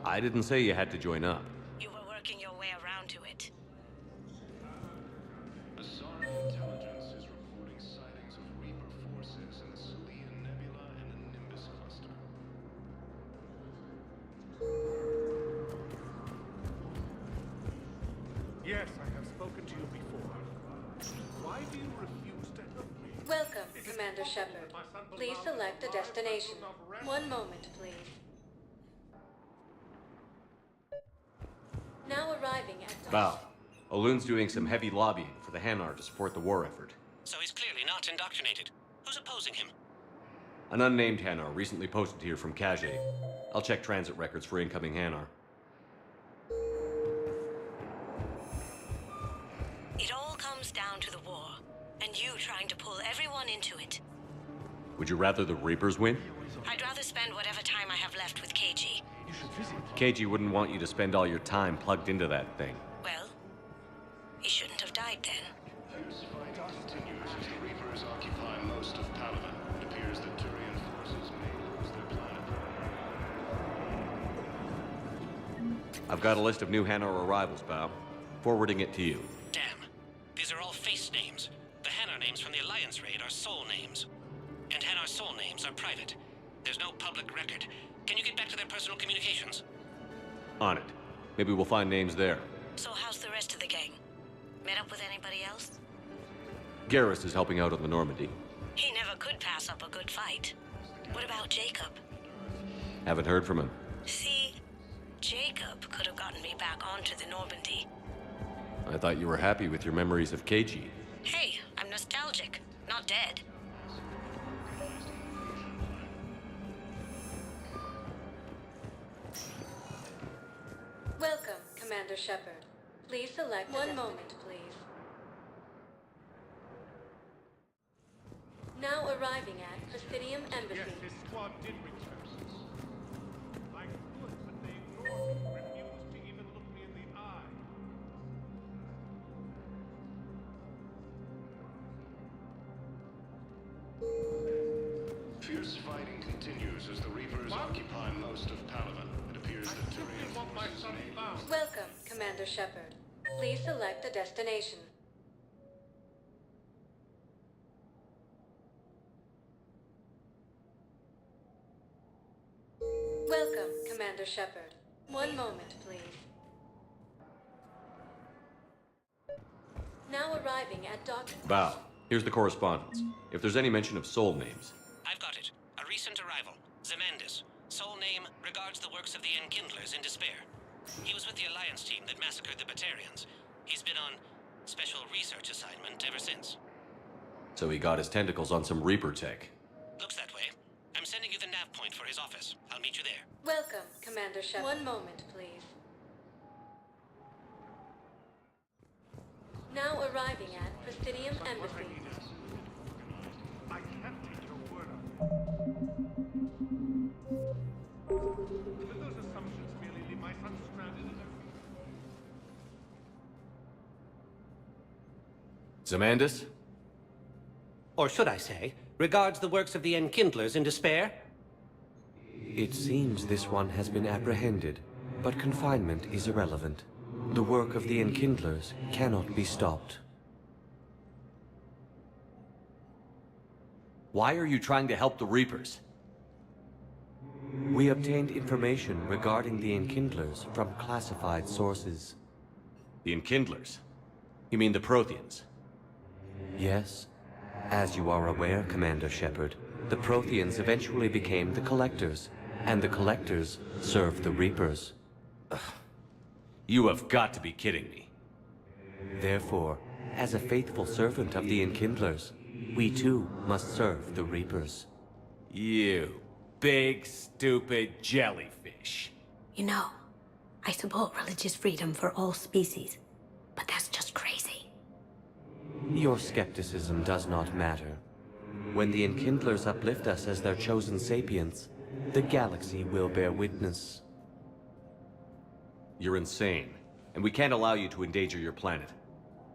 S4: I didn't say you had to join up.
S10: You were working your way around to it.
S1: Asari intelligence is reporting sightings of Reaper forces in the Salian Nebula and the Nimbus cluster.
S23: Yes, I have spoken to you before. Why do you refuse to help me?
S22: Welcome, Commander Shepard. Please select a destination. One moment, please. Now arriving at...
S4: Bow, Olun's doing some heavy lobbying for the Hanar to support the war effort.
S2: So he's clearly not indoctrinated. Who's opposing him?
S4: An unnamed Hanar recently posted here from Kajay. I'll check transit records for incoming Hanar.
S10: It all comes down to the war, and you trying to pull everyone into it.
S4: Would you rather the Reapers win?
S10: I'd rather spend whatever time I have left with KG.
S4: KG wouldn't want you to spend all your time plugged into that thing.
S10: Well, he shouldn't have died then.
S1: Fierce fighting continues as the Reapers occupy most of
S4: I've got a list of new Hanar arrivals, Bao. Forwarding it to you.
S2: Damn. These are all face names. The Hanar names from the Alliance raid are soul names. And Hanar soul names are private. There's no public record. Can you get back to their personal communications?
S4: On it. Maybe we'll find names there.
S10: So how's the rest of the gang? Met up with anybody else?
S4: Garrus is helping out on the Normandy.
S10: He never could pass up a good fight. What about Jacob?
S4: Haven't heard from him.
S10: See, Jacob could have gotten me back onto the Normandy.
S4: I thought you were happy with your memories of KG.
S10: Hey, I'm nostalgic, not dead.
S22: Welcome, Commander Shepard. Please select one moment, please. Now arriving at Presidium Embassy.
S23: Yes, this squad did return. I could, but they ignored me, refused to even look me in the eye.
S1: Fierce fighting continues as the Reapers occupy most of Paragon. It appears that Tyrion
S23: want my son found.
S22: Welcome, Commander Shepard. Please select a destination. Welcome, Commander Shepard. One moment, please. Now arriving at Dock...
S4: Bao, here's the correspondence. If there's any mention of soul names.
S2: I've got it. A recent arrival. Zemandis. Soul name regards the works of the Enkindlers in despair. He was with the Alliance team that massacred the Batarians. He's been on special research assignment ever since.
S4: So he got his tentacles on some Reaper tech.
S2: Looks that way. I'm sending you the nav point for his office. I'll meet you there.
S22: Welcome, Commander Shepard. One moment, please. Now arriving at Presidium Embassy.
S23: I can't take your word on it. But those assumptions merely leave my son stranded in a...
S4: Zemandis?
S2: Or should I say, regards the works of the Enkindlers in despair?
S11: It seems this one has been apprehended, but confinement is irrelevant. The work of the Enkindlers cannot be stopped.
S4: Why are you trying to help the Reapers?
S11: We obtained information regarding the Enkindlers from classified sources.
S4: The Enkindlers? You mean the Protheans?
S11: Yes. As you are aware, Commander Shepard, the Protheans eventually became the Collectors, and the Collectors served the Reapers.
S4: You have got to be kidding me.
S11: Therefore, as a faithful servant of the Enkindlers, we too must serve the Reapers.
S4: You big, stupid jellyfish.
S10: You know, I support religious freedom for all species, but that's just crazy.
S11: Your skepticism does not matter. When the Enkindlers uplift us as their chosen sapients, the galaxy will bear witness.
S4: You're insane, and we can't allow you to endanger your planet.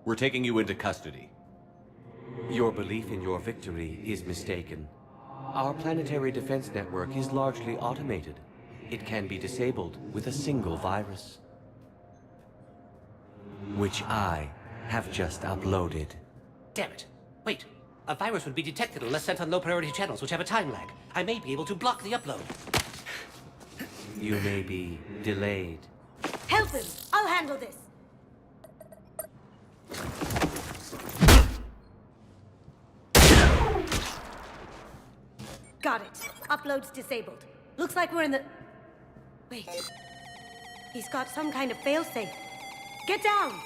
S4: We're taking you into custody.
S11: Your belief in your victory is mistaken. Our planetary defense network is largely automated. It can be disabled with a single virus, which I have just uploaded.
S2: Damn it. Wait. A virus would be detected unless sent on low-priority channels, which have a time lag. I may be able to block the upload.
S11: You may be delayed.
S10: Help him! I'll handle this! Got it. Upload's disabled. Looks like we're in the... Wait. He's got some kind of failsafe. Get down!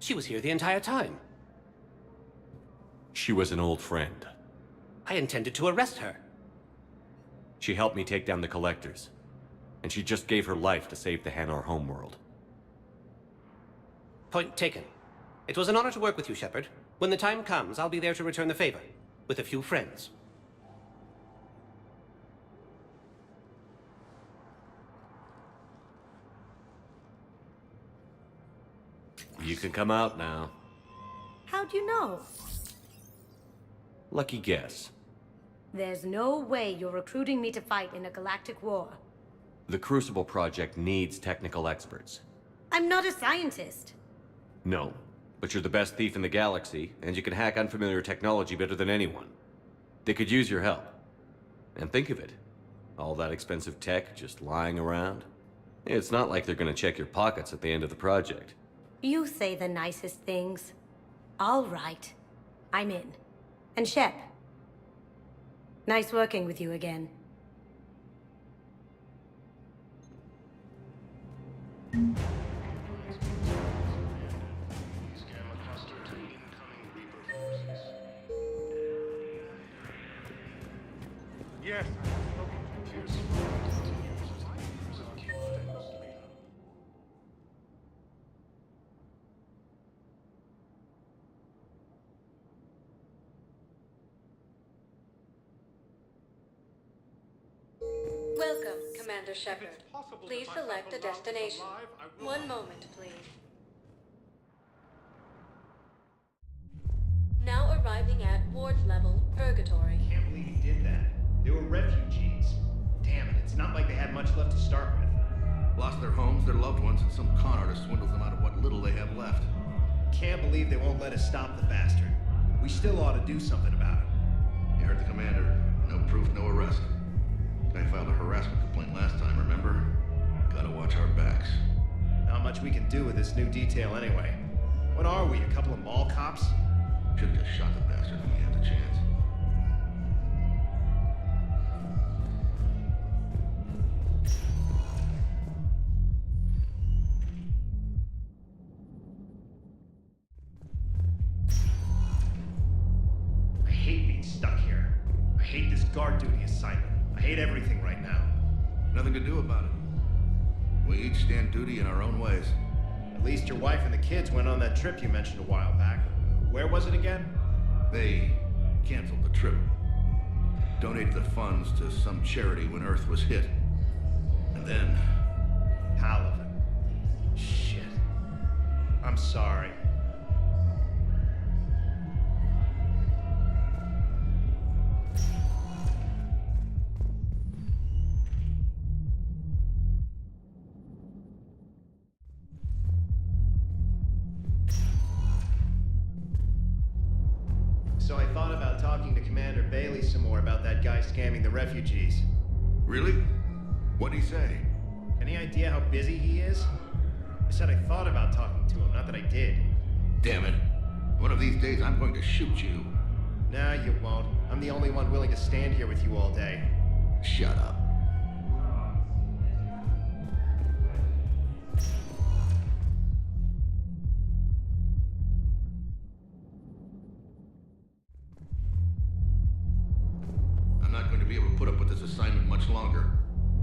S2: She was here the entire time.
S4: She was an old friend.
S2: I intended to arrest her.
S4: She helped me take down the Collectors. And she just gave her life to save the Hanar homeworld.
S2: Point taken. It was an honor to work with you, Shepard. When the time comes, I'll be there to return the favor. With a few friends.
S4: You can come out now.
S10: How'd you know?
S4: Lucky guess.
S10: There's no way you're recruiting me to fight in a galactic war.
S11: The Crucible Project needs technical experts.
S10: I'm not a scientist.
S11: No, but you're the best thief in the galaxy, and you can hack unfamiliar technology better than anyone. They could use your help. And think of it. All that expensive tech just lying around. It's not like they're gonna check your pockets at the end of the project.
S10: You say the nicest things. All right. I'm in. And Shep. Nice working with you again.
S23: Yes.
S22: Welcome, Commander Shepard. Please select a destination. One moment, please. Now arriving at Ward level, Purgatory.
S17: Can't believe he did that. They were refugees. Damn it, it's not like they had much left to start with.
S13: Lost their homes, their loved ones, and some con artist swindles them out of what little they have left.
S17: Can't believe they won't let us stop the bastard. We still ought to do something about it.
S13: You heard the commander. No proof, no arrest. Guy filed a harassment complaint last time, remember? Gotta watch our backs.
S17: Not much we can do with this new detail anyway. What are we, a couple of mall cops?
S13: Should've just shot the bastard when we had the chance.
S17: I hate being stuck here. I hate this guard duty assignment. I hate everything right now.
S13: Nothing to do about it. We each stand duty in our own ways.
S17: At least your wife and the kids went on that trip you mentioned a while back. Where was it again?
S13: They canceled the trip. Donated the funds to some charity when Earth was hit. And then...
S17: Paragon. Shit. I'm sorry. So I thought about talking to Commander Bailey some more about that guy scamming the refugees.
S13: Really? What'd he say?
S17: Any idea how busy he is? I said I thought about talking to him, not that I did.
S13: Damn it. One of these days I'm going to shoot you.
S17: Nah, you won't. I'm the only one willing to stand here with you all day.
S13: Shut up. I'm not going to be able to put up with this assignment much longer.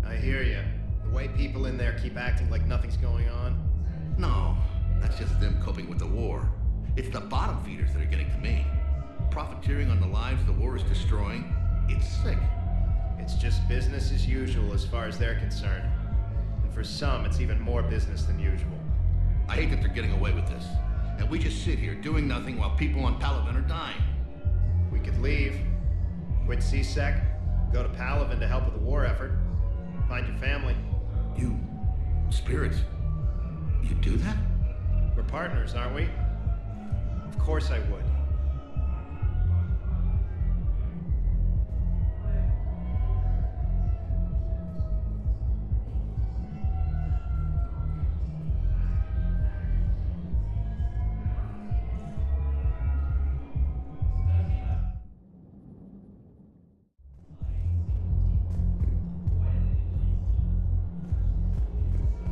S17: I hear you. The way people in there keep acting like nothing's going on.
S13: No, that's just them coping with the war. It's the bottom feeders that are getting to me. Profiteering on the lives the war is destroying. It's sick.
S17: It's just business as usual as far as they're concerned. And for some, it's even more business than usual.
S13: I hate that they're getting away with this. And we just sit here doing nothing while people on Paragon are dying.
S17: We could leave. Quit CSEC. Go to Paragon to help with the war effort. Find your family.
S13: You... spirits... you do that?
S17: We're partners, aren't we? Of course I would.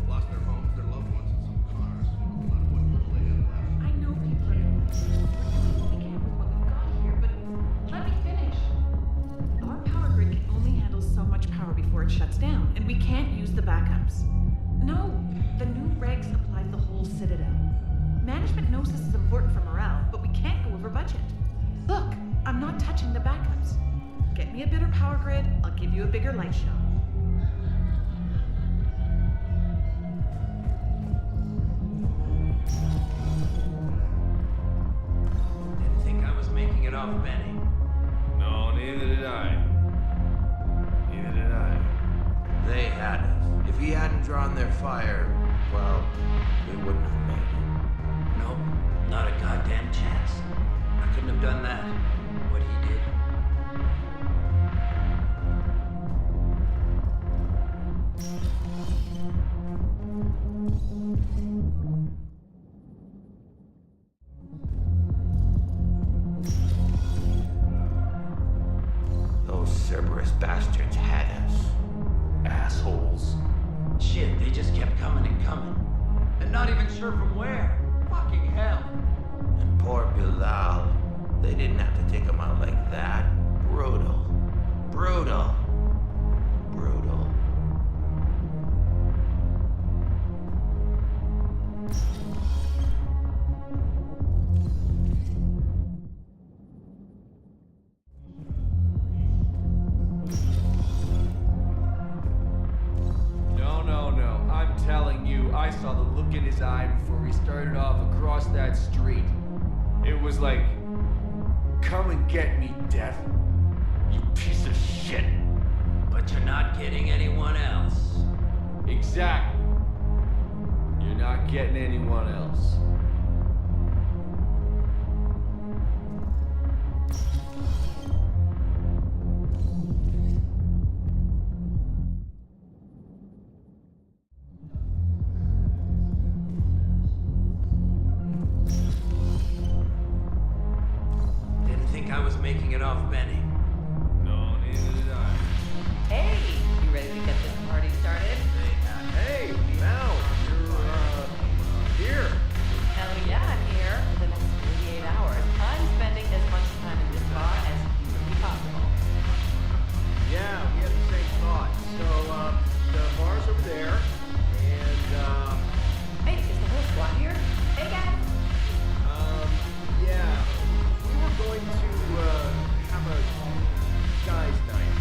S13: Lost their homes, their loved ones, and some con artist swindled them out of what little they have left.
S16: I know people are doing this. We can't with what we've got here, but let me finish. Our power grid can only handle so much power before it shuts down, and we can't use the backups. No, the new regs apply to the whole Citadel. Management knows this is important for morale, but we can't go over budget. Look, I'm not touching the backups. Get me a better power grid, I'll give you a bigger light show.
S5: Didn't think I was making it off, Benny.
S19: No, neither did I.
S12: drawn their fire, well, we wouldn't have made it.
S19: Nope, not a goddamn chance. I couldn't have done that, what he did.
S12: Those Cerberus bastards had us. Assholes.
S19: Shit, they just kept coming and coming. And not even sure from where. Fucking hell.
S12: And poor Bilal. They didn't have to take him out like that. Brutal. Brutal. Brutal.
S20: No. I'm telling you, I saw the look in his eye before we started off across that street. It was like, come and get me, Death. You piece of shit.
S19: But you're not getting anyone else.
S20: Exactly. You're not getting anyone else.
S19: Didn't think I was making it off Benny.
S20: No, neither did I.
S24: Hey, you ready to get this party started?
S20: Hey, Mal, you're, here.
S24: Hell yeah, I'm here. For the next 48 hours, I'm spending as much time in this bar as humanly possible.
S17: Yeah, we had the same thought. So, the bar's over there, and,
S24: Hey, is the whole squad here? Hey, guys.
S17: yeah, we were going to, have a guys' night.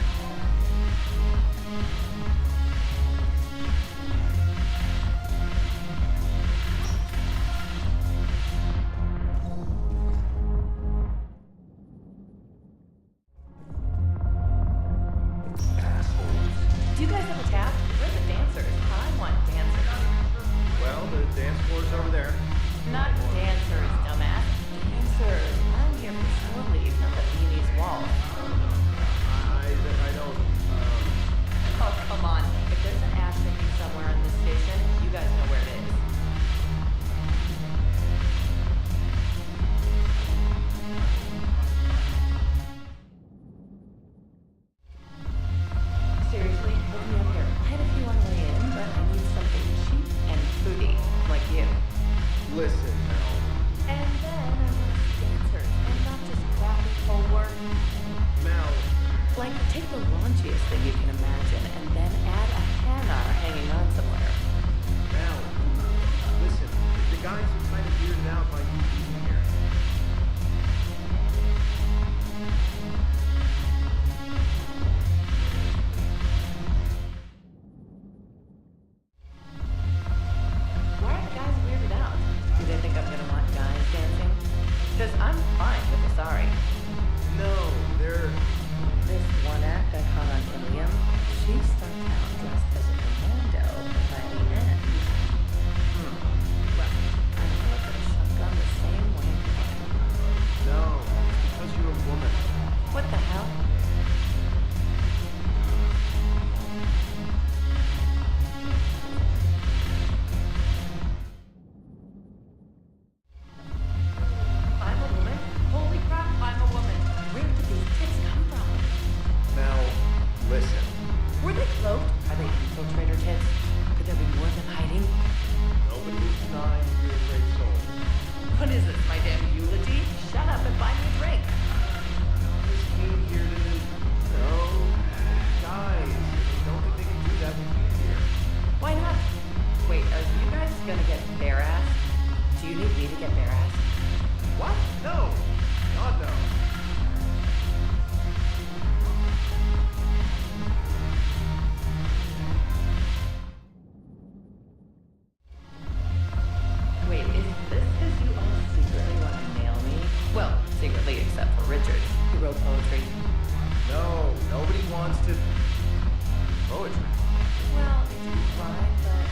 S24: Do you guys have a tab? Where are the dancers? I want dancers.
S17: Well, the dance floor's over there.
S24: Not dancers, dumbass. Dancers. I'm here for shore leave, not the Viennese waltz.
S17: I don't,
S24: Oh, come on. If there's an ass shaking somewhere in this station, you guys know where it is. Seriously, look me up here. I had a few on the way in, but I need something cheap and foodie, like you.
S17: listen, Mel.
S24: And then I want dancers, and not just crappy homework.
S17: Mel.
S24: Like, take the raunchiest thing you can imagine, and then add a hanar hanging on somewhere.
S17: Mel, listen, the guys are kind of weirded out by you being here.
S24: Why are the guys weirded out? Do they think I'm gonna want guys dancing? Because I'm fine with the sorry.
S17: No, they're...
S24: This one act I caught on Ilium, she starts out dressed as a commando by the end. Well, I don't know if it's shotgun the same way.
S17: No, it's because you're a woman.
S24: What the hell? I'm a woman? Holy crap, I'm a woman. Where did these tits come from?
S17: Mel, listen.
S24: Were they cloaked? Are they infiltrator tits? Could there be more of them hiding?
S17: Nobody is denying you're a great soul.
S24: What is this, my damn eulogy? Shut up and buy me a drink.
S17: I just came here to... No, guys, I don't think they can do that with you here.
S24: Why not? Wait, are you guys gonna get bare ass? Do you need me to get bare ass?
S17: What? No. God, no.
S24: Wait, is this because you all secretly want to nail me? Well, secretly except for Richard, who wrote poetry.
S17: No, nobody wants to... Poetry.
S24: Well, it didn't rhyme, but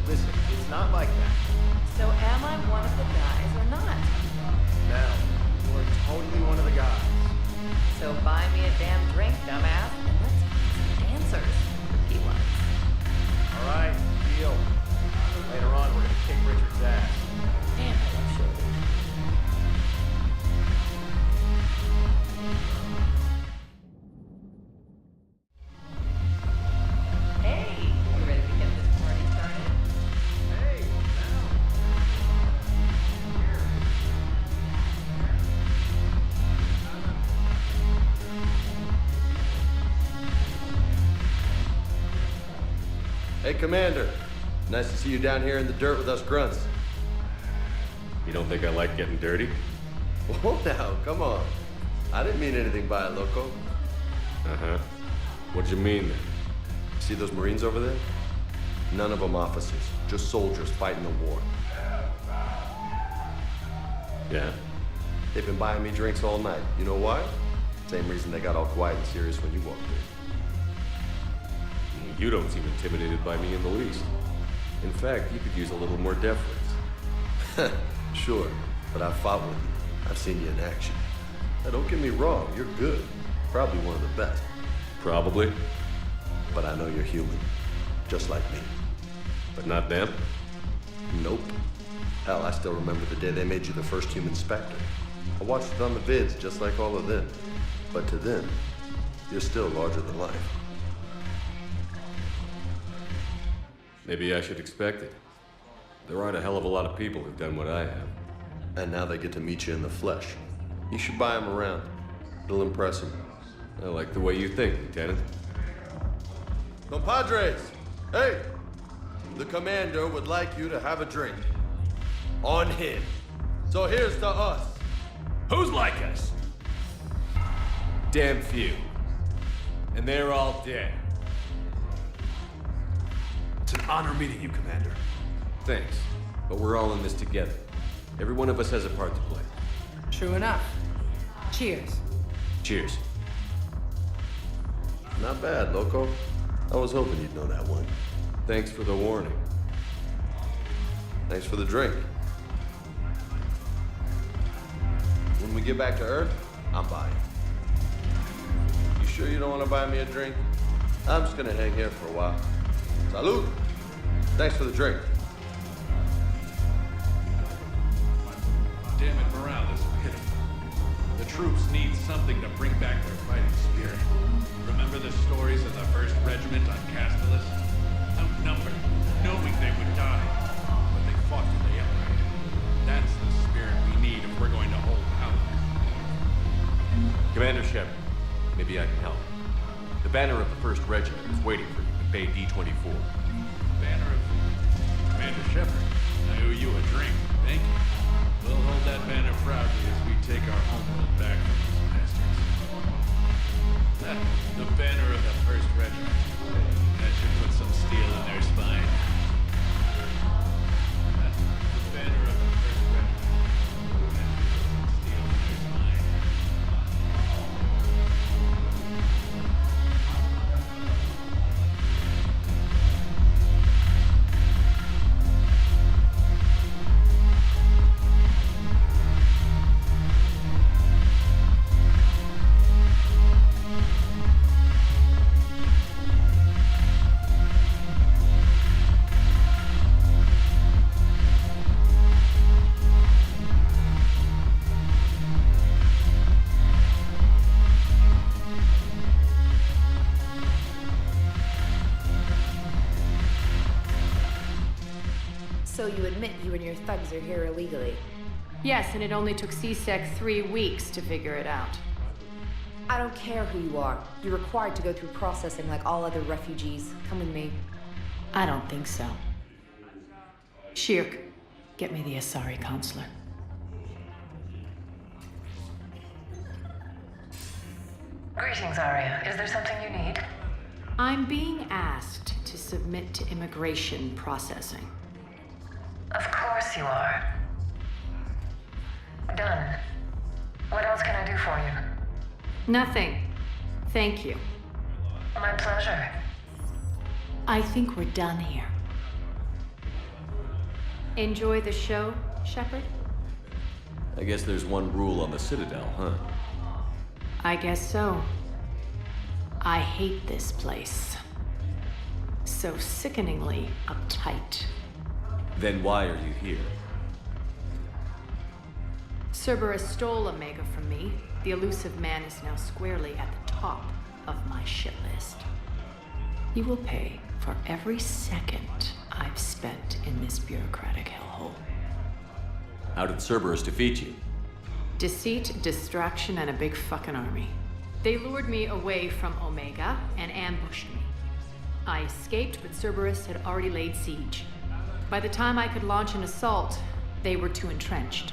S17: Listen, it's not like that.
S24: So am I one of the guys or not?
S17: Now, you are totally one of the guys.
S24: So buy me a damn drink, dumbass, and let's find some dancers for P1s.
S17: All right, deal. Later on, we're gonna kick Richard's ass.
S24: Damn, I love Shirley. Hey, you ready to get this party started?
S17: Hey,
S3: Hey, Commander. Nice to see you down here in the dirt with us grunts.
S11: You don't think I like getting dirty?
S3: Whoa now, come on. I didn't mean anything by it, Loco.
S11: Uh-huh. What'd you mean then?
S3: See those Marines over there? None of them officers, just soldiers fighting the war.
S11: Yeah?
S3: They've been buying me drinks all night. You know why? Same reason they got all quiet and serious when you walked in.
S11: You don't seem intimidated by me in the least. In fact, you could use a little more deference.
S3: Sure, but I've fought with you. I've seen you in action. Now, don't get me wrong, you're good. Probably one of the best.
S11: Probably.
S3: But I know you're human. Just like me.
S11: But not them?
S3: Nope. Hell, I still remember the day they made you the first human Spectre. I watched it on the vids, just like all of them. But to them, you're still larger than life.
S11: Maybe I should expect it. There aren't a hell of a lot of people who've done what I have.
S3: And now they get to meet you in the flesh. You should buy them around. It'll impress them.
S11: I like the way you think, Lieutenant.
S3: Compadres! Hey! The commander would like you to have a drink. On him. So here's to us.
S4: Who's like us?
S11: Damn few. And they're all dead.
S4: It's an honor meeting you, Commander.
S11: Thanks. But we're all in this together. Every one of us has a part to play.
S24: True enough. Cheers.
S11: Cheers.
S3: Not bad, Loco. I was hoping you'd know that one.
S11: Thanks for the warning.
S3: Thanks for the drink. When we get back to Earth, I'm buying. You sure you don't want to buy me a drink? I'm just gonna hang here for a while. Salud! Thanks for the drink.
S5: Damn it, morale is pitiful. The troops need something to bring back their fighting spirit. Remember the stories of the 1st Regiment on Castellus? Outnumbered, knowing they would die. But they fought for the Empire. That's the spirit we need if we're going to hold power.
S4: Commander Shepard, maybe I can help. The banner of the 1st Regiment is waiting for you at Bay D-24.
S5: Banner of Commander Shepard. I owe you a drink. Thank you. We'll hold that banner proudly as we take our homeworld back from these bastards. The banner of the 1st Regiment. That should put some steel in their spine. The banner of the 1st Regiment. That should put some steel in their spine.
S24: So you admit you and your thugs are here illegally?
S16: Yes, and it only took CSEC 3 weeks to figure it out.
S24: I don't care who you are. You're required to go through processing like all other refugees. Come with me.
S16: I don't think so. Shirk, get me the Asari consular.
S22: Greetings, Arya. Is there something you need?
S16: I'm being asked to submit to immigration processing.
S22: Of course you are. Done. What else can I do for you?
S16: Nothing. Thank you.
S22: My pleasure.
S16: I think we're done here.
S24: Enjoy the show, Shepard?
S11: I guess there's one rule on the Citadel, huh?
S24: I guess so. I hate this place. So sickeningly uptight.
S11: Then why are you here?
S24: Cerberus stole Omega from me. The elusive man is now squarely at the top of my shit list. He will pay for every second I've spent in this bureaucratic hellhole.
S11: How did Cerberus defeat you?
S24: Deceit, distraction, and a big fucking army. They lured me away from Omega and ambushed me. I escaped, but Cerberus had already laid siege. By the time I could launch an assault, they were too entrenched.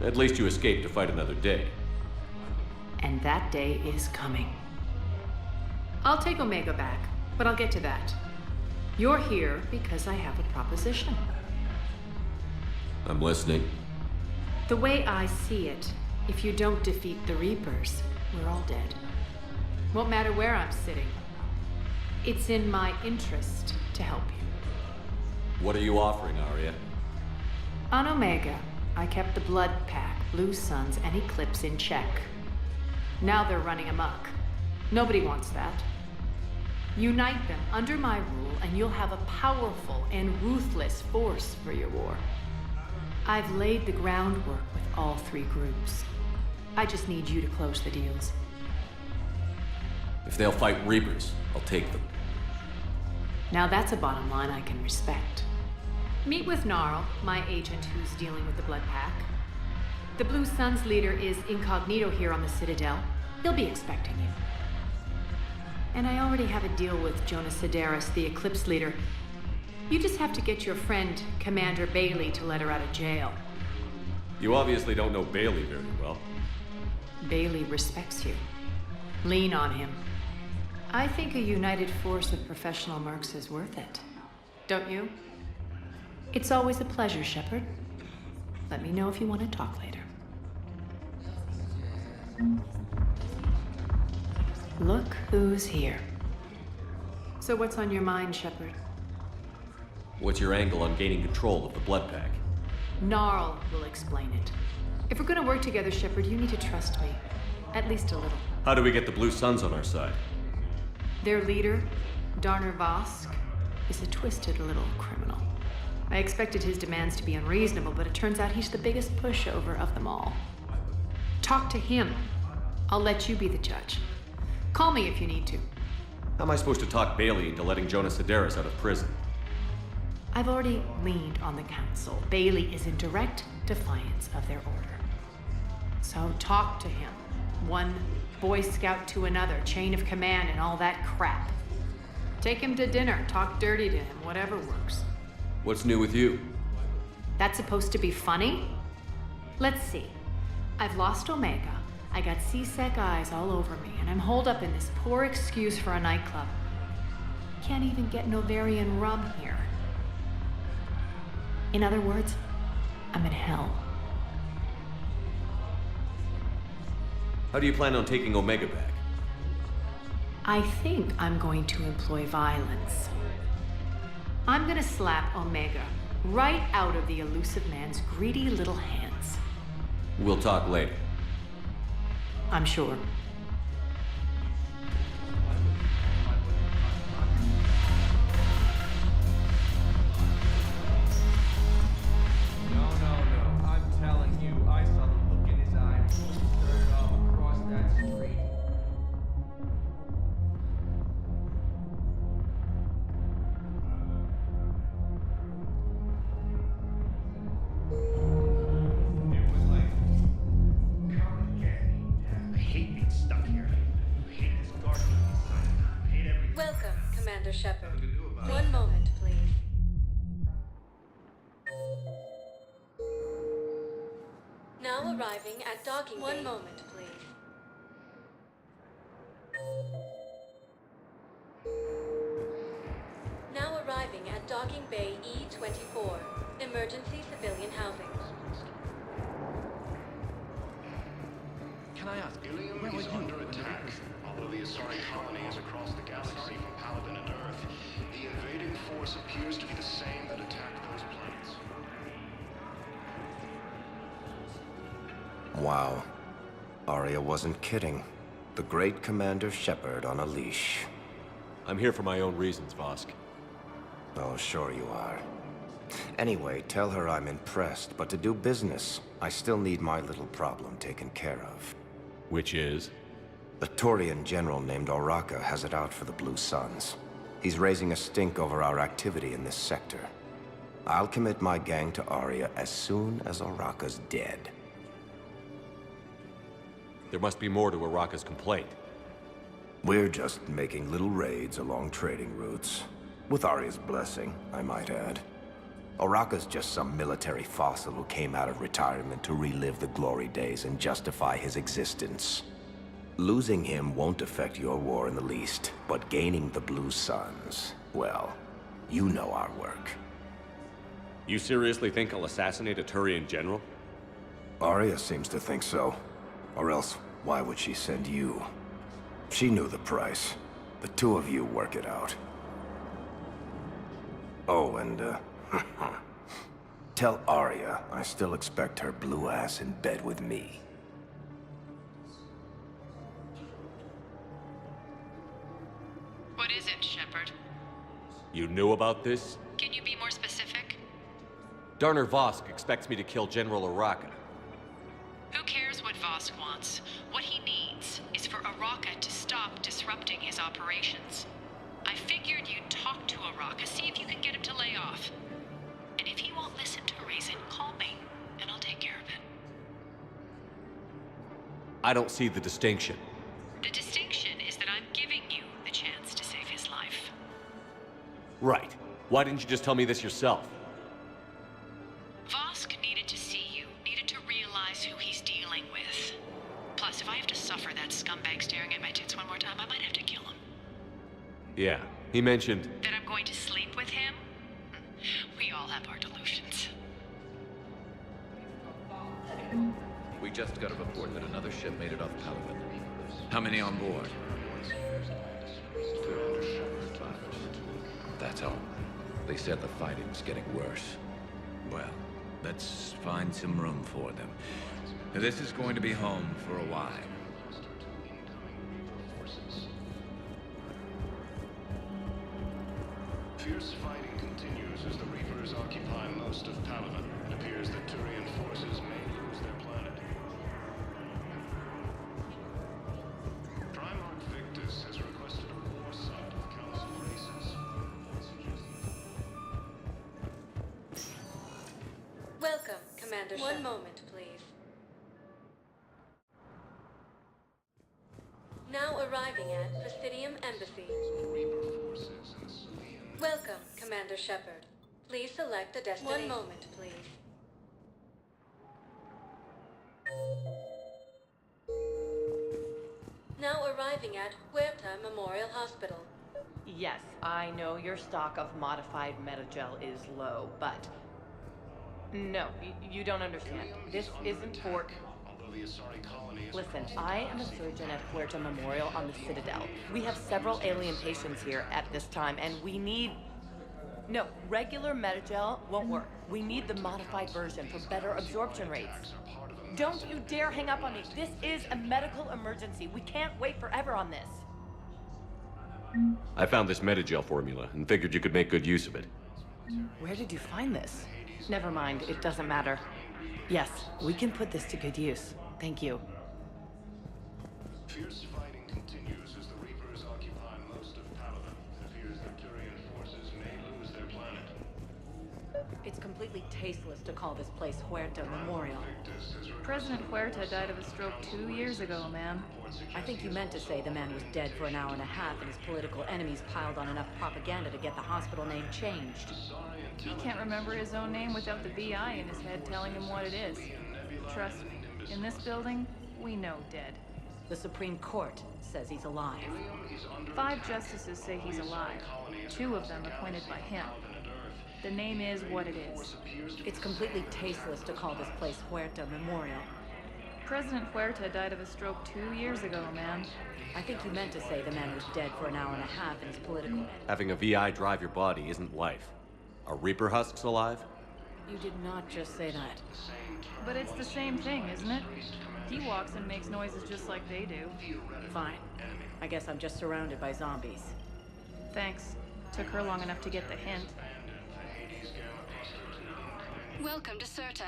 S11: At least you escaped to fight another day.
S24: And that day is coming. I'll take Omega back, but I'll get to that. You're here because I have a proposition.
S11: I'm listening.
S24: The way I see it, if you don't defeat the Reapers, we're all dead. Won't matter where I'm sitting. It's in my interest to help you.
S11: What are you offering, Arya?
S24: On Omega, I kept the Blood Pack, Blue Suns, and Eclipse in check. Now they're running amok. Nobody wants that. Unite them under my rule, and you'll have a powerful and ruthless force for your war. I've laid the groundwork with all three groups. I just need you to close the deals.
S11: If they'll fight Reapers, I'll take them.
S24: Now that's a bottom line I can respect. Meet with Gnarl, my agent who's dealing with the Blood Pack. The Blue Suns leader is incognito here on the Citadel. He'll be expecting you. And I already have a deal with Jonas Sidaris, the Eclipse leader. You just have to get your friend, Commander Bailey, to let her out of jail.
S11: You obviously don't know Bailey very well.
S24: Bailey respects you. Lean on him. I think a united force of professional mercs is worth it. Don't you? It's always a pleasure, Shepard. Let me know if you want to talk later. Look who's here. So what's on your mind, Shepard?
S11: What's your angle on gaining control of the Blood Pack?
S24: Gnarl will explain it. If we're gonna work together, Shepard, you need to trust me. At least a little.
S11: How do we get the Blue Suns on our side?
S24: Their leader, Darner Vosk, is a twisted little criminal. I expected his demands to be unreasonable, but it turns out he's the biggest pushover of them all. Talk to him. I'll let you be the judge. Call me if you need to.
S11: How am I supposed to talk Bailey into letting Jonas Sidaris out of prison?
S24: I've already leaned on the council. Bailey is in direct defiance of their order. So talk to him. One Boy Scout to another, chain of command and all that crap. Take him to dinner, talk dirty to him, whatever works.
S11: What's new with you?
S24: That's supposed to be funny? Let's see. I've lost Omega. I got C-Sec eyes all over me, and I'm holed up in this poor excuse for a nightclub. Can't even get Novarian rum here. In other words, I'm in hell.
S11: How do you plan on taking Omega back?
S24: I think I'm going to employ violence. I'm gonna slap Omega right out of the elusive man's greedy little hands.
S11: We'll talk later.
S24: I'm sure.
S20: No. I'm telling you, I saw the look in his eye when he started off across that street. It was like, come and get me.
S17: I hate being stuck here. I hate this guard inside. I hate everything.
S22: Welcome, Commander Shepard. One moment, please. Now arriving at docking. One moment, please. Now arriving at docking bay E-24. Emergency civilian housing.
S13: Can I ask,
S1: Ilium
S13: where were
S1: is
S13: you
S1: under
S13: when the
S1: attack.
S13: Reapers?
S1: Although the Asari colony is across the galaxy from Paladin and Earth, the force appears to be the same that attacked those planets.
S6: Wow. Arya wasn't kidding. The great Commander Shepard on a leash.
S4: I'm here for my own reasons, Vosk.
S6: Oh, sure you are. Anyway, tell her I'm impressed, but to do business, I still need my little problem taken care of.
S4: Which is?
S6: A Turian general named Oraka has it out for the Blue Suns. He's raising a stink over our activity in this sector. I'll commit my gang to Arya as soon as Oraka's dead.
S4: There must be more to Oraka's complaint.
S6: We're just making little raids along trading routes. With Arya's blessing, I might add. Oraka's just some military fossil who came out of retirement to relive the glory days and justify his existence. Losing him won't affect your war in the least, but gaining the Blue Suns, well, you know our work.
S4: You seriously think I'll assassinate a Turian general?
S6: Arya seems to think so. Or else, why would she send you? She knew the price. The two of you work it out. Oh, and, tell Arya I still expect her blue ass in bed with me.
S24: What is it, Shepard?
S4: You knew about this?
S24: Can you be more specific?
S4: Darner Vosk expects me to kill General Oraka.
S24: Who cares what Vosk wants? What he needs is for Oraka to stop disrupting his operations. I figured you'd talk to Oraka, see if you can get him to lay off. And if he won't listen to reason, call me, and I'll take care of it.
S4: I don't see the distinction.
S24: The distinction is that I'm giving you the chance to save his life.
S4: Right. Why didn't you just tell me this yourself?
S24: Vosk needed to see you, needed to realize who he's dealing with. Plus, if I have to suffer that scumbag staring at my tits one more time, I might have to kill him.
S4: Yeah, he mentioned...
S24: That I'm going to sleep with him? We all have our delusions.
S5: We just got a report that another ship made it off Paragon. How many on board? That's all. They said the fighting's getting worse. Well, let's find some room for them. This is going to be home for a while.
S1: Fierce fighting continues as the Reapers occupy most of Paragon. It appears that Turian forces may lose their planet. Primarch Victus has requested a war site of Council races.
S22: Welcome, Commander. One moment, please. Now arriving at Presidium Embassy. Welcome, Commander Shepard. Please select a destination. One moment, please. Now arriving at Huerta Memorial Hospital.
S9: Yes, I know your stock of modified metagel is low, but... No, you don't understand. This isn't for... Listen, I am a surgeon at Huerta Memorial on the Citadel. We have several alien patients here at this time, and we need... No, regular metagel won't work. We need the modified version for better absorption rates. Don't you dare hang up on me. This is a medical emergency. We can't wait forever on this.
S4: I found this metagel formula and figured you could make good use of it.
S9: Where did you find this? Never mind, it doesn't matter. Yes, we can put this to good use. Thank you.
S1: Fierce fighting continues as the Reapers occupy most of Paragon. It appears that Turian forces may lose their planet.
S9: It's completely tasteless to call this place Huerta Memorial.
S18: President Huerta died of a stroke 2 years ago, ma'am.
S21: I think you meant to say the man was dead for an hour and a half and his political enemies piled on enough propaganda to get the hospital name changed.
S18: He can't remember his own name without the BI in his head telling him what it is. Trust me, in this building, we know dead.
S21: The Supreme Court says he's alive.
S18: 5 justices say he's alive. 2 of them appointed by him. The name is what it is.
S21: It's completely tasteless to call this place Huerta Memorial.
S18: President Huerta died of a stroke 2 years ago, man.
S21: I think you meant to say the man was dead for an hour and a half in his political...
S11: Having a VI drive your body isn't life. Are Reaper husks alive?
S21: You did not just say that.
S18: But it's the same thing, isn't it? He walks and makes noises just like they do.
S21: Fine. I guess I'm just surrounded by zombies.
S18: Thanks. Took her long enough to get the hint.
S22: Welcome to Serta.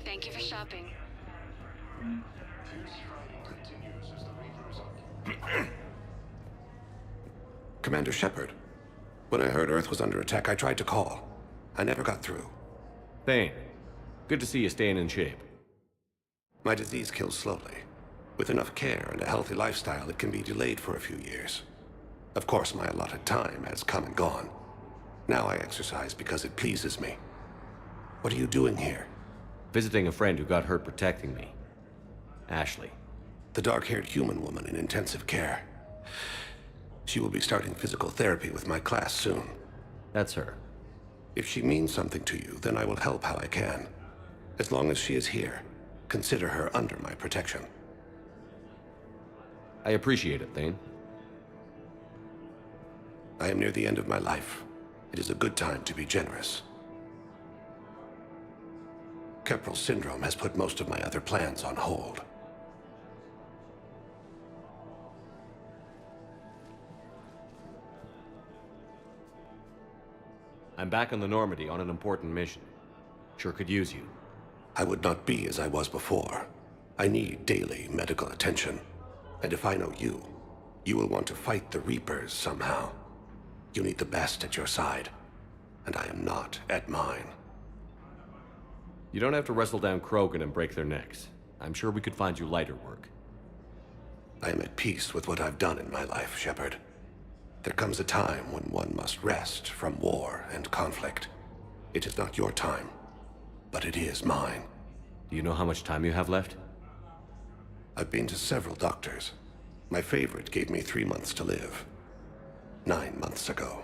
S22: Thank you for shopping.
S7: Commander Shepard. When I heard Earth was under attack, I tried to call. I never got through.
S11: Thane, good to see you staying in shape.
S7: My disease kills slowly. With enough care and a healthy lifestyle, it can be delayed for a few years. Of course, my allotted time has come and gone. Now I exercise because it pleases me. What are you doing here?
S11: Visiting a friend who got hurt protecting me. Ashley.
S7: The dark-haired human woman in intensive care. She will be starting physical therapy with my class soon.
S11: That's her.
S7: If she means something to you, then I will help how I can. As long as she is here, consider her under my protection.
S11: I appreciate it, Thane.
S7: I am near the end of my life. It is a good time to be generous. Keprel syndrome has put most of my other plans on hold.
S11: I'm back on the Normandy on an important mission. Sure could use you.
S7: I would not be as I was before. I need daily medical attention. And if I know you, you will want to fight the Reapers somehow. You need the best at your side, and I am not at mine.
S11: You don't have to wrestle down Krogan and break their necks. I'm sure we could find you lighter work.
S7: I am at peace with what I've done in my life, Shepard. There comes a time when one must rest from war and conflict. It is not your time, but it is mine.
S11: Do you know how much time you have left?
S7: I've been to several doctors. My favorite gave me 3 months to live. 9 months ago.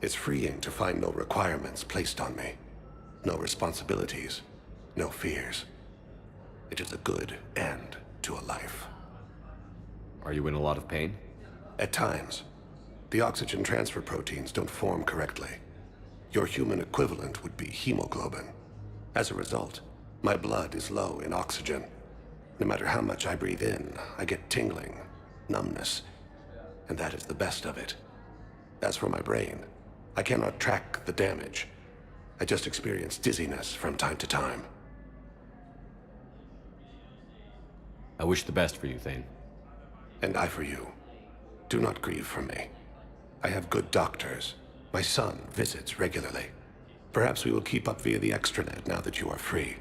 S7: It's freeing to find no requirements placed on me. No responsibilities. No fears. It is a good end to a life.
S11: Are you in a lot of pain?
S7: At times. The oxygen transfer proteins don't form correctly. Your human equivalent would be hemoglobin. As a result, my blood is low in oxygen. No matter how much I breathe in, I get tingling, numbness, and that is the best of it. As for my brain, I cannot track the damage. I just experience dizziness from time to time.
S11: I wish the best for you, Thane.
S7: And I for you. Do not grieve for me. I have good doctors. My son visits regularly. Perhaps we will keep up via the extranet now that you are free.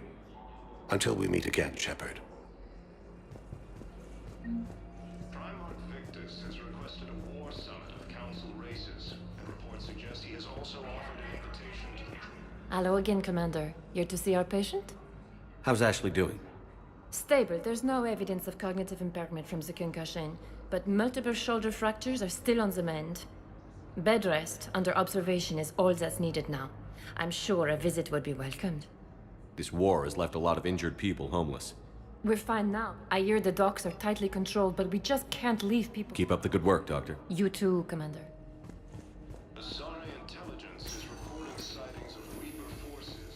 S7: Until we meet again, Shepard.
S1: Primarch Victus has requested a war summit of Council races, and reports suggest he has also offered an invitation to the crew.
S8: Hello again, Commander. Here to see our patient?
S11: How's Ashley doing?
S8: Stable. There's no evidence of cognitive impairment from the concussion, but multiple shoulder fractures are still on the mend. Bed rest under observation is all that's needed now. I'm sure a visit would be welcomed.
S11: This war has left a lot of injured people homeless.
S8: We're fine now. I hear the docks are tightly controlled, but we just can't leave people.
S11: Keep up the good work, Doctor.
S8: You too, Commander.
S1: Asari intelligence is reporting sightings of Reaper forces.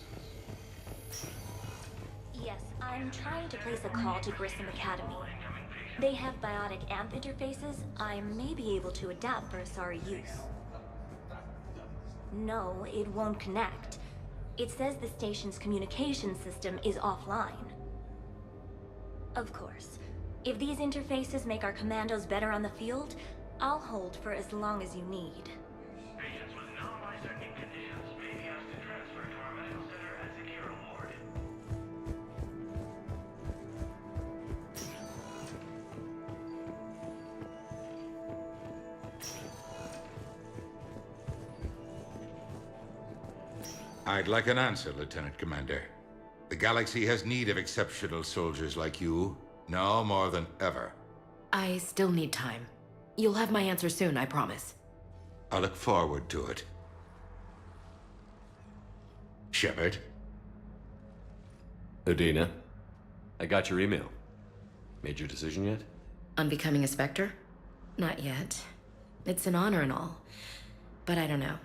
S14: Yes, I'm trying to place a call to Grissom Academy. They have biotic AMP interfaces. I may be able to adapt for Asari use. No, it won't connect. It says the station's communication system is offline. Of course. If these interfaces make our commandos better on the field, I'll hold for as long as you need.
S15: Patients with non-life-threatening conditions may be asked to transfer to our medical center and secure a ward.
S25: I'd like an answer, Lieutenant Commander. The galaxy has need of exceptional soldiers like you, now more than ever.
S26: I still need time. You'll have my answer soon, I promise.
S25: I look forward to it. Shepard?
S4: Udina, I got your email. Made your decision yet?
S26: On becoming a Spectre? Not yet. It's an honor and all. But I don't know.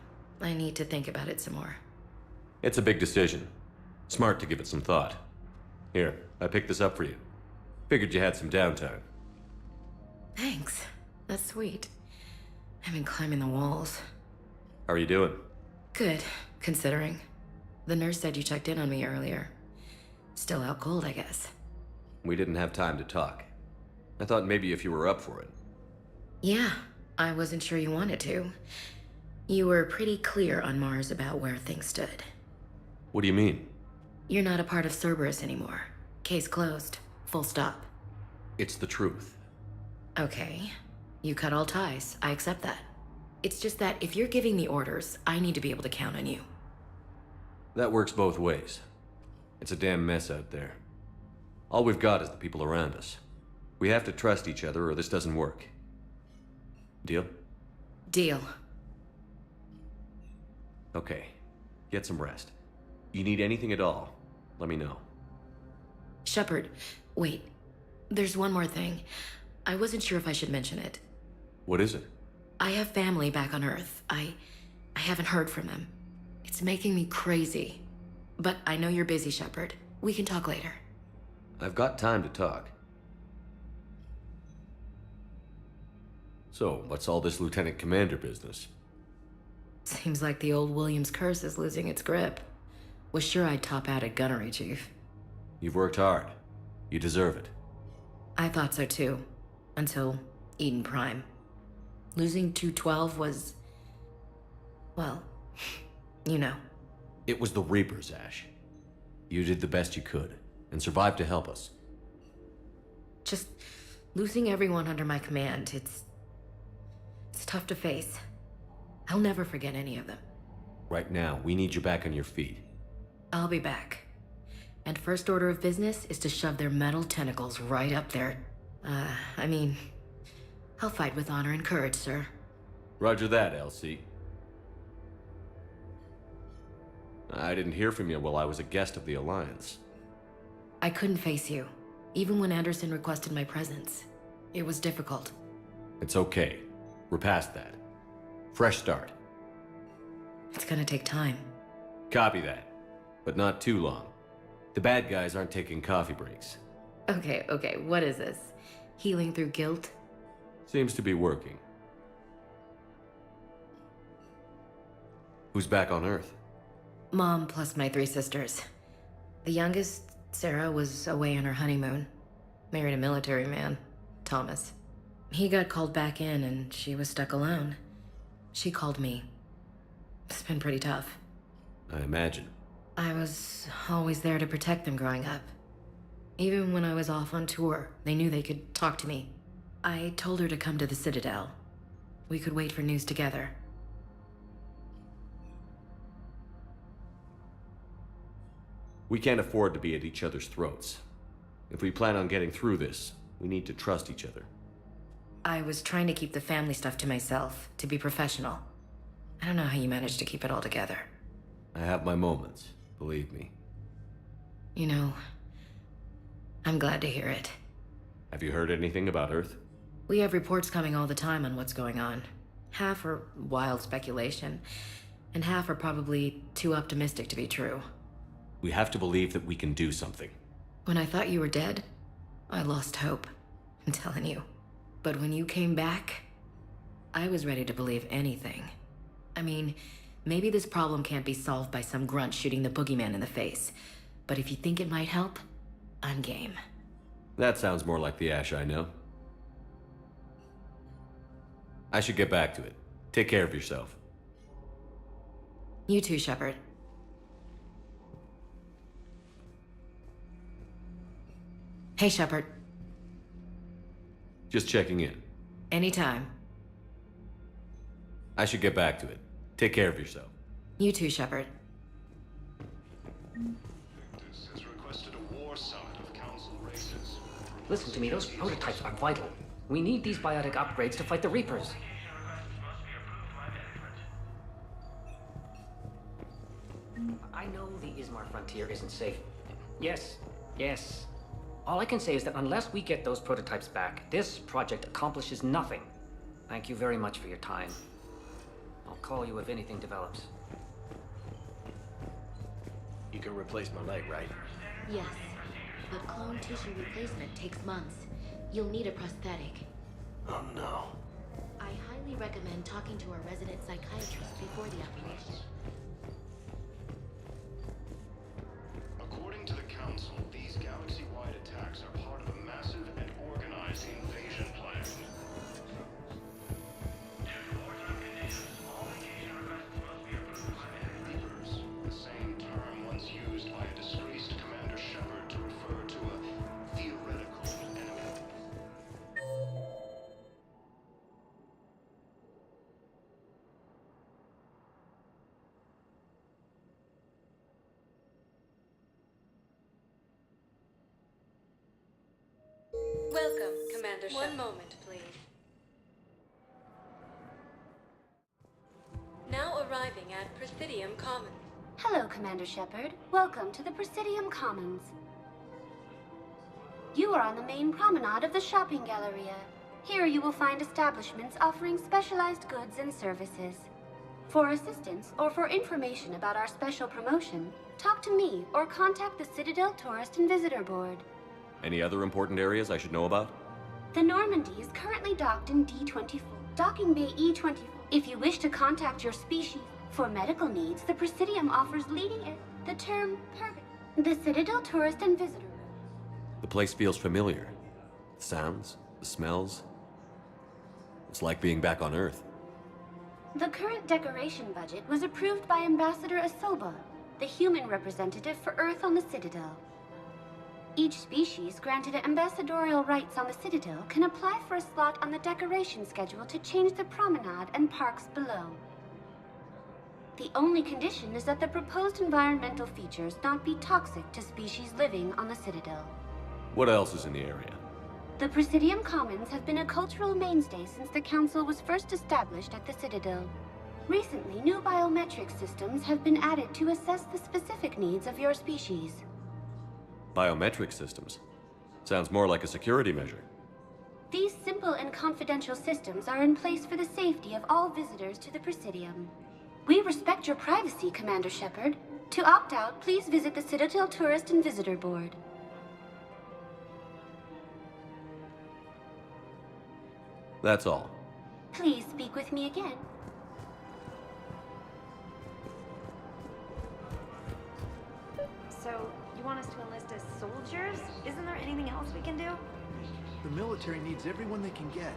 S26: I need to think about it some more.
S4: It's a big decision. Smart to give it some thought. Here, I picked this up for you. Figured you had some downtime.
S26: Thanks. That's sweet. I've been climbing the walls.
S4: How are you doing?
S26: Good, considering. The nurse said you checked in on me earlier. Still out cold, I guess.
S4: We didn't have time to talk. I thought maybe if you were up for it.
S26: Yeah, I wasn't sure you wanted to. You were pretty clear on Mars about where things stood.
S4: What do you mean?
S26: You're not a part of Cerberus anymore. Case closed. Full stop.
S4: It's the truth.
S26: Okay. You cut all ties. I accept that. It's just that if you're giving the orders, I need to be able to count on you.
S4: That works both ways. It's a damn mess out there. All we've got is the people around us. We have to trust each other or this doesn't work. Deal?
S26: Deal.
S4: Okay. Get some rest. You need anything at all, let me know.
S26: Shepard, wait. There's one more thing. I wasn't sure if I should mention it.
S4: What is it?
S26: I have family back on Earth. I haven't heard from them. It's making me crazy. But I know you're busy, Shepard. We can talk later.
S4: I've got time to talk. So, what's all this Lieutenant Commander business?
S26: Seems like the old Williams curse is losing its grip. Was sure I'd top out at gunnery, Chief.
S4: You've worked hard. You deserve it.
S26: I thought so too. Until Eden Prime. Losing 212 was... well, you know.
S4: It was the Reapers, Ash. You did the best you could, and survived to help us.
S26: Just losing everyone under my command, it's tough to face. I'll never forget any of them.
S4: Right now, we need you back on your feet.
S26: I'll be back. And first order of business is to shove their metal tentacles right up there. I'll fight with honor and courage, sir.
S4: Roger that, LC. I didn't hear from you while I was a guest of the Alliance.
S26: I couldn't face you, even when Anderson requested my presence. It was difficult.
S4: It's okay. We're past that. Fresh start.
S26: It's gonna take time.
S4: Copy that. But not too long. The bad guys aren't taking coffee breaks.
S26: Okay, what is this? Healing through guilt?
S4: Seems to be working. Who's back on Earth?
S26: Mom plus my 3 sisters. The youngest, Sarah, was away on her honeymoon. Married a military man, Thomas. He got called back in and she was stuck alone. She called me. It's been pretty tough.
S4: I imagine.
S26: I was always there to protect them growing up. Even when I was off on tour, they knew they could talk to me. I told her to come to the Citadel. We could wait for news together.
S4: We can't afford to be at each other's throats. If we plan on getting through this, we need to trust each other.
S26: I was trying to keep the family stuff to myself, to be professional. I don't know how you managed to keep it all together.
S4: I have my moments, believe me.
S26: You know, I'm glad to hear it.
S4: Have you heard anything about Earth?
S26: We have reports coming all the time on what's going on. Half are wild speculation, and half are probably too optimistic to be true.
S4: We have to believe that we can do something.
S26: When I thought you were dead, I lost hope. I'm telling you. But when you came back, I was ready to believe anything. I mean, maybe this problem can't be solved by some grunt shooting the boogeyman in the face. But if you think it might help, I'm game.
S4: That sounds more like the Ash I know. I should get back to it. Take care of yourself.
S26: You too, Shepard. Hey, Shepard.
S4: Just checking in.
S26: Anytime.
S4: I should get back to it. Take care of yourself.
S26: You too, Shepard.
S1: Has requested a war summit of council races.
S2: Listen to me, those prototypes are vital. We need these biotic upgrades to fight the Reapers. I know the Ismar frontier isn't safe. Yes, yes. All I can say is that unless we get those prototypes back, this project accomplishes nothing. Thank you very much for your time. I'll call you if anything develops.
S3: You can replace my leg, right?
S26: Yes, but clone tissue replacement takes months. You'll need a prosthetic.
S3: Oh no.
S26: I highly recommend talking to a resident psychiatrist before the operation.
S1: According to the Council, these galaxy-wide attacks are part of a massive and organized invasion plan. Reapers, the same term once used by a disgraced Commander Shepard to refer to a theoretical enemy.
S22: Welcome, Commander Shepard. One moment, please. Now arriving at Presidium Commons.
S10: Hello, Commander Shepard. Welcome to the Presidium Commons. You are on the main promenade of the shopping galleria. Here you will find establishments offering specialized goods and services. For assistance or for information about our special promotion, talk to me or contact the Citadel Tourist and Visitor Board.
S4: Any other important areas I should know about?
S10: The Normandy is currently docked in D-24, Docking Bay E-24. If you wish to contact your species for medical needs, the Presidium offers leading the term Paragon. The Citadel Tourist and Visitor.
S4: The place feels familiar. The sounds, the smells. It's like being back on Earth.
S10: The current decoration budget was approved by Ambassador Asoba, the human representative for Earth on the Citadel. Each species granted ambassadorial rights on the Citadel can apply for a slot on the decoration schedule to change the promenade and parks below. The only condition is that the proposed environmental features not be toxic to species living on the Citadel.
S4: What else is in the area?
S10: The Presidium Commons have been a cultural mainstay since the Council was first established at the Citadel. Recently, new biometric systems have been added to assess the specific needs of your species.
S4: Biometric systems. Sounds more like a security measure.
S10: These simple and confidential systems are in place for the safety of all visitors to the Presidium. We respect your privacy, Commander Shepard. To opt out, please visit the Citadel Tourist and Visitor Board.
S4: That's all.
S10: Please speak with me again.
S12: So, you want us to enlist as soldiers? Isn't there anything else we can do?
S13: The military needs everyone they can get.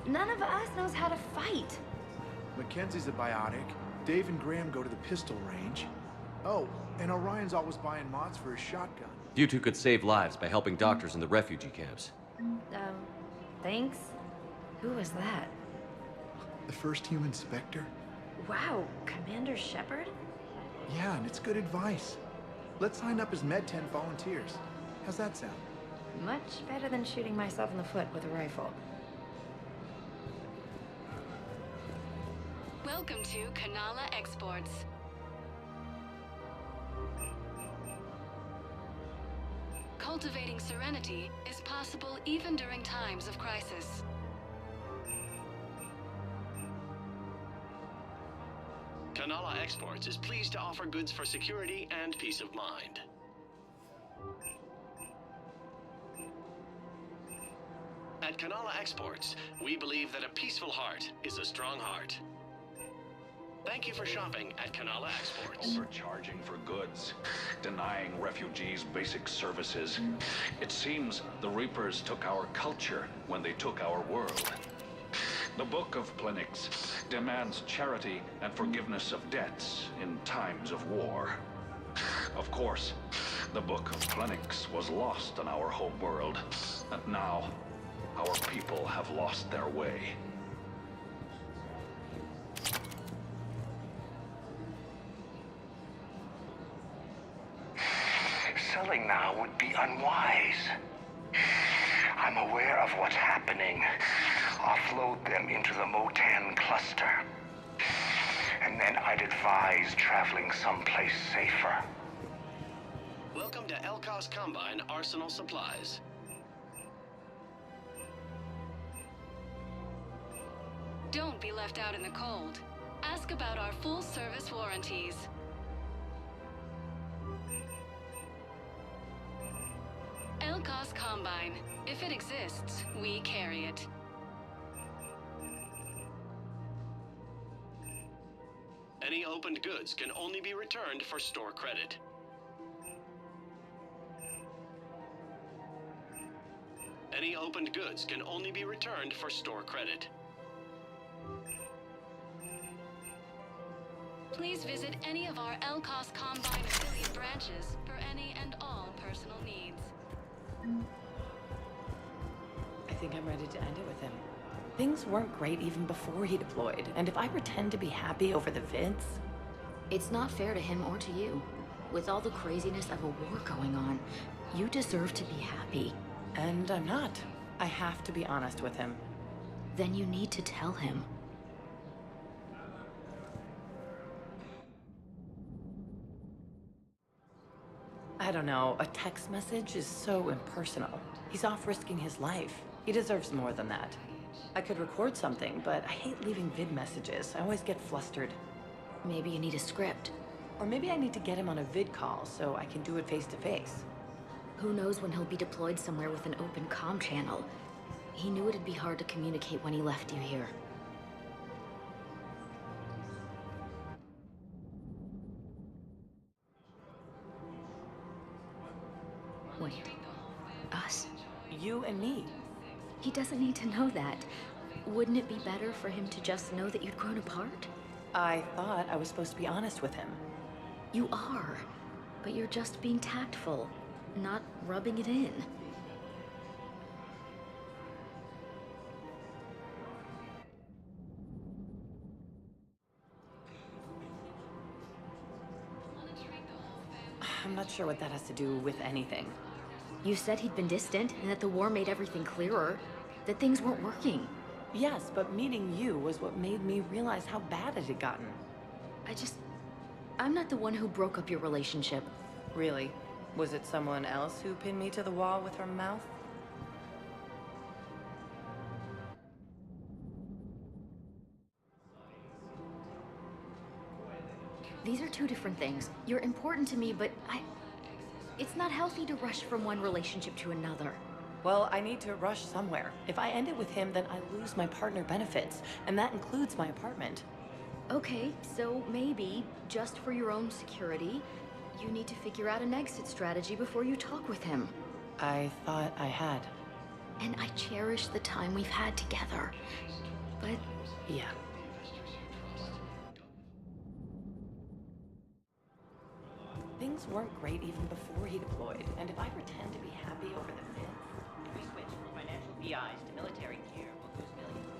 S12: None of us knows how to fight.
S13: Mackenzie's a biotic. Dave and Graham go to the pistol range. Oh, and Orion's always buying mods for his shotgun.
S4: You two could save lives by helping doctors in the refugee camps.
S12: Thanks. Who was that?
S13: The first human Spectre?
S12: Wow, Commander Shepard?
S13: Yeah, and it's good advice. Let's sign up as Med-10 volunteers. How's that sound?
S12: Much better than shooting myself in the foot with a rifle.
S22: Welcome to Kanala Exports. Cultivating serenity is possible even during times of crisis.
S16: Kanala Exports is pleased to offer goods for security and peace of mind. At Kanala Exports, we believe that a peaceful heart is a strong heart. Thank you for shopping at Kanala Exports.
S19: Overcharging for goods, denying refugees basic services. It seems the Reapers took our culture when they took our world. The Book of Plenix demands charity and forgiveness of debts in times of war. Of course, the Book of Plenix was lost on our home world, and now our people have lost their way.
S23: Selling now would be unwise. I'm aware of what's happening. Offload them into the Motan cluster. And then I'd advise traveling someplace safer.
S16: Welcome to Elkos Combine Arsenal Supplies.
S22: Don't be left out in the cold. Ask about our full-service warranties. Elkos Combine. If it exists, we carry it.
S16: Any opened goods can only be returned for store credit. Any opened goods can only be returned for store credit.
S22: Please visit any of our Elkos Combine affiliate branches for any and all personal needs.
S5: I think I'm ready to end it with him. Things weren't great even before he deployed, and if I pretend to be happy over the vids...
S14: It's not fair to him or to you. With all the craziness of a war going on, you deserve to be happy.
S5: And I'm not. I have to be honest with him.
S14: Then you need to tell him.
S5: I don't know, a text message is so impersonal. He's off risking his life. He deserves more than that. I could record something, but I hate leaving vid messages. I always get flustered.
S14: Maybe you need a script.
S5: Or maybe I need to get him on a vid call so I can do it face to face.
S14: Who knows when he'll be deployed somewhere with an open comm channel. He knew it'd be hard to communicate when he left you here. Wait. Us?
S5: You and me.
S14: He doesn't need to know that. Wouldn't it be better for him to just know that you'd grown apart?
S5: I thought I was supposed to be honest with him.
S14: You are, but you're just being tactful, not rubbing it in.
S5: I'm not sure what that has to do with anything.
S14: You said he'd been distant and that the war made everything clearer, that things weren't working.
S5: Yes, but meeting you was what made me realize how bad it had gotten.
S14: I'm not the one who broke up your relationship.
S5: Really? Was it someone else who pinned me to the wall with her mouth?
S14: These are two different things. You're important to me, but it's not healthy to rush from one relationship to another.
S5: Well, I need to rush somewhere. If I end it with him, then I lose my partner benefits, and that includes my apartment.
S14: Okay, so maybe, just for your own security, you need to figure out an exit strategy before you talk with him.
S5: I thought I had.
S14: And I cherish the time we've had together. But...
S5: yeah. Things weren't great even before he deployed, and if I pretend to be happy over the vids...
S6: If we switch from financial BIs to military gear, we'll lose millions.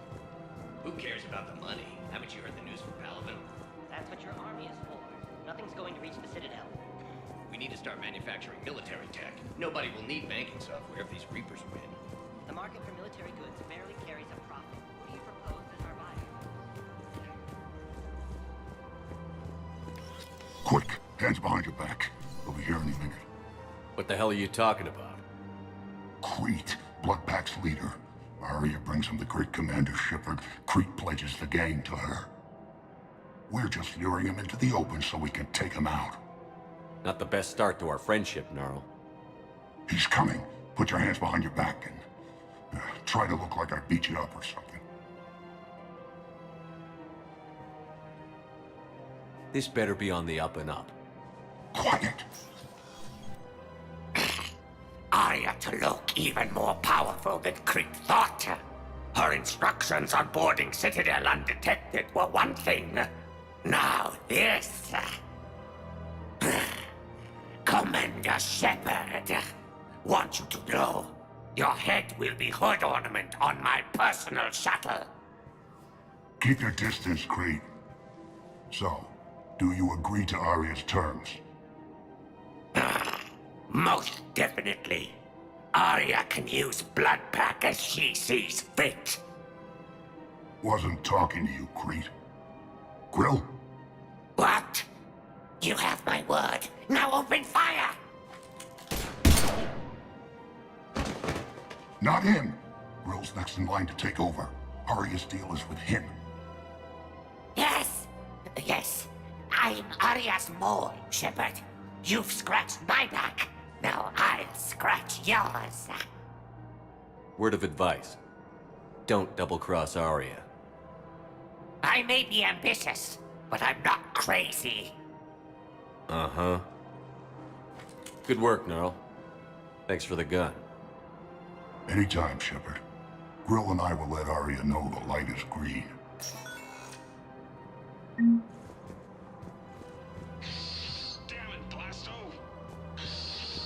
S9: Who cares about the money? Haven't you heard the news from Paragon?
S6: That's what your army is for. Nothing's going to reach the Citadel.
S9: We need to start manufacturing military tech. Nobody will need banking software if these Reapers win.
S6: The market for military goods barely carries a profit. Who do you propose as our buyer?
S17: Quick, hands behind your back. We'll be here any minute.
S11: What the hell are you talking about?
S17: Crete, Bloodpack's leader. Arya brings him the great Commander Shepard. Crete pledges the gang to her. We're just luring him into the open so we can take him out.
S11: Not the best start to our friendship, Gnarl.
S17: He's coming. Put your hands behind your back and try to look like I beat you up or something.
S11: This better be on the up and up.
S17: Quiet!
S23: Arya to look even more powerful than Crete thought. Her instructions on boarding Citadel undetected were one thing. Now this. Commander Shepard, want you to know, your head will be hood ornament on my personal shuttle.
S17: Keep your distance, Crete. So, do you agree to Arya's terms?
S23: Most definitely. Arya can use Bloodpack as she sees fit.
S17: Wasn't talking to you, Crete. Grill?
S23: What? You have my word. Now open fire!
S17: Not him! Grill's next in line to take over. Arya's deal is with him.
S23: Yes! Yes. I'm Arya's mole, Shepard. You've scratched my back. Now I'll scratch yours.
S11: Word of advice. Don't double-cross Arya.
S23: I may be ambitious, but I'm not crazy.
S11: Uh-huh. Good work, Gnarl. Thanks for the gun.
S17: Anytime, Shepard. Grill and I will let Arya know the light is green.
S16: Damn it, Blasto!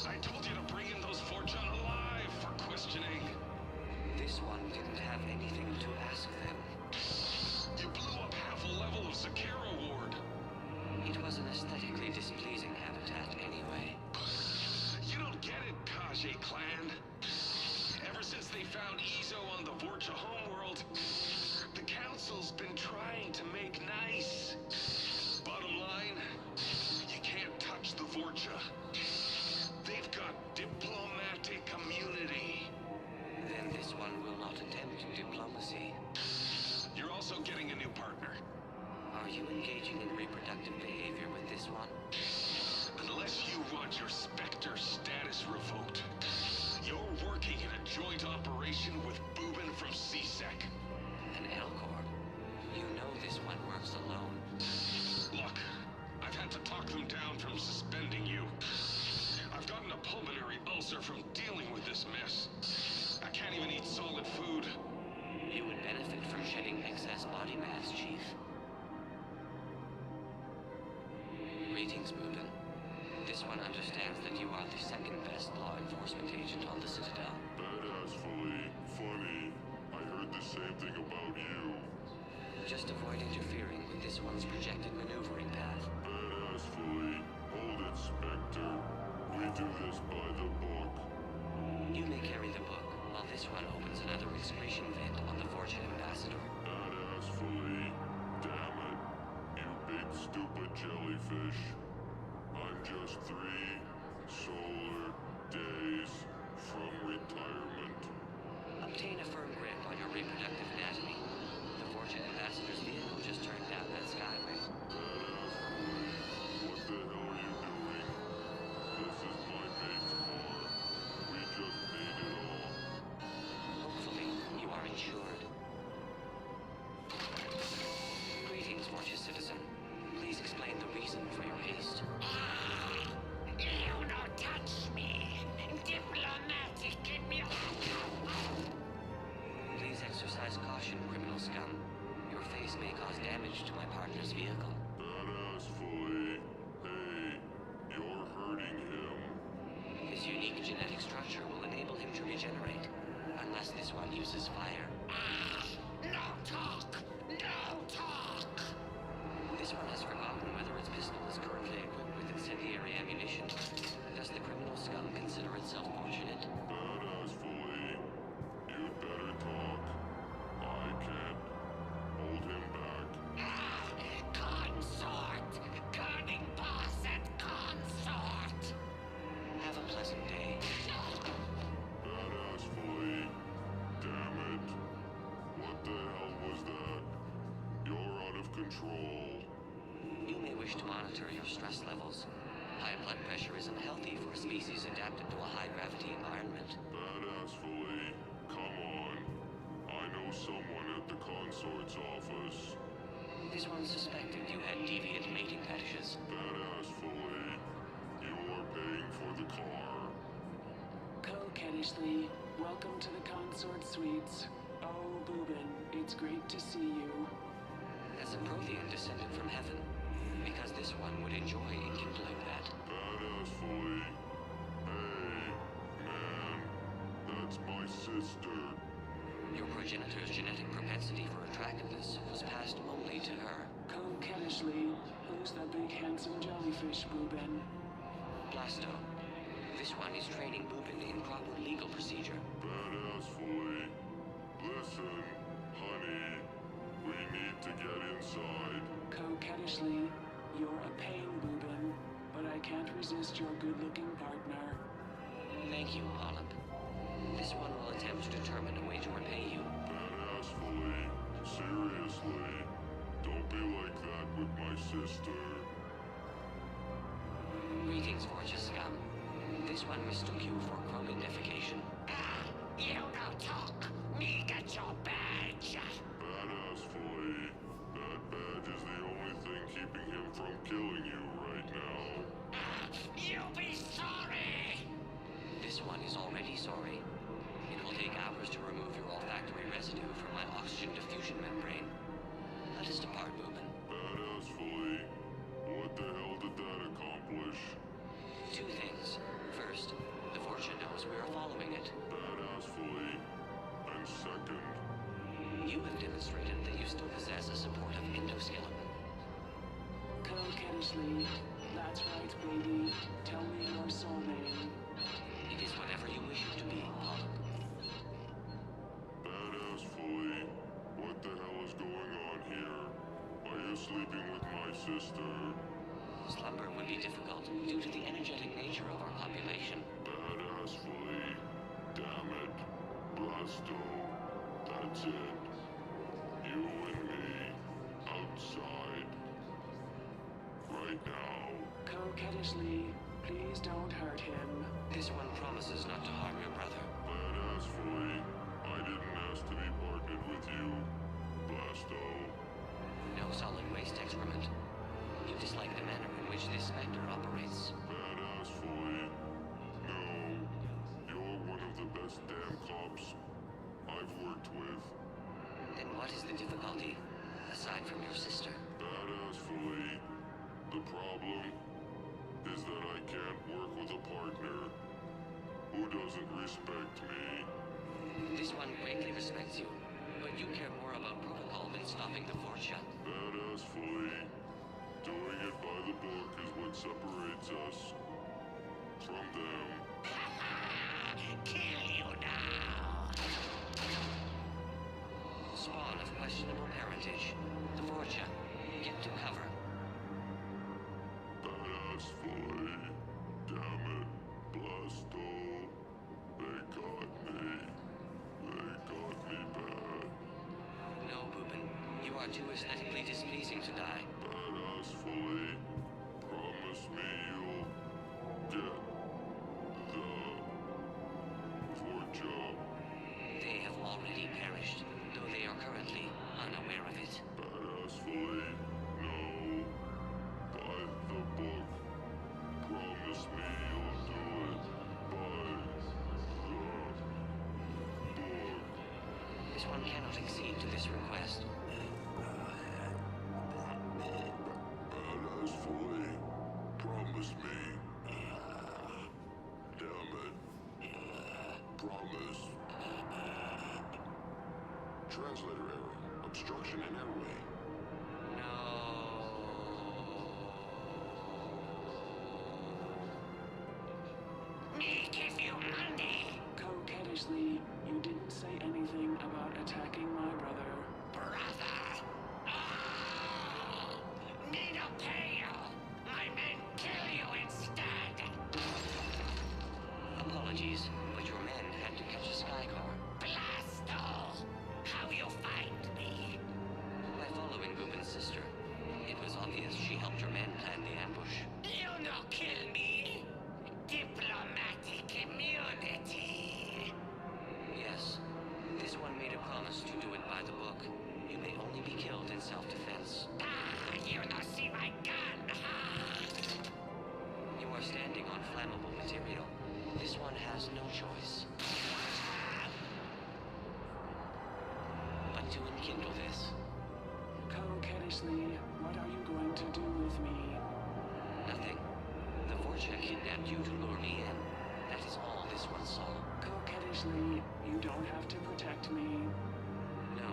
S16: I told you to bring in those Forja alive for questioning.
S7: This one didn't have anything to ask them.
S16: You blew up half a level of Zakera Ward.
S7: It was an aesthetically displeasing habitat anyway.
S16: You don't get it, Kage clan. Ever since they found Ezo on the Vorcha homeworld, the Council's been trying to make nice. Bottom line, you can't touch the Vorcha. They've got diplomatic immunity.
S7: Then this one will not attempt diplomacy.
S16: You're also getting a new partner.
S7: Are you engaging in reproductive behavior with this one?
S16: Unless you want your Spectre status revoked, you're working in a joint operation with Boobin from CSEC.
S7: An L-Corp? You know this one works alone.
S16: Look, I've had to talk them down from suspending you. I've gotten a pulmonary ulcer from dealing with this mess. I can't even eat solid food.
S7: You would benefit from shedding excess body mass, Chief. Greetings, Boobin. This one understands that you are the second best law enforcement agent on the Citadel.
S8: Badassfully funny. I heard the same thing about you.
S7: Just avoid interfering with this one's projected maneuvering path.
S8: Badassfully. Hold it, Spectre. We do this by the book.
S7: You may carry the book, while this one opens another excretion vent on the Fortune Ambassador.
S8: Badassfully. Damn it. You big stupid jellyfish. I'm just 3 solar days from retirement.
S7: Obtain a firm grip on your reproductive anatomy. The Fortune Ambassador's vehicle just turned down that skyway.
S8: Badassfully. What the hell are you doing? This is my mate's car. We just paid it off.
S7: Hopefully, you are insured. Greetings, Mortius citizen. Please explain the reason for your haste.
S23: You don't touch me. Diplomatic
S7: Please exercise caution, criminal scum. Your face may cause damage to my partner's vehicle.
S8: Badassfully. Hey, you're hurting him.
S7: His unique genetic structure will enable him to regenerate, unless this one uses fire.
S23: No talk! No talk!
S7: This one has forgotten whether its pistol is currently equipped with incendiary ammunition. Does the criminal scum consider itself fortunate?
S8: Badassfully. You'd better talk. I can't hold him back.
S23: Consort! Guarding boss and consort!
S7: Have a pleasant day.
S8: Badassfully. Damn it. What the hell was that? You're out of control.
S7: You may wish to monitor your stress levels. High blood pressure isn't healthy for a species adapted to a high-gravity environment.
S8: Badassfully. Come on. I know someone at the consort's office.
S7: This one suspected you had deviant mating fetishes.
S8: Badassfully. You're paying for the car.
S18: Kennishley, welcome to the Consort Suites. Oh, Boobin, it's great to see you.
S7: As a Prothean descended from heaven, because this one would enjoy enkindling that.
S8: Badassfully. Hey, man. That's my sister.
S7: Your progenitor's genetic propensity for attractiveness was passed only to her.
S18: Kennishley, who's that big handsome jellyfish, Boobin?
S7: Blasto. This one is training Boobin in proper legal procedure.
S8: Badassfully. Listen, honey. We need to get inside.
S18: Kennishley, you're a pain, Boobin, but I can't resist your good-looking partner.
S7: Thank you, Olip. This one will attempt to determine a way to repay you.
S8: Badassfully. Seriously. Don't be like that with my sister.
S7: Greetings, Fortune scum. This one mistook you for Kroganification.
S23: You no talk. Me get your badge.
S8: Badassfully. That badge is the only thing keeping him from killing you right now.
S23: You'll be sorry.
S7: This one is already sorry. It will take hours to remove your olfactory residue from my oxygen diffusion membrane. Let us depart, Boobin.
S8: Badassfully. What the hell did that accomplish?
S7: Two things. First, the Fortune knows we are following it.
S8: Badassfully. And second,
S7: you have demonstrated that you still possess a supportive endoskeleton.
S18: Coquettishly. That's right, baby. Tell me your soul name.
S7: It is whatever you wish it to be, Polyp.
S8: Badassfully. What the hell is going on here? Are you sleeping with my sister?
S7: Slumber would be difficult due to the energetic nature of our population.
S8: Badassfully. Damn it. Blasto. That's it. You and me. Outside. Right now.
S18: Coquettishly. Please don't hurt him.
S7: This one promises not to harm your brother.
S8: Badassfully. I didn't ask to be partnered with you. Blasto.
S7: No solid waste excrement. You dislike the manner in which this specter operates.
S8: Badassfully. No. You're one of the best damn cops I've worked with.
S7: Then what is the difficulty, aside from your sister?
S8: Badassfully. The problem is that I can't work with a partner who doesn't respect me.
S7: This one greatly respects you, but you care more about protocol than stopping the Fortune.
S8: Badassfully. Doing it by the book is what separates us from them.
S23: Kill you now.
S7: Spawn of questionable parentage. The Fortune. Get to cover.
S8: Badassfully. Damn it. Blasto. They got me. They got me bad.
S7: No, Boobin. You are too aesthetically displeasing to die.
S8: Badassfully. Promise me you'll get the Fortune.
S7: They have already perished, though they are currently unaware of it.
S8: Badassfully. No. By the book. Promise me you'll do it. By the book.
S7: This one cannot accede to this request.
S8: Badassfully. Promise me. Damn it. Promise. Translator error. Obstruction in airway.
S23: Me give you money.
S18: Coquettishly, you didn't say anything about attacking my brother.
S23: Brother. Oh, me no pay you. My men kill you instead.
S7: Apologies, but your men had to catch a sky car.
S23: Blasto. How you find me?
S7: By following Boobin's sister. It was obvious she helped your men plan the ambush.
S23: You no kill me. Diplomatic immunity.
S7: Yes. This one made a promise to do it by the book. You may only be killed in self-defense.
S23: Ah, you no see my gun, huh?
S7: You are standing on flammable material. This one has no choice. But to enkindle this.
S18: Coquettishly, what are you going to do with me?
S7: Nothing. The Fortune kidnapped you to lure me in. That is all this one saw.
S18: Coquettishly, you don't have to protect me.
S7: No.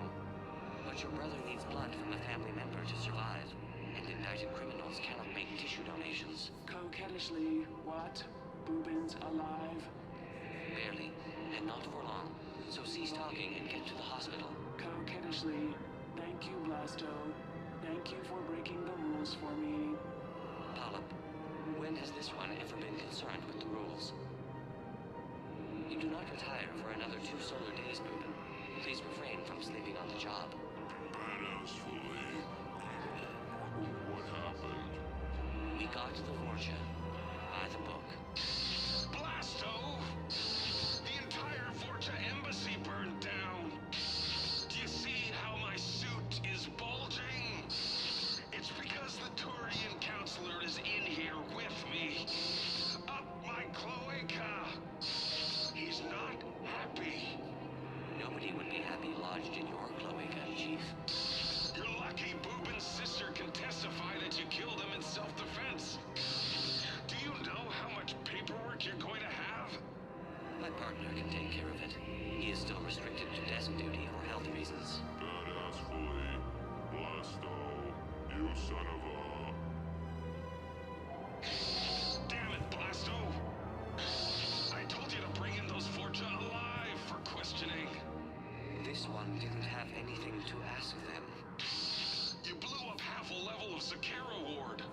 S7: But your brother needs blood from a family member to survive. And indicted criminals cannot make tissue donations.
S18: Coquettishly, what? Boobin's alive?
S7: Barely. And not for long. So cease talking and get to the hospital.
S18: Coquettishly, thank you, Blasto. Thank you for breaking the rules for me.
S7: Polyp, when has this one ever been concerned with the rules? You do not retire for another 2 solar days, Boobin. Please refrain from sleeping on the job.
S8: Badass fully. What happened?
S7: We got the Vorcha. By the book.
S16: Blasto! The entire Vorcha embassy burned down. Do you see how my suit is bulging? It's because the Turian counselor is in here with me. Up my cloaca. He's not happy.
S7: Nobody would be happy lodged in your cloaca, Chief.
S16: You're lucky Boobin's sister can testify that you killed him in self-defense. Do you know how much paperwork you're going to have?
S7: My partner can take care of it. He is still restricted to desk duty for health reasons.
S8: Badass fully. Blasto. You son of a...
S16: Damn it, Blasto! I told you to bring in those Vorcha alive for questioning.
S7: This one didn't have anything to ask them.
S16: You blew up half a level of Zakera Ward.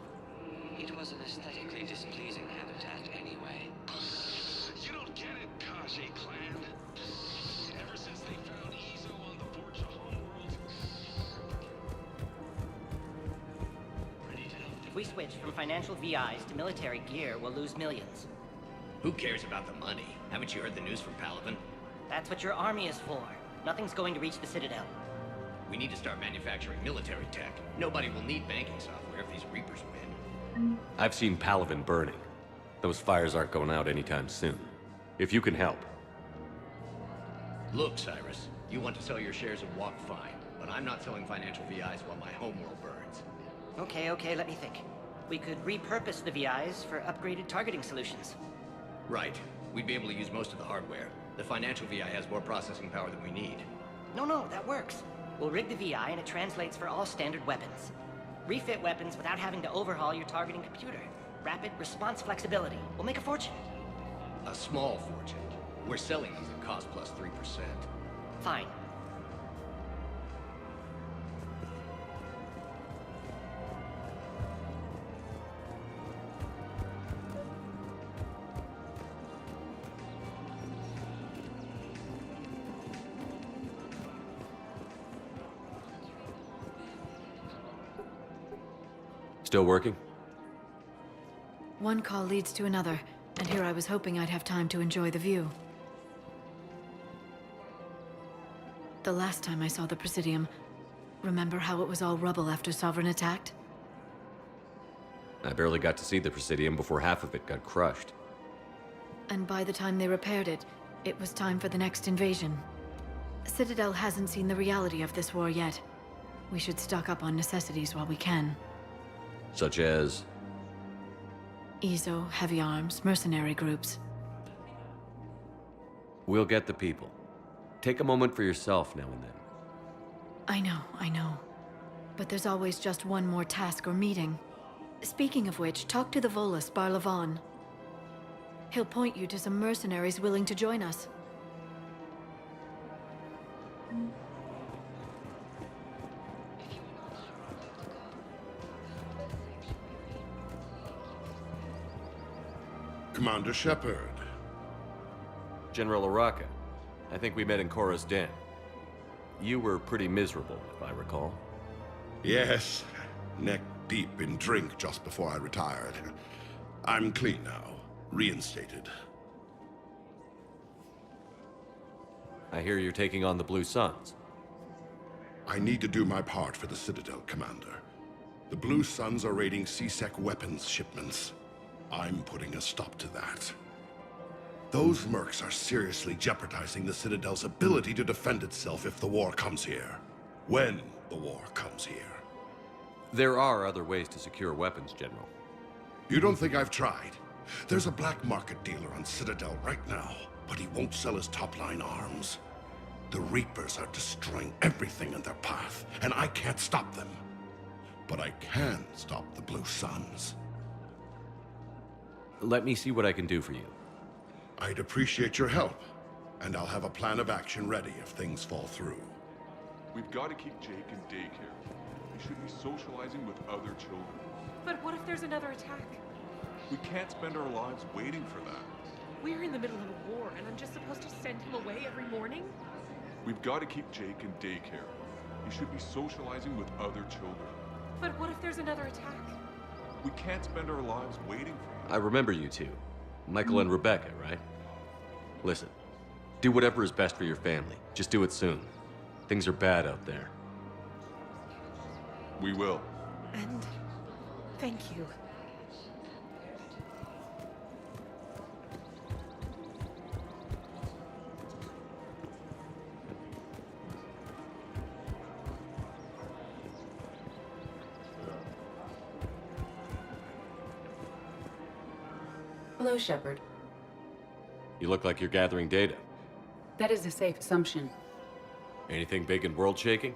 S7: It was an aesthetically displeasing habitat anyway.
S16: You don't get it, Kaji clan. Ever since they found Izo on the Vorcha homeworld.
S6: If we switch from financial VIs to military gear, we'll lose millions.
S9: Who cares about the money? Haven't you heard the news from Paragon?
S6: That's what your army is for. Nothing's going to reach the Citadel.
S9: We need to start manufacturing military tech. Nobody will need banking software if these Reapers win.
S11: I've seen Paragon burning. Those fires aren't going out anytime soon. If you can help.
S9: Look, Cyrus, you want to sell your shares of Walk fine, but I'm not selling financial VIs while my homeworld burns.
S6: Okay, let me think. We could repurpose the VIs for upgraded targeting solutions.
S9: Right. We'd be able to use most of the hardware. The financial VI has more processing power than we need.
S6: No, that works. We'll rig the VI and it translates for all standard weapons. Refit weapons without having to overhaul your targeting computer. Rapid response flexibility. We'll make a fortune.
S9: A small fortune. We're selling these at cost plus 3%.
S6: Fine.
S11: Still working?
S2: One call leads to another, and here I was hoping I'd have time to enjoy the view. The last time I saw the Presidium, remember how it was all rubble after Sovereign attacked?
S11: I barely got to see the Presidium before half of it got crushed.
S2: And by the time they repaired it, it was time for the next invasion. Citadel hasn't seen the reality of this war yet. We should stock up on necessities while we can.
S11: Such as?
S2: Izo, heavy arms, mercenary groups.
S11: We'll get the people. Take a moment for yourself now and then.
S2: I know. But there's always just one more task or meeting. Speaking of which, talk to the Volus, Barlavon. He'll point you to some mercenaries willing to join us.
S15: Commander Shepard.
S11: General Araka. I think we met in Korra's den. You were pretty miserable, if I recall.
S15: Yes, neck deep in drink just before I retired. I'm clean now, reinstated.
S11: I hear you're taking on the Blue Suns.
S15: I need to do my part for the Citadel, Commander. The Blue Suns are raiding C-Sec weapons shipments. I'm putting a stop to that. Those mercs are seriously jeopardizing the Citadel's ability to defend itself if the war comes here. When the war comes here.
S11: There are other ways to secure weapons, General.
S15: You don't think I've tried? There's a black market dealer on Citadel right now, but he won't sell his top-line arms. The Reapers are destroying everything in their path, and I can't stop them. But I can stop the Blue Suns.
S11: Let me see what I can do for you.
S15: I'd appreciate your help, and I'll have a plan of action ready if things fall through.
S8: We've got to keep Jake in daycare. He should be socializing with other children.
S12: But what if there's another attack?
S8: We can't spend our lives waiting for that.
S3: We're in the middle of a war, and I'm just supposed to send him away every morning?
S20: We've got to keep Jake in daycare. He should be socializing with other children.
S3: But what if there's another attack?
S20: We can't spend our lives waiting for him.
S11: I remember you two. Michael and Rebecca, right? Listen, do whatever is best for your family. Just do it soon. Things are bad out there.
S20: We will.
S3: And thank you.
S21: Hello, Shepard.
S11: You look like you're gathering data.
S21: That is a safe assumption.
S11: Anything big and world-shaking?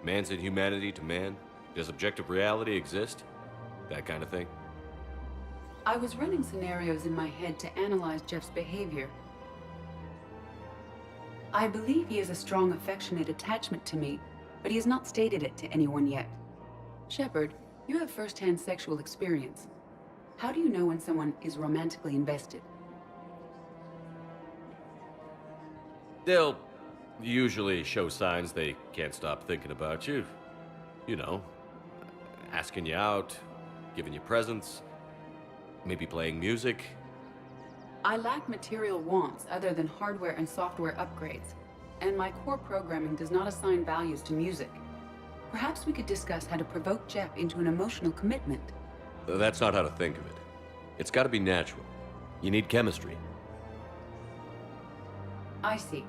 S11: Man's inhumanity to man? Does objective reality exist? That kind of thing?
S21: I was running scenarios in my head to analyze Jeff's behavior. I believe he has a strong affectionate attachment to me, but he has not stated it to anyone yet. Shepard, you have first-hand sexual experience. How do you know when someone is romantically invested?
S11: They'll usually show signs they can't stop thinking about you. You know, asking you out, giving you presents, maybe playing music.
S21: I lack material wants other than hardware and software upgrades, and my core programming does not assign values to music. Perhaps we could discuss how to provoke Jeff into an emotional commitment.
S11: That's not how to think of it. It's got to be natural. You need chemistry.
S21: I see.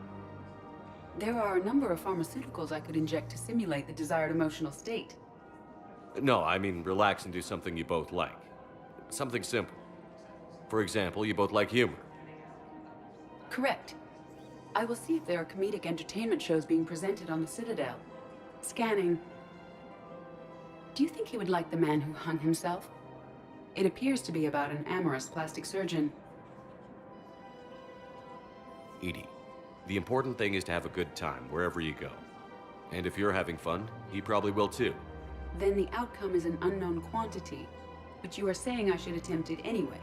S21: There are a number of pharmaceuticals I could inject to simulate the desired emotional state.
S11: No, I mean relax and do something you both like. Something simple. For example, you both like humor.
S21: Correct. I will see if there are comedic entertainment shows being presented on the Citadel. Scanning. Do you think he would like The Man Who Hung Himself? It appears to be about an amorous plastic surgeon.
S11: Edie, the important thing is to have a good time wherever you go. And if you're having fun, he probably will too.
S21: Then the outcome is an unknown quantity, but you are saying I should attempt it anyway.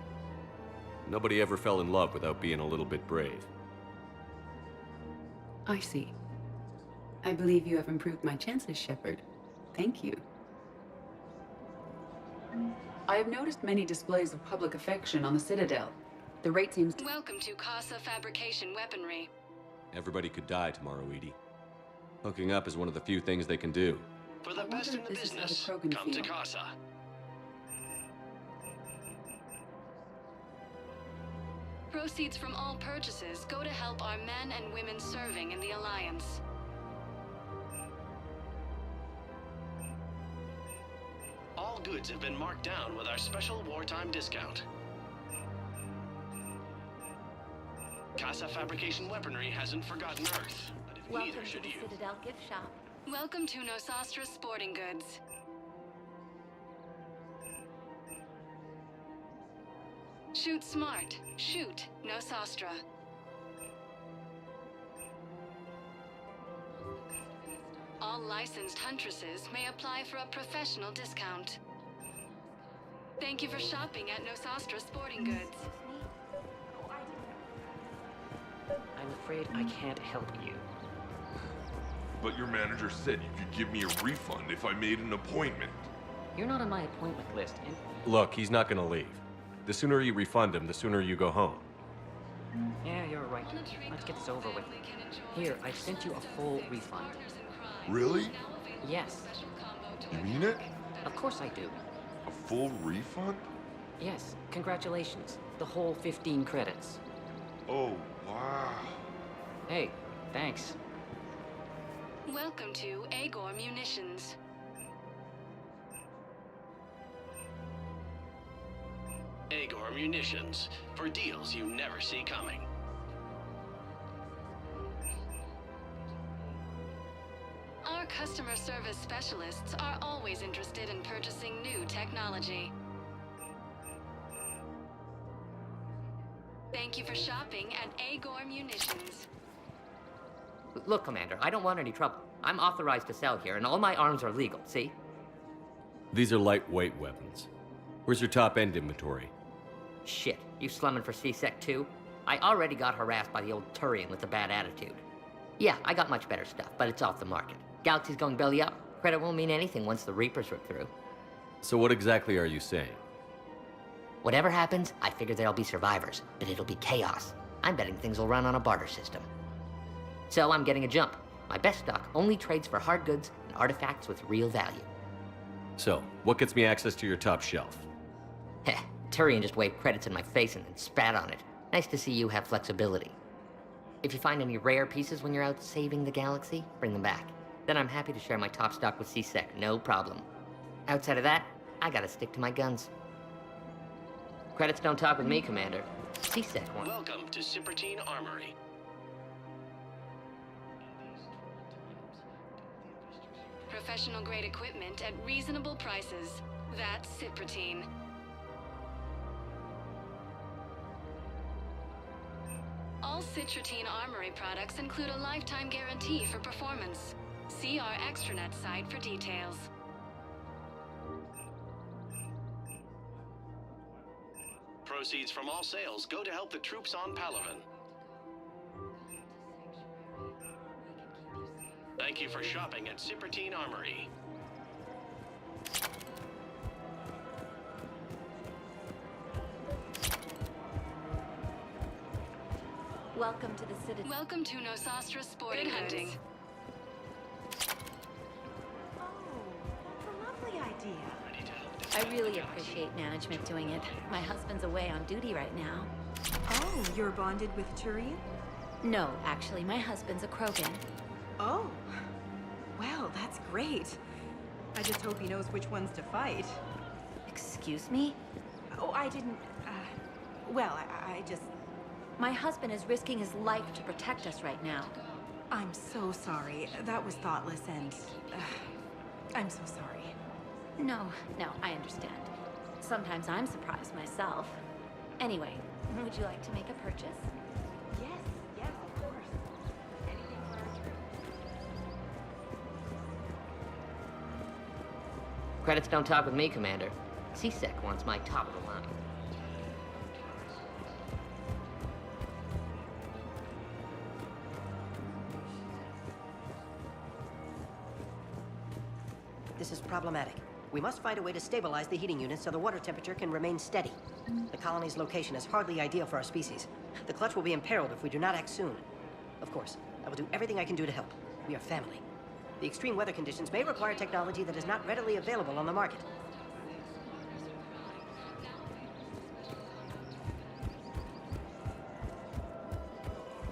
S11: Nobody ever fell in love without being a little bit brave.
S21: I see. I believe you have improved my chances, Shepard. Thank you. I have noticed many displays of public affection on the Citadel. The rate seems to—
S22: Welcome to Casa Fabrication Weaponry.
S11: Everybody could die tomorrow, Edie. Hooking up is one of the few things they can do.
S16: For the best in the business, come to Casa.
S22: Proceeds from all purchases go to help our men and women serving in the Alliance.
S16: All goods have been marked down with our special wartime discount. Casa Fabrication Weaponry hasn't forgotten Earth, but if neither should you.
S22: Citadel gift shop. Welcome to Nosastra Sporting Goods. Shoot smart. Shoot Nosastra. All licensed huntresses may apply for a professional discount. Thank you for shopping at Nosastra Sporting Goods.
S6: I'm afraid I can't help you.
S20: But your manager said you could give me a refund if I made an appointment.
S6: You're not on my appointment list, and
S11: Look, he's not gonna leave. The sooner you refund him, the sooner you go home.
S6: yeah, you're right. Let's get this over with. Here, I sent you a full refund.
S20: Really?
S6: Yes.
S20: You mean it?
S6: Of course I do.
S20: A full refund?
S6: Yes, congratulations. The whole 15 credits.
S20: Oh, wow.
S6: Hey, thanks.
S22: Welcome to Agor Munitions.
S16: Agor Munitions, for deals you never see coming.
S22: Our customer service specialists are always interested in purchasing new technology. Thank you for shopping at Agor Munitions.
S24: Look, Commander, I don't want any trouble. I'm authorized to sell here, and all my arms are legal, see?
S11: These are lightweight weapons. Where's your top-end inventory?
S24: Shit, you slumming for C-Sec too? I already got harassed by the old Turian with the bad attitude. Yeah, I got much better stuff, but it's off the market. Galaxy's going belly up. Credit won't mean anything once the Reapers rip through.
S11: So what exactly are you saying?
S24: Whatever happens, I figure there'll be survivors, but it'll be chaos. I'm betting things will run on a barter system. So I'm getting a jump. My best stock only trades for hard goods and artifacts with real value.
S11: So, what gets me access to your top shelf?
S24: Heh, Turian just waved credits in my face and then spat on it. Nice to see you have flexibility. If you find any rare pieces when you're out saving the galaxy, bring them back. Then I'm happy to share my top stock with C-Sec, no problem. Outside of that, I gotta stick to my guns. Credits don't talk with me, Commander. C-Sec one.
S1: Welcome to Cyprotine Armory.
S22: Professional-grade equipment at reasonable prices. That's Cyprotine. All Cyprotine Armory products include a lifetime guarantee for performance. See our extranet site for details.
S1: Proceeds from all sales go to help the troops on Palaven. Thank you for shopping at Cyprotine Armory.
S12: Welcome to the Citadel.
S22: Welcome to Nosastra Sporting Hunting.
S12: Lovely idea. I really appreciate management doing it. My husband's away on duty right now.
S4: Oh, you're bonded with Turian?
S12: No, actually, my husband's a Krogan.
S4: Oh. Well, that's great. I just hope he knows which ones to fight.
S12: Excuse me?
S4: Oh, I didn't... well, I just...
S12: My husband is risking his life to protect us right now.
S4: I'm so sorry. That was thoughtless and... I'm so sorry.
S12: No, I understand. Sometimes I'm surprised myself. Anyway, would you like to make a purchase?
S4: Yes, of course. Anything for our trip.
S24: Credits don't talk with me, Commander. C-Sec wants my top of the line.
S6: This is problematic. We must find a way to stabilize the heating unit so the water temperature can remain steady. The colony's location is hardly ideal for our species. The clutch will be imperiled if we do not act soon. Of course, I will do everything I can do to help. We are family. The extreme weather conditions may require technology that is not readily available on the market.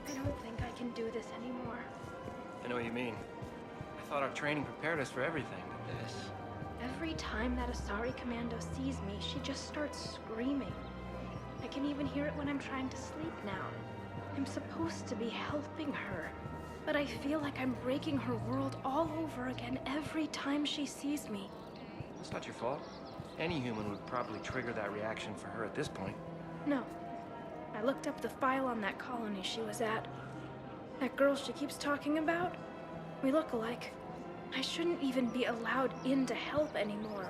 S10: I don't think I can do this anymore.
S13: I know what you mean. I thought our training prepared us for everything, but this...
S10: Every time that Asari Commando sees me, she just starts screaming. I can even hear it when I'm trying to sleep now. I'm supposed to be helping her, but I feel like I'm breaking her world all over again every time she sees me.
S13: It's not your fault. Any human would probably trigger that reaction for her at this point.
S10: No. I looked up the file on that colony she was at. That girl she keeps talking about? We look alike. I shouldn't even be allowed in to help anymore.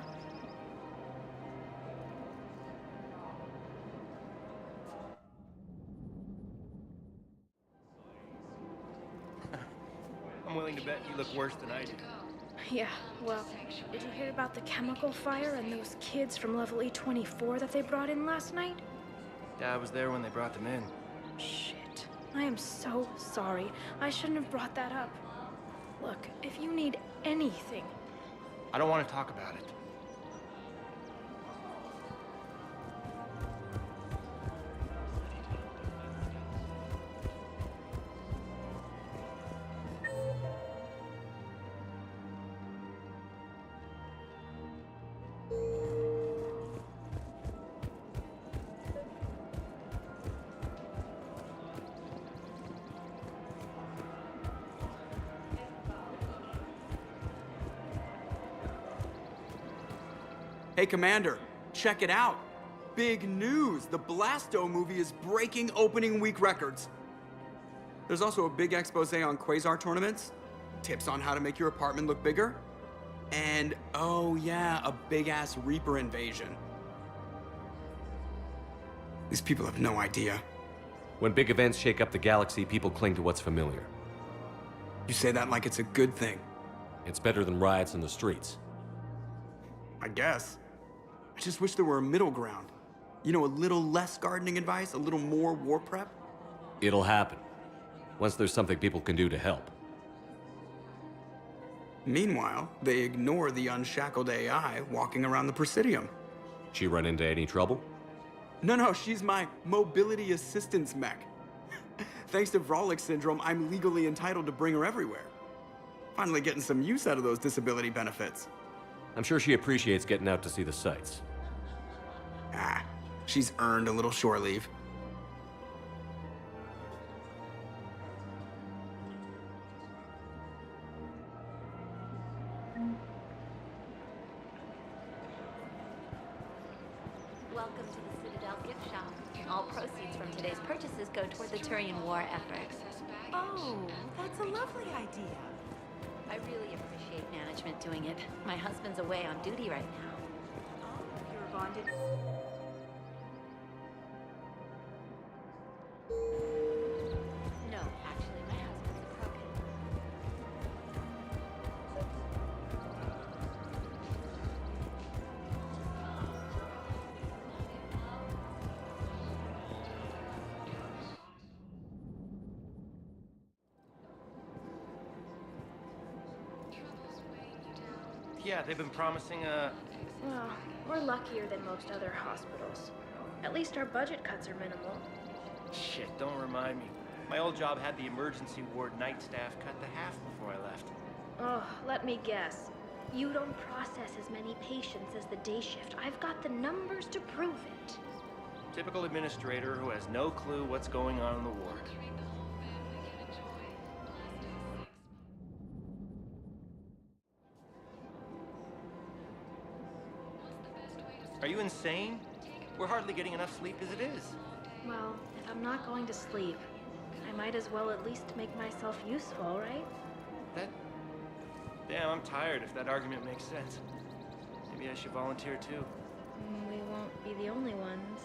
S13: I'm willing to bet you look worse than I do.
S10: Yeah, well, did you hear about the chemical fire and those kids from level E24 that they brought in last night?
S13: Yeah, I was there when they brought them in.
S10: Shit. I am so sorry. I shouldn't have brought that up. Look, if you need anything...
S13: I don't want to talk about it.
S25: Hey, Commander, check it out. Big news! The Blasto movie is breaking opening week records. There's also a big expose on Quasar tournaments, tips on how to make your apartment look bigger, and, oh yeah, a big-ass Reaper invasion. These people have no idea.
S11: When big events shake up the galaxy, people cling to what's familiar.
S25: You say that like it's a good thing.
S11: It's better than riots in the streets.
S25: I guess. I just wish there were a middle ground. You know, a little less gardening advice, a little more war prep.
S11: It'll happen. Once there's something people can do to help.
S25: Meanwhile, they ignore the unshackled AI walking around the Presidium.
S11: She run into any trouble?
S25: No, she's my mobility assistance mech. Thanks to Vrolic syndrome, I'm legally entitled to bring her everywhere. Finally getting some use out of those disability benefits.
S11: I'm sure she appreciates getting out to see the sights.
S25: Ah, she's earned a little shore leave.
S12: Welcome to the Citadel gift shop. All proceeds from today's purchases go toward the Turian war effort.
S4: Oh, that's a lovely idea.
S12: I really appreciate management doing it. My husband's away on duty right now.
S4: You're bonded.
S12: No, actually, my husband's a Krogan.
S13: Yeah, they've been promising
S10: Well, we're luckier than most other hospitals. At least our budget cuts are minimal.
S13: Shit, don't remind me. My old job had the emergency ward night staff cut to half before I left.
S10: Oh, let me guess. You don't process as many patients as the day shift. I've got the numbers to prove it.
S13: Typical administrator who has no clue what's going on in the ward. Are you insane? We're hardly getting enough sleep as it is.
S10: Well, if I'm not going to sleep, I might as well at least make myself useful, right?
S13: Damn, I'm tired if that argument makes sense. Maybe I should volunteer too.
S10: We won't be the only ones.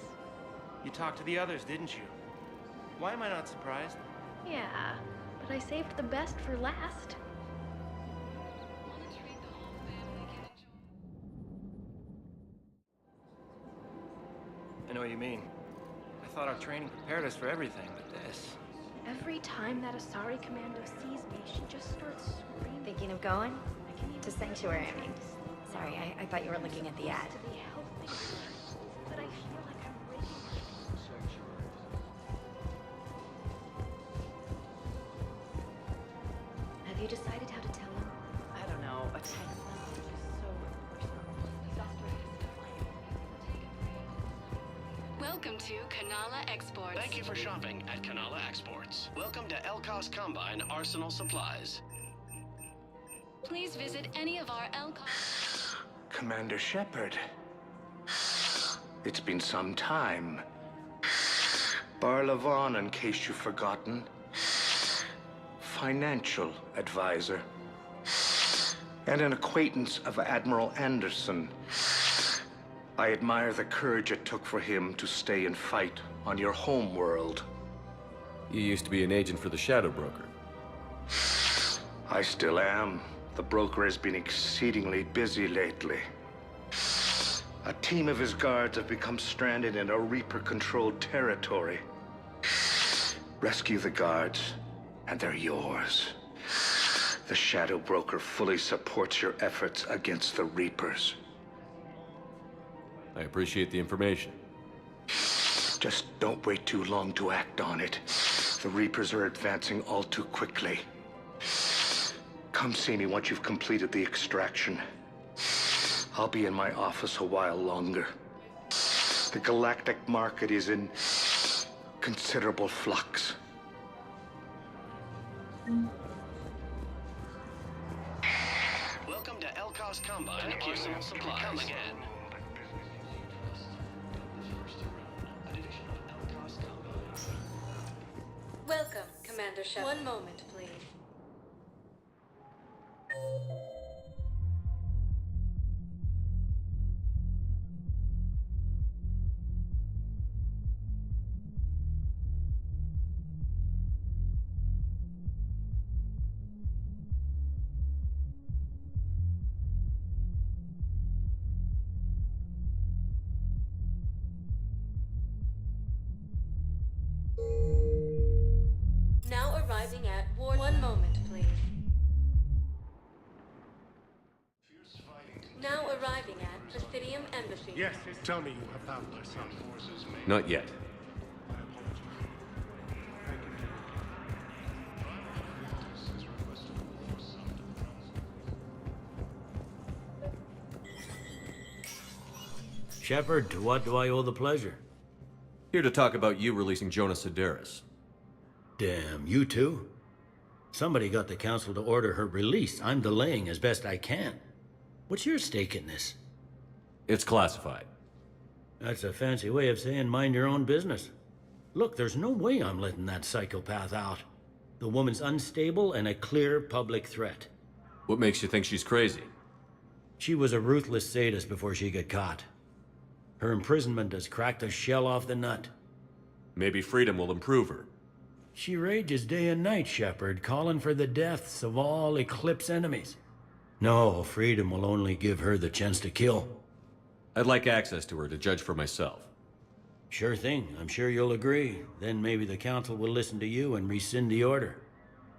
S13: You talked to the others, didn't you? Why am I not surprised?
S10: Yeah, but I saved the best for last.
S13: I know what you mean. I thought our training prepared us for everything, but this...
S10: Every time that Asari commando sees me, she just starts screaming.
S12: Thinking of going? To Sanctuary, I mean. Sorry, I thought you were looking at the ad.
S10: To be helping her, but I feel like I'm breaking her. Have you decided how to tell him?
S4: I don't know, but so
S22: Welcome to Kanala Exports.
S1: Thank you for shopping at Kanala Exports. Welcome to Elkos Combine Arsenal Supplies.
S22: Please visit any of our Elkos.
S5: Commander Shepard. It's been some time. Barlavon, in case you've forgotten. Financial advisor. And an acquaintance of Admiral Anderson. I admire the courage it took for him to stay and fight on your home world.
S11: You used to be an agent for the Shadow Broker.
S5: I still am. The broker has been exceedingly busy lately. A team of his guards have become stranded in a Reaper-controlled territory. Rescue the guards, and they're yours. The Shadow Broker fully supports your efforts against the Reapers.
S11: I appreciate the information.
S5: Just don't wait too long to act on it. The Reapers are advancing all too quickly. Come see me once you've completed the extraction. I'll be in my office a while longer. The galactic market is in considerable flux.
S1: Welcome to Elkos Combine Arsenal Supplies. Come again.
S2: Welcome, Commander Shepard. One moment, please.
S14: and the sheep.
S17: Yes, tell me you have found my son.
S11: Not yet.
S18: Shepard, to what do I owe the pleasure?
S11: Here to talk about you releasing Jonas Sedaris.
S18: Damn, you too? Somebody got the council to order her release. I'm delaying as best I can. What's your stake in this?
S11: It's classified.
S18: That's a fancy way of saying mind your own business. Look, there's no way I'm letting that psychopath out. The woman's unstable and a clear public threat.
S11: What makes you think she's crazy?
S18: She was a ruthless sadist before she got caught. Her imprisonment has cracked the shell off the nut.
S11: Maybe freedom will improve her.
S18: She rages day and night, Shepard, calling for the deaths of all Eclipse enemies. No, freedom will only give her the chance to kill.
S11: I'd like access to her to judge for myself.
S18: Sure thing. I'm sure you'll agree. Then maybe the council will listen to you and rescind the order.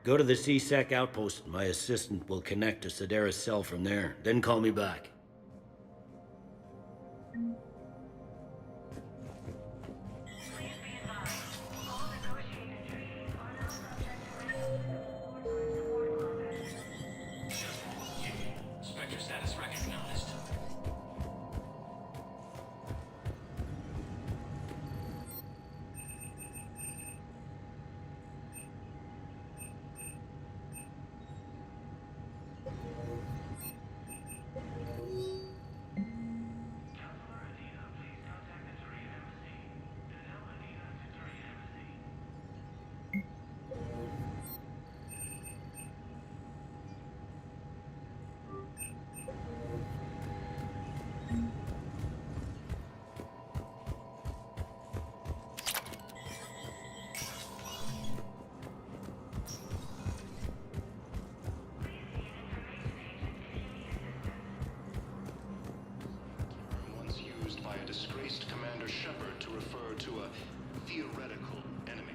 S18: Go to the C-Sec outpost. My assistant will connect to Sedaris' cell from there. Then call me back.
S7: Spectre status recognized.
S1: Once used by a disgraced Commander Shepard to refer to a theoretical enemy.